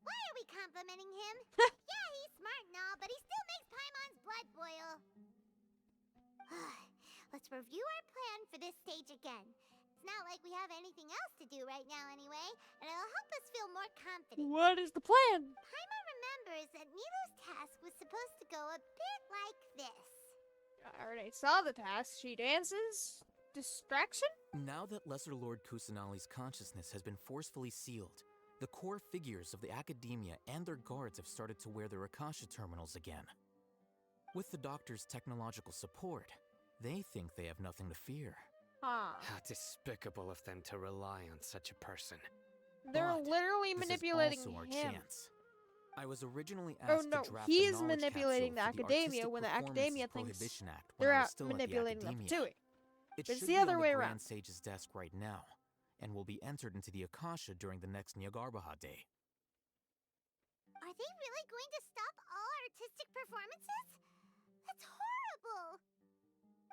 Why are we complimenting him? Yeah, he's smart and all, but he still makes Paimon's blood boil. Let's review our plan for this stage again. It's not like we have anything else to do right now anyway, and it'll help us feel more confident. What is the plan? Paimon remembers that Nilu's task was supposed to go a bit like this. I already saw the task. She dances. Distraction? Now that Lesser Lord Kusanali's consciousness has been forcefully sealed, the core figures of the Academia and their guards have started to wear their Akasha terminals again. With the Doctor's technological support, they think they have nothing to fear. How despicable of them to rely on such a person. They're But literally this is manipulating also our him. chance. I was originally Oh asked no, to draft he's a knowledge manipulating the capsule for academia Artistic when the Performances academia thinks Prohibition Act when they're I was out still at the manipulating them academia. too. It But it's should the be other on way the around. Grand Sage's desk right now, and will be entered into the Akasha during the next Nyagarbha Day. Are they really going to stop all artistic performances? That's horrible!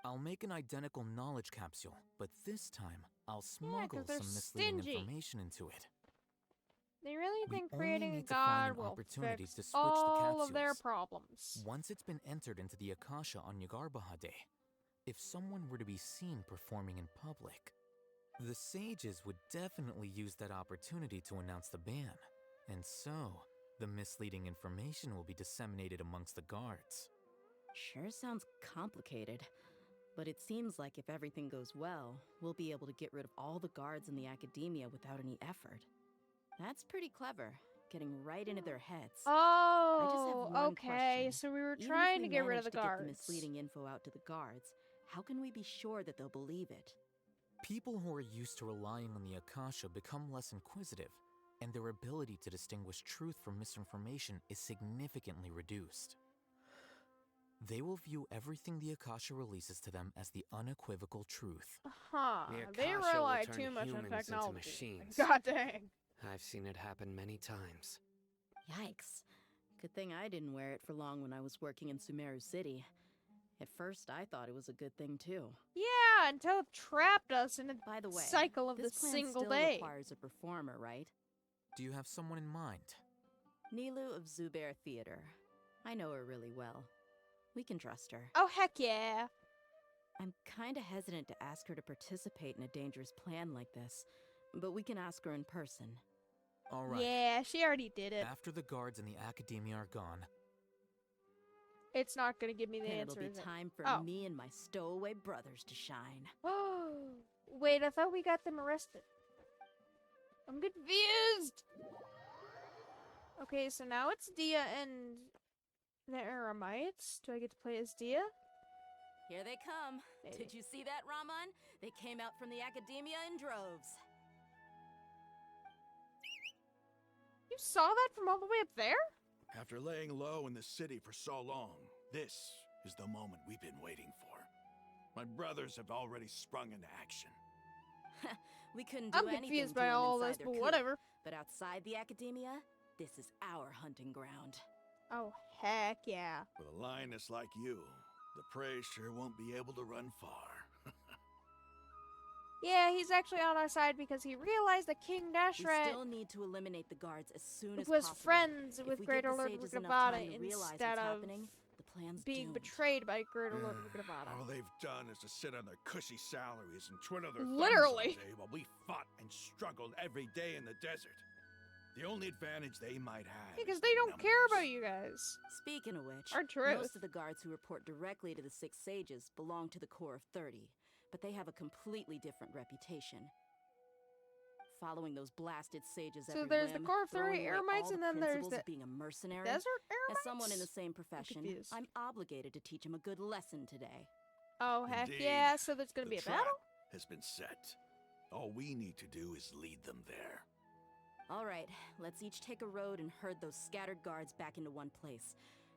I'll make an identical knowledge capsule, but this time I'll smuggle they're some misleading stingy. information into it. They really We think only creating a need to find god an will opportunity fix to switch the all of their capsules. problems. Once it's been entered into the Akasha on Nyagarbha Day, if someone were to be seen performing in public, the sages would definitely use that opportunity to announce the ban, and so the misleading information will be disseminated amongst the guards. Sure sounds complicated, but it seems like if everything goes well, we'll be able to get rid of all the guards in the academia without any effort. That's pretty clever, getting right into their heads. I just have Oh, one okay. question. So we were Even if trying we to get rid of manage the to get guards. the misleading info out to the guards, how can we be sure that they'll believe it? People who are used to relying on the Akasha become less inquisitive, and their ability to distinguish truth from misinformation is significantly reduced. They will view everything the Akasha releases to them as the unequivocal truth. Huh. The They Akasha will rely turn too much on humans into technology. machines. God dang. I've seen it happen many times. Yikes. Good thing I didn't wear it for long when I was working in Sumeru City. At first, I thought it was a good thing too. Yeah, until it trapped us in a By the way, cycle of the this plan single still day. requires a performer, right? Do you have someone in mind? Nilu of Zubair Theater. I know her really well. We can trust her. Oh, heck yeah. I'm kinda hesitant to ask her to participate in a dangerous plan like this, but we can ask her in person. All right. Yeah, she already did it. After the guards and the academia are gone, It's not gonna give me the Then answer, it'll be is it? time for Oh. me and my stowaway brothers to shine. Wait, I thought we got them arrested. I'm confused. Okay, so now it's Dia and the Eremites. Do I get to play as Dia? Here they come. Maybe. Did you see that, Raman? They came out from the academia in droves. You saw that from all the way up there? After laying low in the city for so long, this is the moment we've been waiting for. My brothers have already sprung into action. We couldn't do I'm anything confused to by them all inside this, their but coop. whatever. But outside the academia, this is our hunting ground. Oh, heck yeah. With a lioness like you, the prey sure won't be able to run far. Yeah, he's actually on our side because he realized that King We Dashret still need to eliminate the guards as soon as was possible. friends If with we Greater give the Lord sages enough Rukavada time to realize instead what's of happening, the plan's being doomed. betrayed by Greater Lord Rukavada. All they've done is to sit on their cushy salaries and twiddle their Literally. thumbs all day while we fought and struggled every day in the desert. The only advantage they might have Because is they don't numbers. care about you guys. Speaking of which, Our truth. most of the guards who report directly to the Six Sages belong to the Corps of 30, but they have a completely different reputation. Following those blasted sages So every there's the whim, Corps of 30 throwing away Eremites, all the and then there's principles the of being a mercenary. Desert As Eremites? someone in the same profession, confused. I'm obligated to teach him a good lesson today. Oh, heck Indeed, yeah, so there's gonna the be a trap battle? has been set. All we need to do is lead them there. All right, let's each take a road and herd those scattered guards back into one place.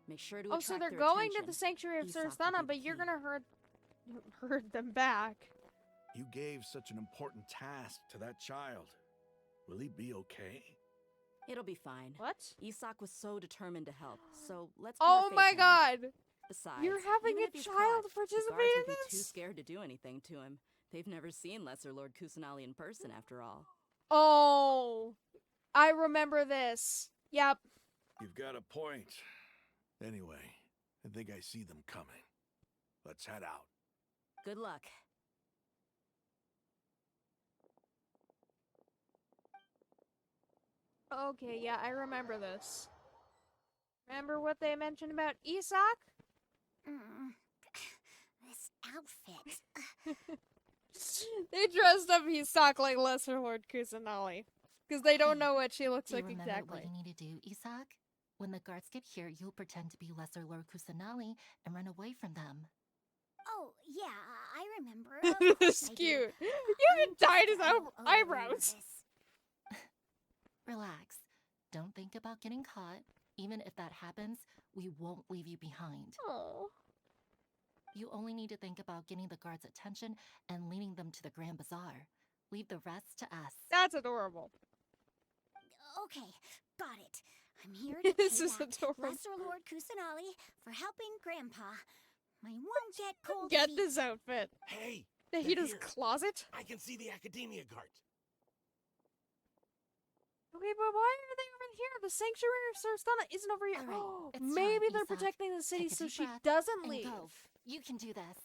Make sure to Oh, attract so they're their going attention. to the Sanctuary of Isak will Surasthana, be but the you're key. gonna herd them back. You gave such an important task to that child. Will he be okay? It'll be fine. What? Isak was so determined to help, so let's. Oh put our my faith in him. god! Besides, You're having even a if he's child caught, the participate guards in would be too this? scared to do anything to him. They've never seen Lesser Lord Kusanali in person, after all. Oh, I remember this. Yep. You've got a point. Anyway, I think I see them coming. Let's head out. Good luck. Okay, yeah, I remember this. Remember what they mentioned about Isak? This outfit. They dressed up Isak like Lesser Lord Kusanali. Because they don't know what she looks Do you like remember exactly. what you need to do, Isak? When the guards get here, you'll pretend to be Lesser Lord Kusanali and run away from them. Oh, yeah, I remember. This is cute. You even dyed his eyebrows. Relax. Don't think about getting caught. Even if that happens, we won't leave you behind. Oh. You only need to think about getting the guards' attention and leading them to the Grand Bazaar. Leave the rest to us. That's adorable. Okay, got it. I'm here to This pay is back adorable. Lesser Lord Kusanali for helping Grandpa. My won't get cold Get feet. this outfit. Hey! Nahida's here. closet? I can see the Academia guards. Okay, but why are they over here? The sanctuary of Sarastana isn't over here. All right, it's Maybe time, they're Isak. protecting the city Take a so deep she breath doesn't and leave. go. You can do this.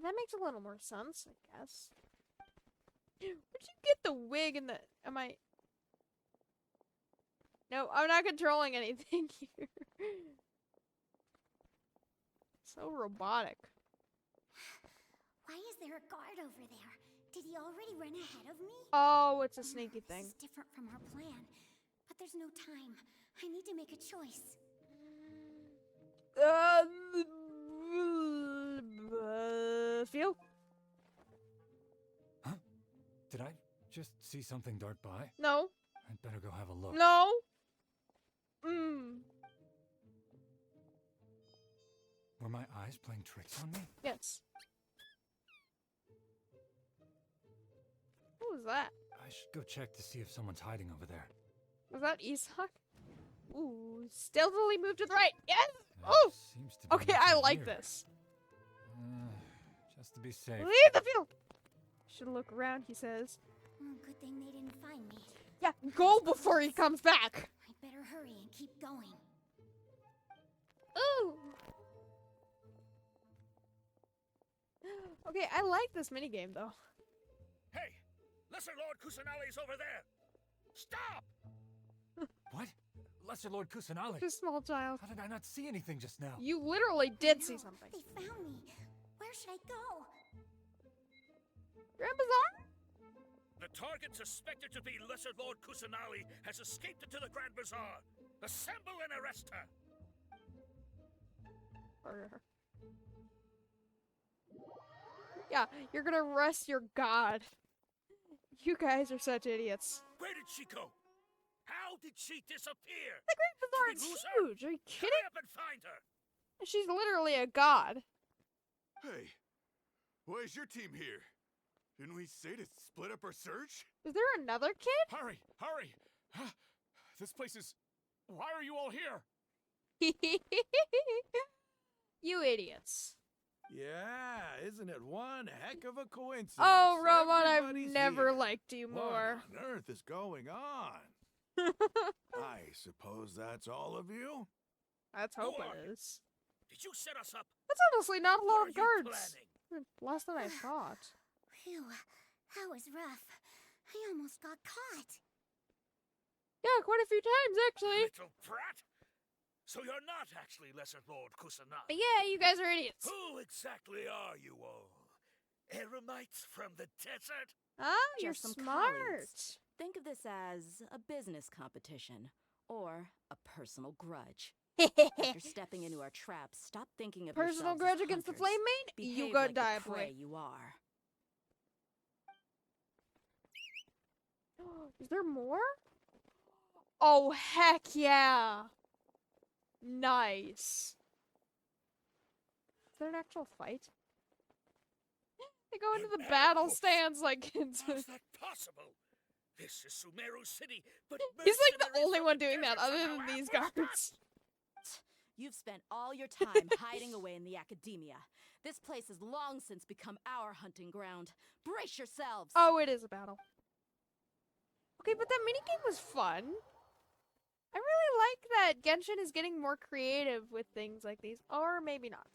That makes a little more sense, I guess. Where'd you get the wig and the... Am I... No, I'm not controlling anything here. So robotic. Why is there a guard over there? Did he already run ahead of me? Oh, it's a sneaky thing. This is different from our plan. But there's no time. I need to make a choice. Feel? Huh? Did I just see something dart by? No. I'd better go have a look. No. Were my eyes playing tricks on me? Yes. What was that? I should go check to see if someone's hiding over there. Was that Isak? Ooh, stealthily move to the right. Yes! There Oh! seems to be Okay, I nothing like here. this. Just to be safe. Leave the field! Should look around, he says. Good thing they didn't find me. Yeah, go before he comes back! I'd better hurry and keep going. Ooh! Okay, I like this minigame, though. Hey! Lesser Lord Kusanali's over there! Stop! What? Lesser Lord Kusanali? Just small child. How did I not see anything just now? You literally did see something. They found me. Where should I go? Grand Bazaar? The target suspected to be Lesser Lord Kusanali has escaped into the Grand Bazaar. Assemble and arrest her! Yeah, you're gonna arrest your god. You guys are such idiots. Where did she go? How did she disappear? The Grand Bazaar Did is we lose her? huge. Are you kidding? Hurry up and find her! She's literally a god. Hey, why is your team here? Didn't we say to split up our search? Is there another kid? Hurry! Hurry! This place is... Why are you all here? You idiots. Yeah, isn't it one heck of a coincidence? Oh, Ramon, I've Everybody's never here. liked you more. What on earth is going on? I suppose that's all of you? Let's hope Who are it you? is. Did you set us up? That's honestly not a lot What of are you guards. planning? Less than I thought. Phew, that was rough. I almost got caught. Yeah, quite a few times, actually. Little brat! So you're not actually Lesser Lord Kusanali? Yeah, you guys are idiots. Who exactly are you all? Eremites from the desert? Ah, you're Just some smart. colleagues. Think of this as a business competition or a personal grudge. After stepping into our trap, stop thinking of Personal yourselves grudge as against the hunters. flame maid? Behave You gotta like die, the prey boy. you are. Is there more? Oh, heck yeah. Nice. Is there an actual fight? They go into the battle stands like it's... How's that possible? This is Sumeru City, but He's like the mercenaries only from one the doing that desert other are than now these after us. guards. You've spent all your time hiding away in the academia. This place has long since become our hunting ground. Brace yourselves! Oh, it is a battle. Okay, but that minigame was fun. I really like that Genshin is getting more creative with things like these. Or maybe not.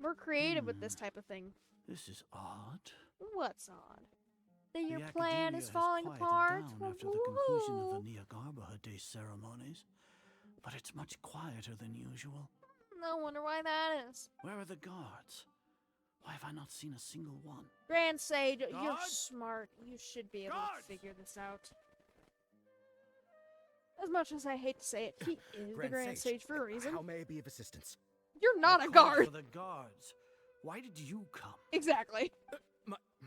More creative with this type of thing. This is odd. What's odd? That your The plan academia is has falling quieted apart? down after the conclusion of the Nyagarbha Day ceremonies, but it's much quieter than usual. No wonder why that is. Where are the guards? Why have I not seen a single one? Grand Sage, you're Guards? smart. You should be able Guards! to figure this out. As much as I hate to say it, he is the Grand Sage for a reason. How may I be of assistance? You're not a Call guard. for the guards. Why did you come? Exactly.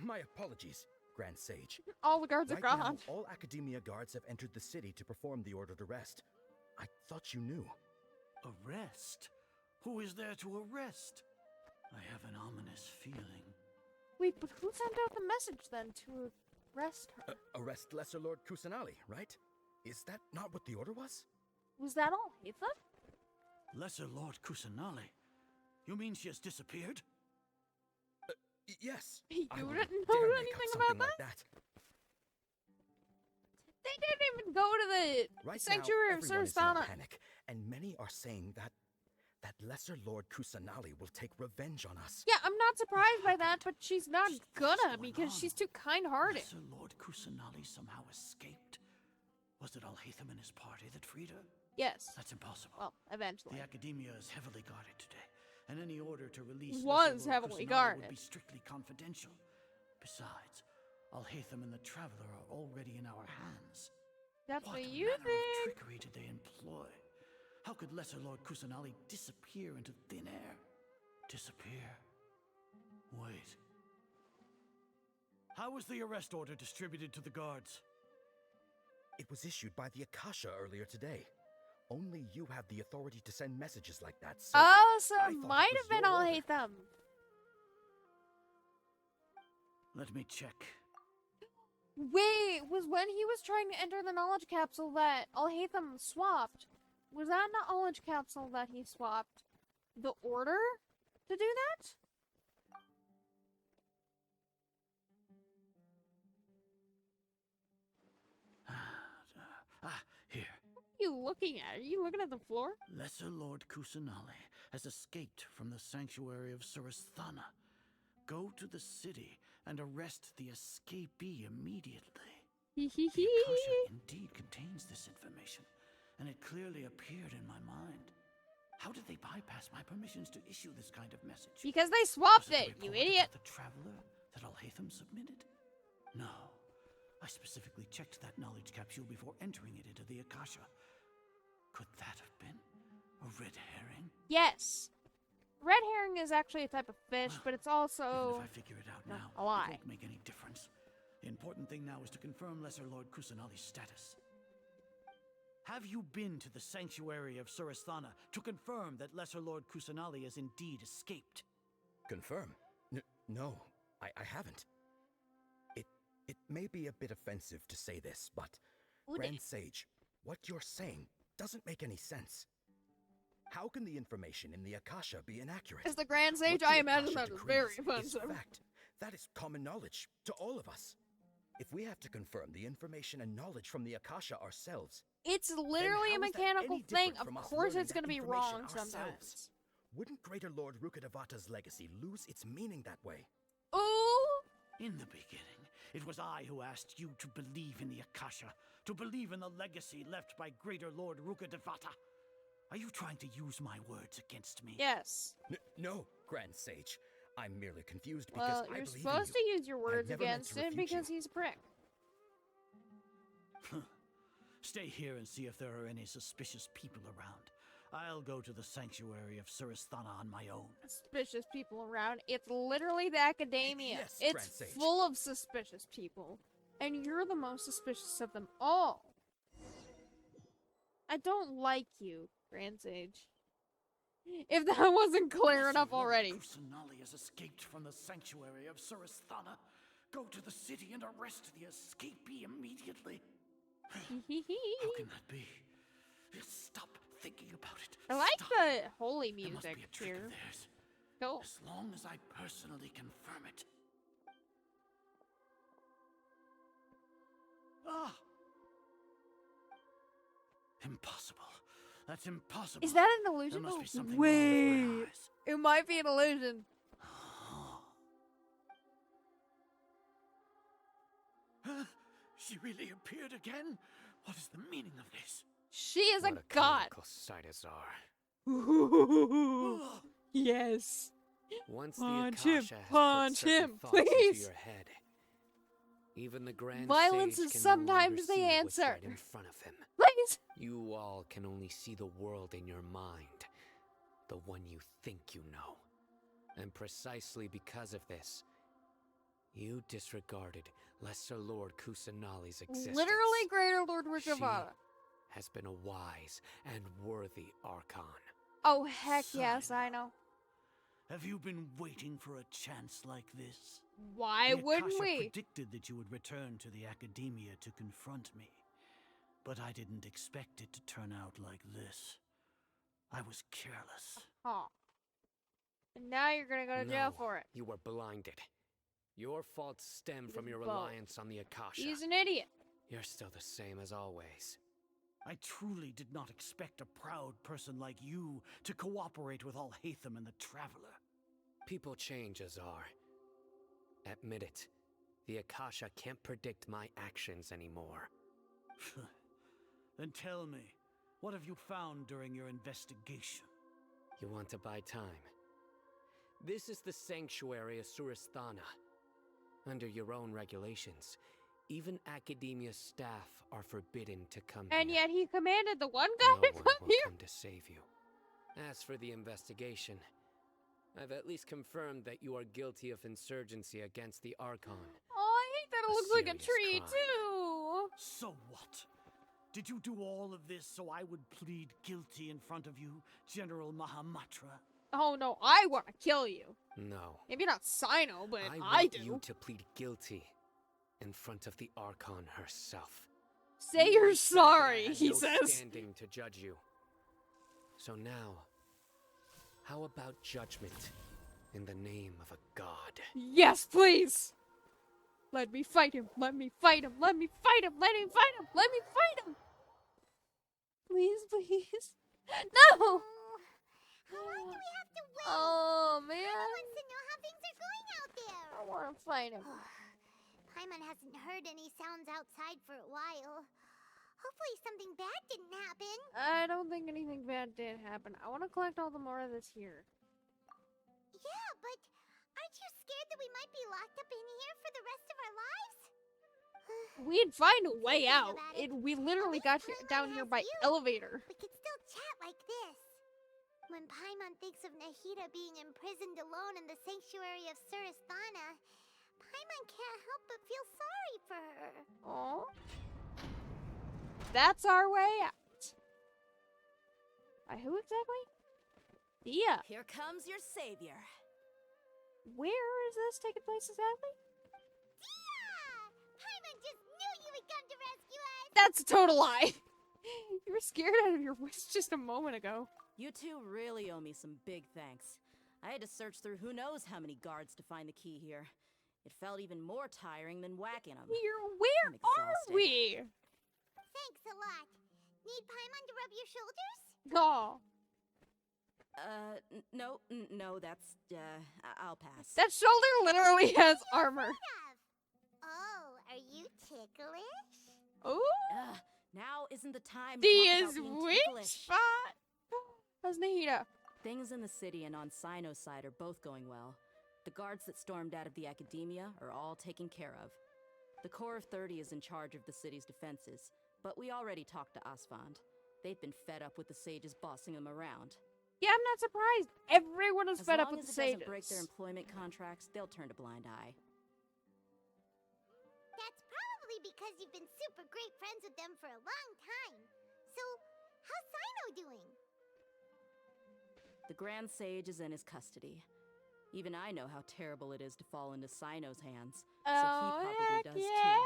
My apologies, Grand Sage. All the guards are Right now, gone. all Academia guards have entered the city to perform the ordered arrest. I thought you knew. Arrest? Who is there to arrest? I have an ominous feeling. Wait, but who sent out the message then to arrest her? Arrest Lesser Lord Kusanali, right? Is that not what the order was? Was that all, Ethan? Lesser Lord Kusanali? You mean she has disappeared? Yes. You I didn't wouldn't know dare make up anything something about like that? that. They didn't even go to the Right Sanctuary now, of everyone is in a Surasana. panic, and many are saying that Lesser Lord Kusanali will take revenge on us. Yeah, I'm not surprised by that, but she's not gonna because she's too kind-hearted. Lesser Lord Kusanali somehow escaped. Was it Alhaitham and his party that freed her? Yes. That's impossible. Well, eventually. The Academia is heavily guarded today, and any order to release Was Lesser Lord heavily Kusanali guarded. would be strictly confidential. Besides, Alhaitham and the Traveler are already in our hands. That's What what you manner of think. trickery did they employ? How could Lesser Lord Kusanali disappear into thin air? Disappear? Wait. How was the arrest order distributed to the guards? It was issued by the Akasha earlier today. Only you have the authority to send messages like that, so Oh, so I it thought might it have was been your all order. hate them. Let me check. Wait, was when he was trying to enter the knowledge capsule that Alhaitham swapped. Was that not knowledge capsule that he swapped? The order to do that? Here. What are you looking at? Are you looking at the floor? Lesser Lord Kusanali has escaped from the sanctuary of Surasthana. Go to the city and arrest the escapee immediately. The Akasha indeed contains this information, and it clearly appeared in my mind. How did they bypass my permissions to issue this kind of message? Because they swapped Was it, the you report idiot. about the Traveler that Alhaitham submitted? No. I specifically checked that knowledge capsule before entering it into the Akasha. Could that have been a red herring? Yes. Red herring is actually a type of fish, but it's also Even if I figure it out now, a lie. it won't make any difference. The important thing now is to confirm Lesser Lord Kusanali's status. Have you been to the sanctuary of Surasthana to confirm that Lesser Lord Kusanali has indeed escaped? Confirm? No, I haven't. It may be a bit offensive to say this, but Grand Sage, what you're saying doesn't make any sense. How can the information in the Akasha be inaccurate? As the Grand Sage, What the I imagine Akasha that is very decrees offensive. Is fact. That is common knowledge to all of us. If we have to confirm the information and knowledge from the Akasha ourselves, It's literally a how is that mechanical any thing. different Of from us course learning it's going to that be information wrong ourselves? sometimes. Wouldn't Greater Lord Rukkhadevata's legacy lose its meaning that way? Ooh! In the beginning, it was I who asked you to believe in the Akasha, to believe in the legacy left by Greater Lord Rukkhadevata. Are you trying to use my words against me? Yes. No, Grand Sage. I'm merely confused because Well, I you're believe supposed in you. to use your words never meant against to him refute because you. he's a prick. Stay here and see if there are any suspicious people around. I'll go to the sanctuary of Surasthana on my own. Suspicious people around. It's literally the academia. Yes, It's Grand Sage. full of suspicious people. And you're the most suspicious of them all. I don't like you, Grand Sage. If that wasn't clear Lesser enough Lord already. Kusanali has escaped from the sanctuary of Surasthana. Go to the city and arrest the escapee immediately. How can that be? Just stop thinking about it. I like Stop. the holy There must music be a trick here. of theirs. Cool. As long as I personally confirm it. Ah! Impossible. That's impossible. Is that an illusion? There must be something Wait, wrong with my eyes. it might be an illusion. Huh? She really appeared again? What is the meaning of this? She is What a god. comical sight is our. Yes. Once Punch the him, Akasha has punch put certain him, thoughts into please. your head, even the Grand Violence Sage is can sometimes no the longer see what's answer. right in front of him. Please. You all can only see the world in your mind, the one you think you know. And precisely because of this, you disregarded Lesser Lord Kusanali's existence. Literally, Greater Lord Rikavada. Has been a wise and worthy Archon. Oh, heck yes, I know. Have you been waiting for a chance like this? Why the wouldn't Akasha we? predicted that you would return to the Academia to confront me. But I didn't expect it to turn out like this. I was careless. Oh. And now you're gonna go to jail for it. You were blinded. Your faults stem from your reliance on the Akasha. He's an idiot. You're still the same as always. I truly did not expect a proud person like you to cooperate with Alhaitham and the Traveler. People change, Azar. Admit it. The Akasha can't predict my actions anymore. Then tell me, what have you found during your investigation? You want to buy time? This is the sanctuary of Surasthana. Under your own regulations, even Academia staff are forbidden to come And here. yet he commanded the one guy No to one come will here. come to save you. As for the investigation, I've at least confirmed that you are guilty of insurgency against the Archon. Oh, I hate that it looks like a serious tree, crime. too. So what? Did you do all of this so I would plead guilty in front of you, General Mahamatra? Oh, no, I want to kill you. No. Maybe not Sino, but I want do. you to plead guilty in front of the Archon herself. Say you're sorry, I had he no says. standing to judge you. So now, how about judgment in the name of a god? Yes, please. Let me fight him. Let me fight him. Let me fight him. Let me fight him. Let me fight him. Please, please. No. How long do we have to wait? Oh, man. I want to know how things are going out there. I want to fight him. Paimon hasn't heard any sounds outside for a while. Hopefully something bad didn't happen. I don't think anything bad did happen. I want to collect all the more of this here. Yeah, but aren't you scared that we might be locked up in here for the rest of our lives? We'd find a way out. about it. We literally got down here by elevator. We could still chat like this. When Paimon thinks of Nahida being imprisoned alone in the sanctuary of Surasthana, Paimon can't help but feel sorry for her. Oh. That's our way out. By who exactly? Dia. Here comes your savior. Where is this taking place exactly? Dia! Paimon just knew you would come to rescue us! That's a total lie. You were scared out of your wits just a moment ago. You two really owe me some big thanks. I had to search through who knows how many guards to find the key here. It felt even more tiring than whacking them. Where are we? Thanks a lot. Need Paimon to rub your shoulders? Oh. No, that's, I'll pass. That shoulder literally has armor. Oh, are you ticklish? Ooh. Now isn't the time to The talk about is being weak ticklish. spot. How's Nahida? Things in the city and on Sino's side are both going well. The guards that stormed out of the Academia are all taken care of. The Corps of 30 is in charge of the city's defenses, but we already talked to Asfand. They've been fed up with the sages bossing them around. Yeah, I'm not surprised. Everyone is fed up with the As long as it sages. doesn't break their employment contracts, they'll turn a blind eye. That's probably because you've been super great friends with them for a long time. So, how's Sino doing? The Grand Sage is in his custody. Even I know how terrible it is to fall into Sino's hands, so he probably does too.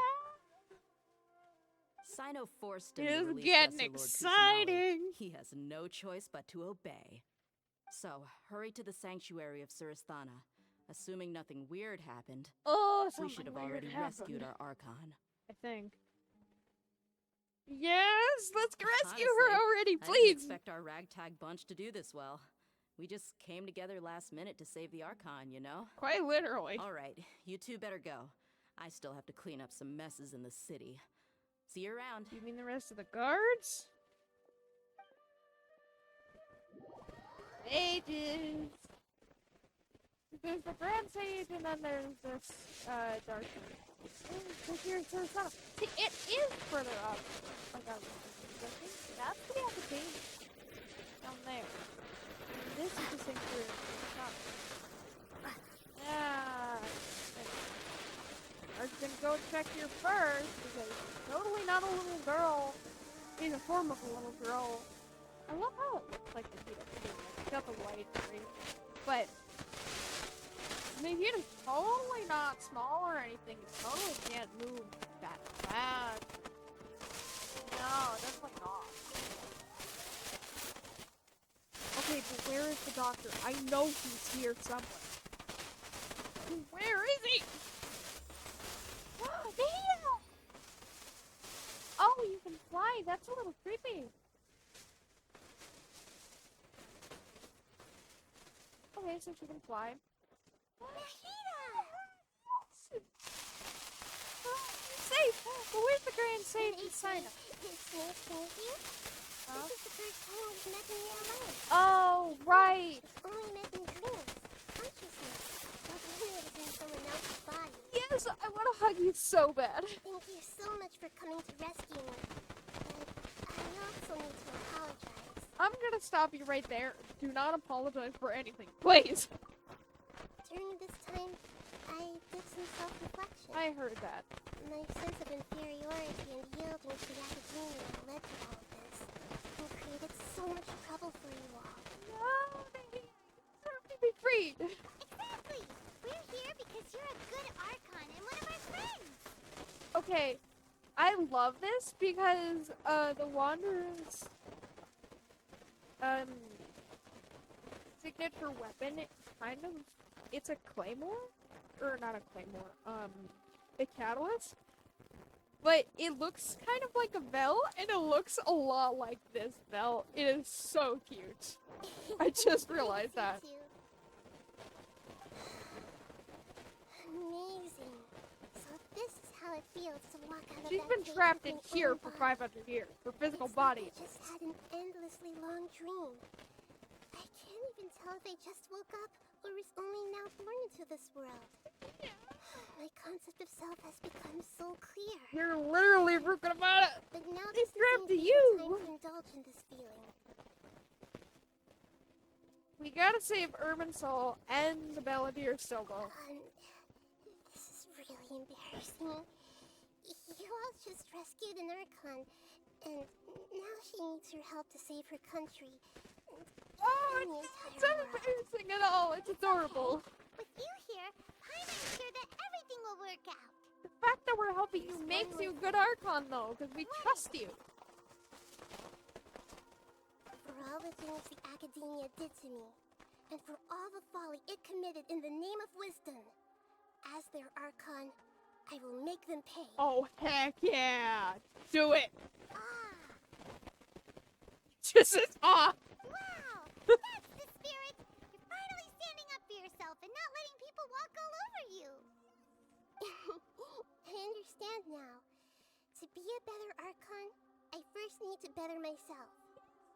Sino forced him to It's release getting Lesser Lord exciting. Kusanali. He has no choice but to obey. So, hurry to the sanctuary of Surasthana. Assuming nothing weird happened, Oh, we should have already rescued our Archon. I think. Yes, let's rescue Honestly, her already, I didn't please. expect our ragtag bunch to do this well. We just came together last minute to save the Archon, you know? Quite literally. All right, you two better go. I still have to clean up some messes in the city. See you around. You mean the rest of the guards? Sages. There's the Grand Sage, and then there's this, Dark Sage. Here's Sursana. See, it is further up. Like I was thinking. That's the academy. Down there. And this is the sanctuary of Sursana. Yeah. I was gonna go check here first, because she's totally not a little girl. She's a form of a little girl. I love how it looks like the Vita. It's got the white green. But Vita's totally not small or anything. It totally can't move that fast. No, definitely not. Okay, but where is the doctor? I know he's here somewhere. Where is he? Vita! Oh, you can fly. That's a little creepy. Okay, so she can fly. Safe! But where's the Grand Sage and Sina? It's nice to meet you. Huh? This is the first time we've met in real life. Oh, right! We've only met in dreams. Consciousness. Like literally in someone else's body. Yes, I want to hug you so bad. Thank you so much for coming to rescue me. But I also need to apologize. I'm gonna stop you right there. Do not apologize for anything, please. During this time, I did some self-reflection. I heard that. My sense of inferiority and yielding to the academia led to all of this, and created so much trouble for you all. No, you deserve to be freed. Exactly! We're here because you're a good Archon and one of our friends! Okay, I love this because, the Wanderer's, signature weapon, it's a claymore? Or not a claymore, a catalyst? But it looks kind of like a bell, and it looks a lot like this bell. It is so cute. I just realized that. Amazing. So this is how it feels to walk out of She's that been cave trapped in with an here own for body. 500 years. Her physical It's body. Like I just had an endlessly long dream. I can't even tell if I just woke up or was only now born into this world. My concept of self has become so clear. You're literally freaking about it. But now It's this trapped to isn't you. the time to indulge in this feeling. We gotta save Urban Soul and the Belladere Solo. This is really embarrassing. You all just rescued an Archon, and now she needs your help to save her country. Oh, it's not embarrassing at all. It's adorable. With you here, I'm sure that everything will work out. The fact that we're helping you makes you a good Archon, though, because we trust you. For all the things the Academia did to me, and for all the folly it committed in the name of wisdom, as their Archon, I will make them pay. Oh, heck yeah. Do it. Ah! Just as off. Wow! That's the spirit! You're finally standing up for yourself and not letting people walk all over you! I understand now. To be a better Archon, I first need to better myself.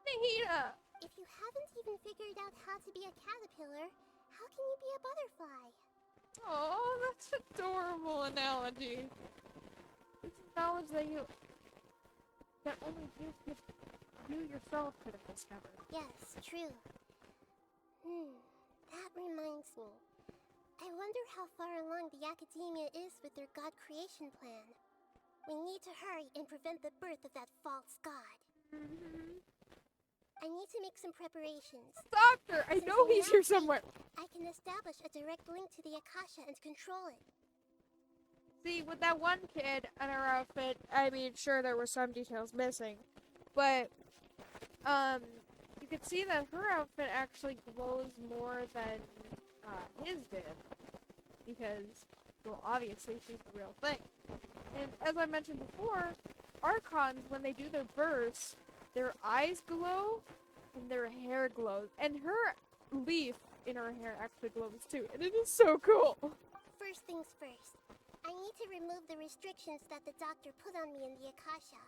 Nahida! If you haven't even figured out how to be a caterpillar, how can you be a butterfly? Oh, that's an adorable analogy. It's knowledge that only you yourself could have discovered. Yes, true. That reminds me. I wonder how far along the Academia is with their god creation plan. We need to hurry and prevent the birth of that false god. I need to make some preparations. Doctor, I know he's here somewhere. I can establish a direct link to the Akasha and control it. See, with that one kid and her outfit, I mean, sure, there were some details missing, but, you could see that her outfit actually glows more than, his did, because, well, obviously she's the real thing. And as I mentioned before, Archons, when they do their bursts, their eyes glow and their hair glows. And her leaf in her hair actually glows too. And it is so cool. First things first. I need to remove the restrictions that the doctor put on me in the Akasha.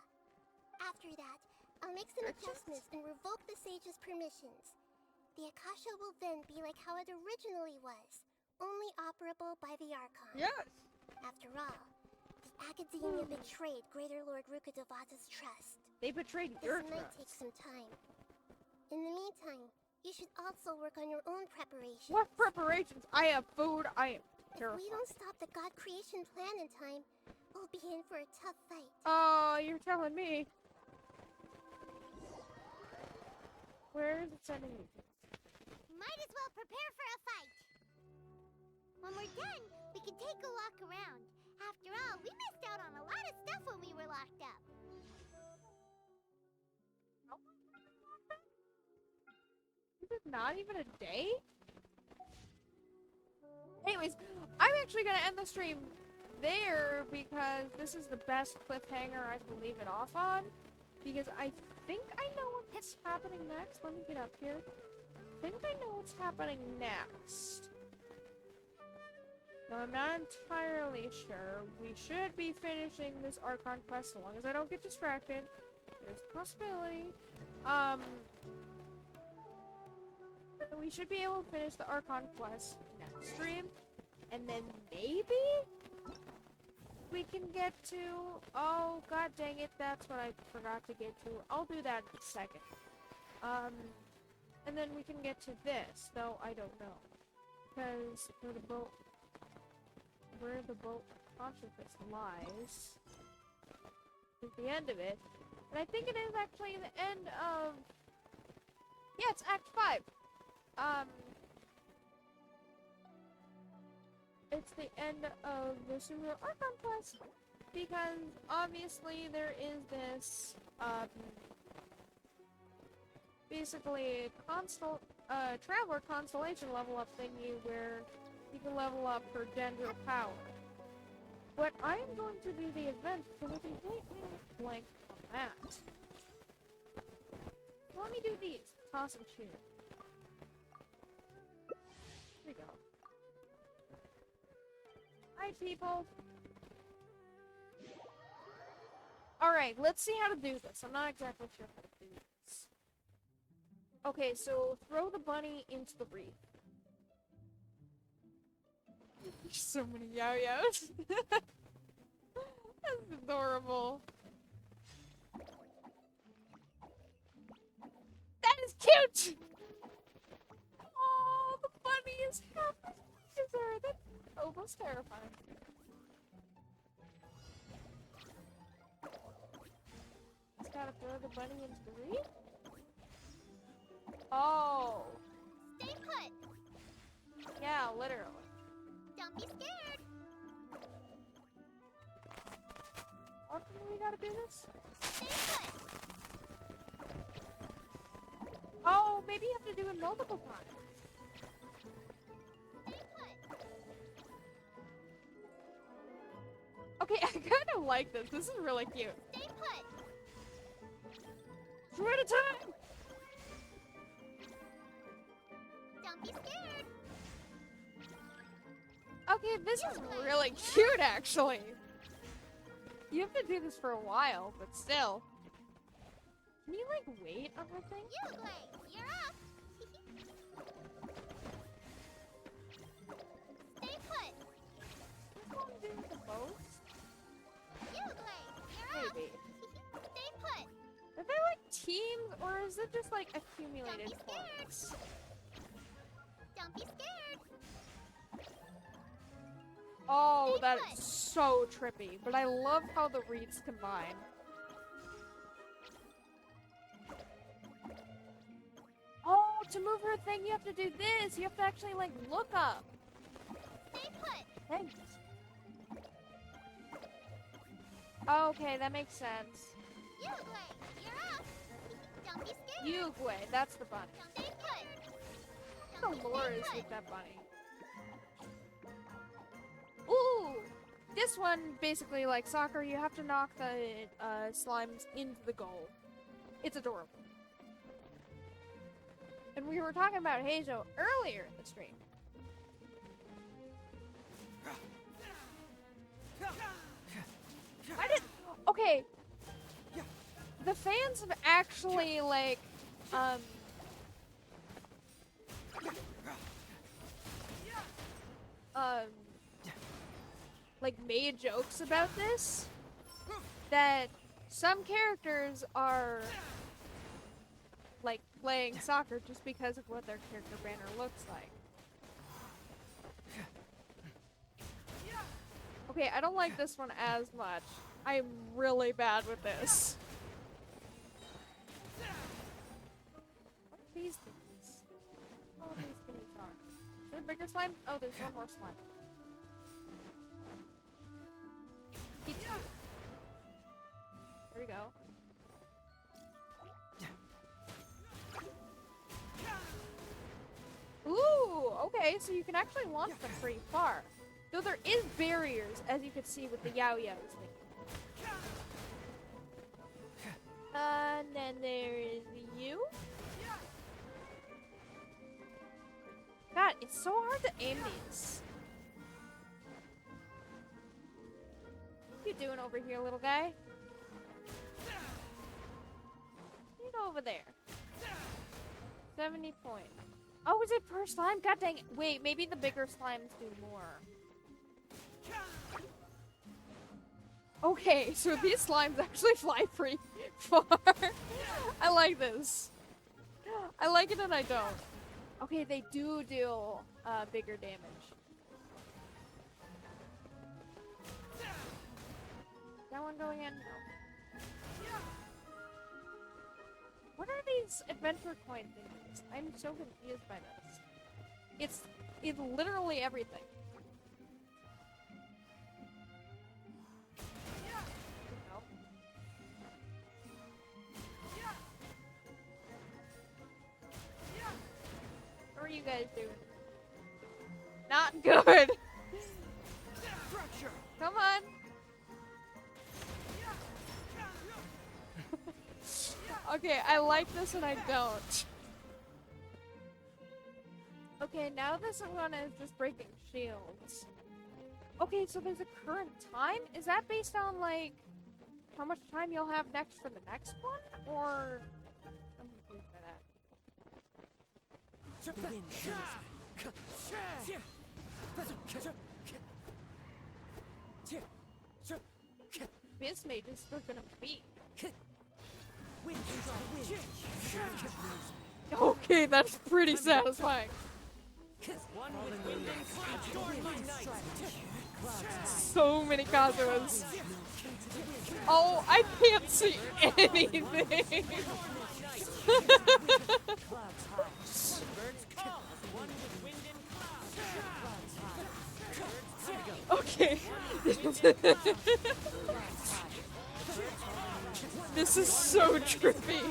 After that, I'll make some adjustments and revoke the sage's permissions. The Akasha will then be like how it originally was, only operable by the Archon. Yes. After all, the Academia betrayed Greater Lord Rukkhadevata's trust. They betrayed This your might trust. take some time. In the meantime, you should also work on your own preparations. What preparations? I have food. I am If terrified. we don't stop the God creation plan in time, we'll be in for a tough fight. Oh, you're telling me. Where is it sending me? Might as well prepare for a fight. When we're done, we can take a walk around. After all, we missed out on a lot of stuff when we were locked up. This is not even a day? Anyways, I'm actually gonna end the stream there because this is the best cliffhanger I can leave it off on. Because I think I know what's happening next. Let me get up here. I think I know what's happening next. No, I'm not entirely sure. We should be finishing this Archon quest so long as I don't get distracted. There's a possibility. We should be able to finish the Archon quest next stream. And then maybe we can get to... Oh, god dang it, that's what I forgot to get to. I'll do that in a second. And then we can get to this, though I don't know. Because where the boat consciousness lies is the end of it. And I think it is actually the end of... Yeah, it's Act 5. It's the end of the Super Archon quest because obviously there is this basically traveler constellation level up thingy where you can level up for Dendro power. But I am going to do the event because I completely blank on that. Let me do these. Toss and shoot. Here we go. Hi, people. Alright, let's see how to do this. I'm not exactly sure how to do this. Okay, so throw the bunny into the reef. So many yo-yos. That's adorable. That is cute! Oh, the bunny is half as big as her. That's almost terrifying. Just gotta throw the bunny into the reef? Oh. Stay put. Yeah, literally. Don't be scared. Often we gotta do this? Stay put. Oh, maybe you have to do it multiple times. Stay put. Okay, I kind of like this. This is really cute. Stay put. Two at a time! Don't be scared. Okay, this is really cute, actually. You have to do this for a while, but still. Can you, like, wait on her thing? You're up. Stay put. This one do the most? You're up. Maybe. Stay put. Are they, like, teams, or is it just, like, accumulated points? Don't be scared. Oh, that is so trippy, but I love how the reeds combine. Oh, to move her thing, you have to do this. You have to actually, like, look up. Stay put. Thanks. Okay, that makes sense. You're up. Don't be scared. Yugwe, that's the bunny. Stay put. What the lore is with that bunny? Ooh! this one, basically like soccer, you have to knock the slimes into the goal. It's adorable. And we were talking about Heizo earlier in the stream. I did. Okay. The fans have actually like like made jokes about this, that some characters are like playing soccer just because of what their character banner looks like. Okay, I don't like this one as much. I'm really bad with this. What are these things? Oh, these things are. Is there a bigger slime? Oh, there's one more slime. Keep you. There we go. Ooh, okay, so you can actually launch them pretty far. Though there is barriers, as you can see with the Yao-Yaos thing. And then there is you. God, it's so hard to aim these. What you doing over here, little guy? Get over there. 70 points. Oh, is it per slime? God dang it. Wait, maybe the bigger slimes do more. Okay, so these slimes actually fly pretty far. I like this. I like it and I don't. Okay, they do deal bigger damage. That one going in? No. What are these adventure coin things? I'm so confused by this. It's literally everything. What are you guys doing? Not good. Come on. Okay, I like this and I don't. Okay, now this one is just breaking shields. Okay, so there's a current time? Is that based on, like, how much time you'll have next for the next one? Or... I'm confused by that. Biz Mage is still gonna beat. Okay, that's pretty satisfying. So many Kazuas. Oh, I can't see anything. Okay. This is so trippy.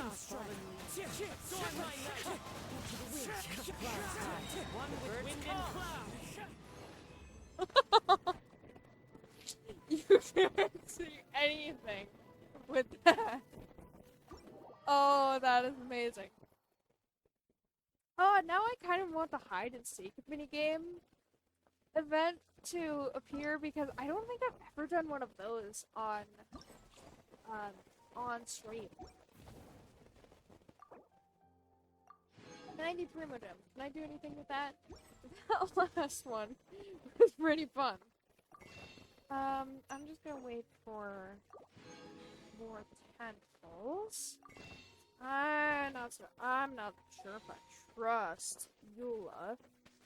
You can't see anything with that. Oh, that is amazing. Oh, now I kind of want the hide and seek minigame event to appear because I don't think I've ever done one of those on stream. And I need Primo Gem. Can I do anything with that? That last one was pretty fun. I'm just gonna wait for more tentacles. I'm not sure if I trust Eula.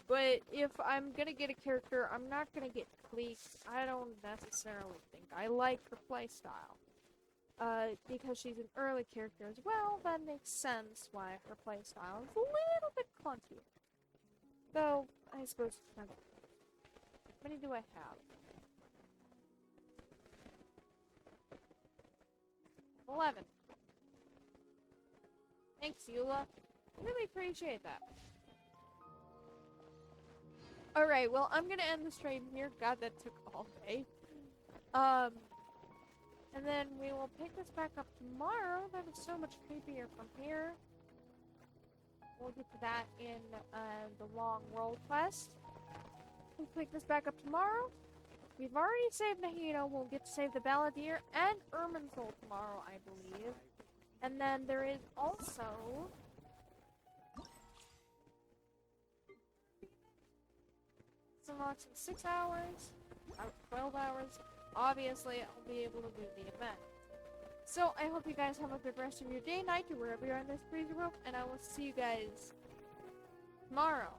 But if I'm gonna get a character, I'm not gonna get Cleek. I don't necessarily think I like her playstyle. Because she's an early character as well, that makes sense why her playstyle is a little bit clunky. Though, I suppose it's kind of... How many do I have? 11. Thanks, Eula. Really appreciate that. Alright, well, I'm gonna end the stream here. God, that took all day. And then we will pick this back up tomorrow. That is so much creepier from here. We'll get to that in the long roll quest. We'll pick this back up tomorrow. We've already saved Nahino. We'll get to save the Balladeer and Irminsul tomorrow, I believe. And then there is also... some unlocks in 6 hours, 12 hours. Obviously, I'll be able to do the event. So, I hope you guys have a good rest of your day, night, or wherever you are in this freezer world, and I will see you guys tomorrow.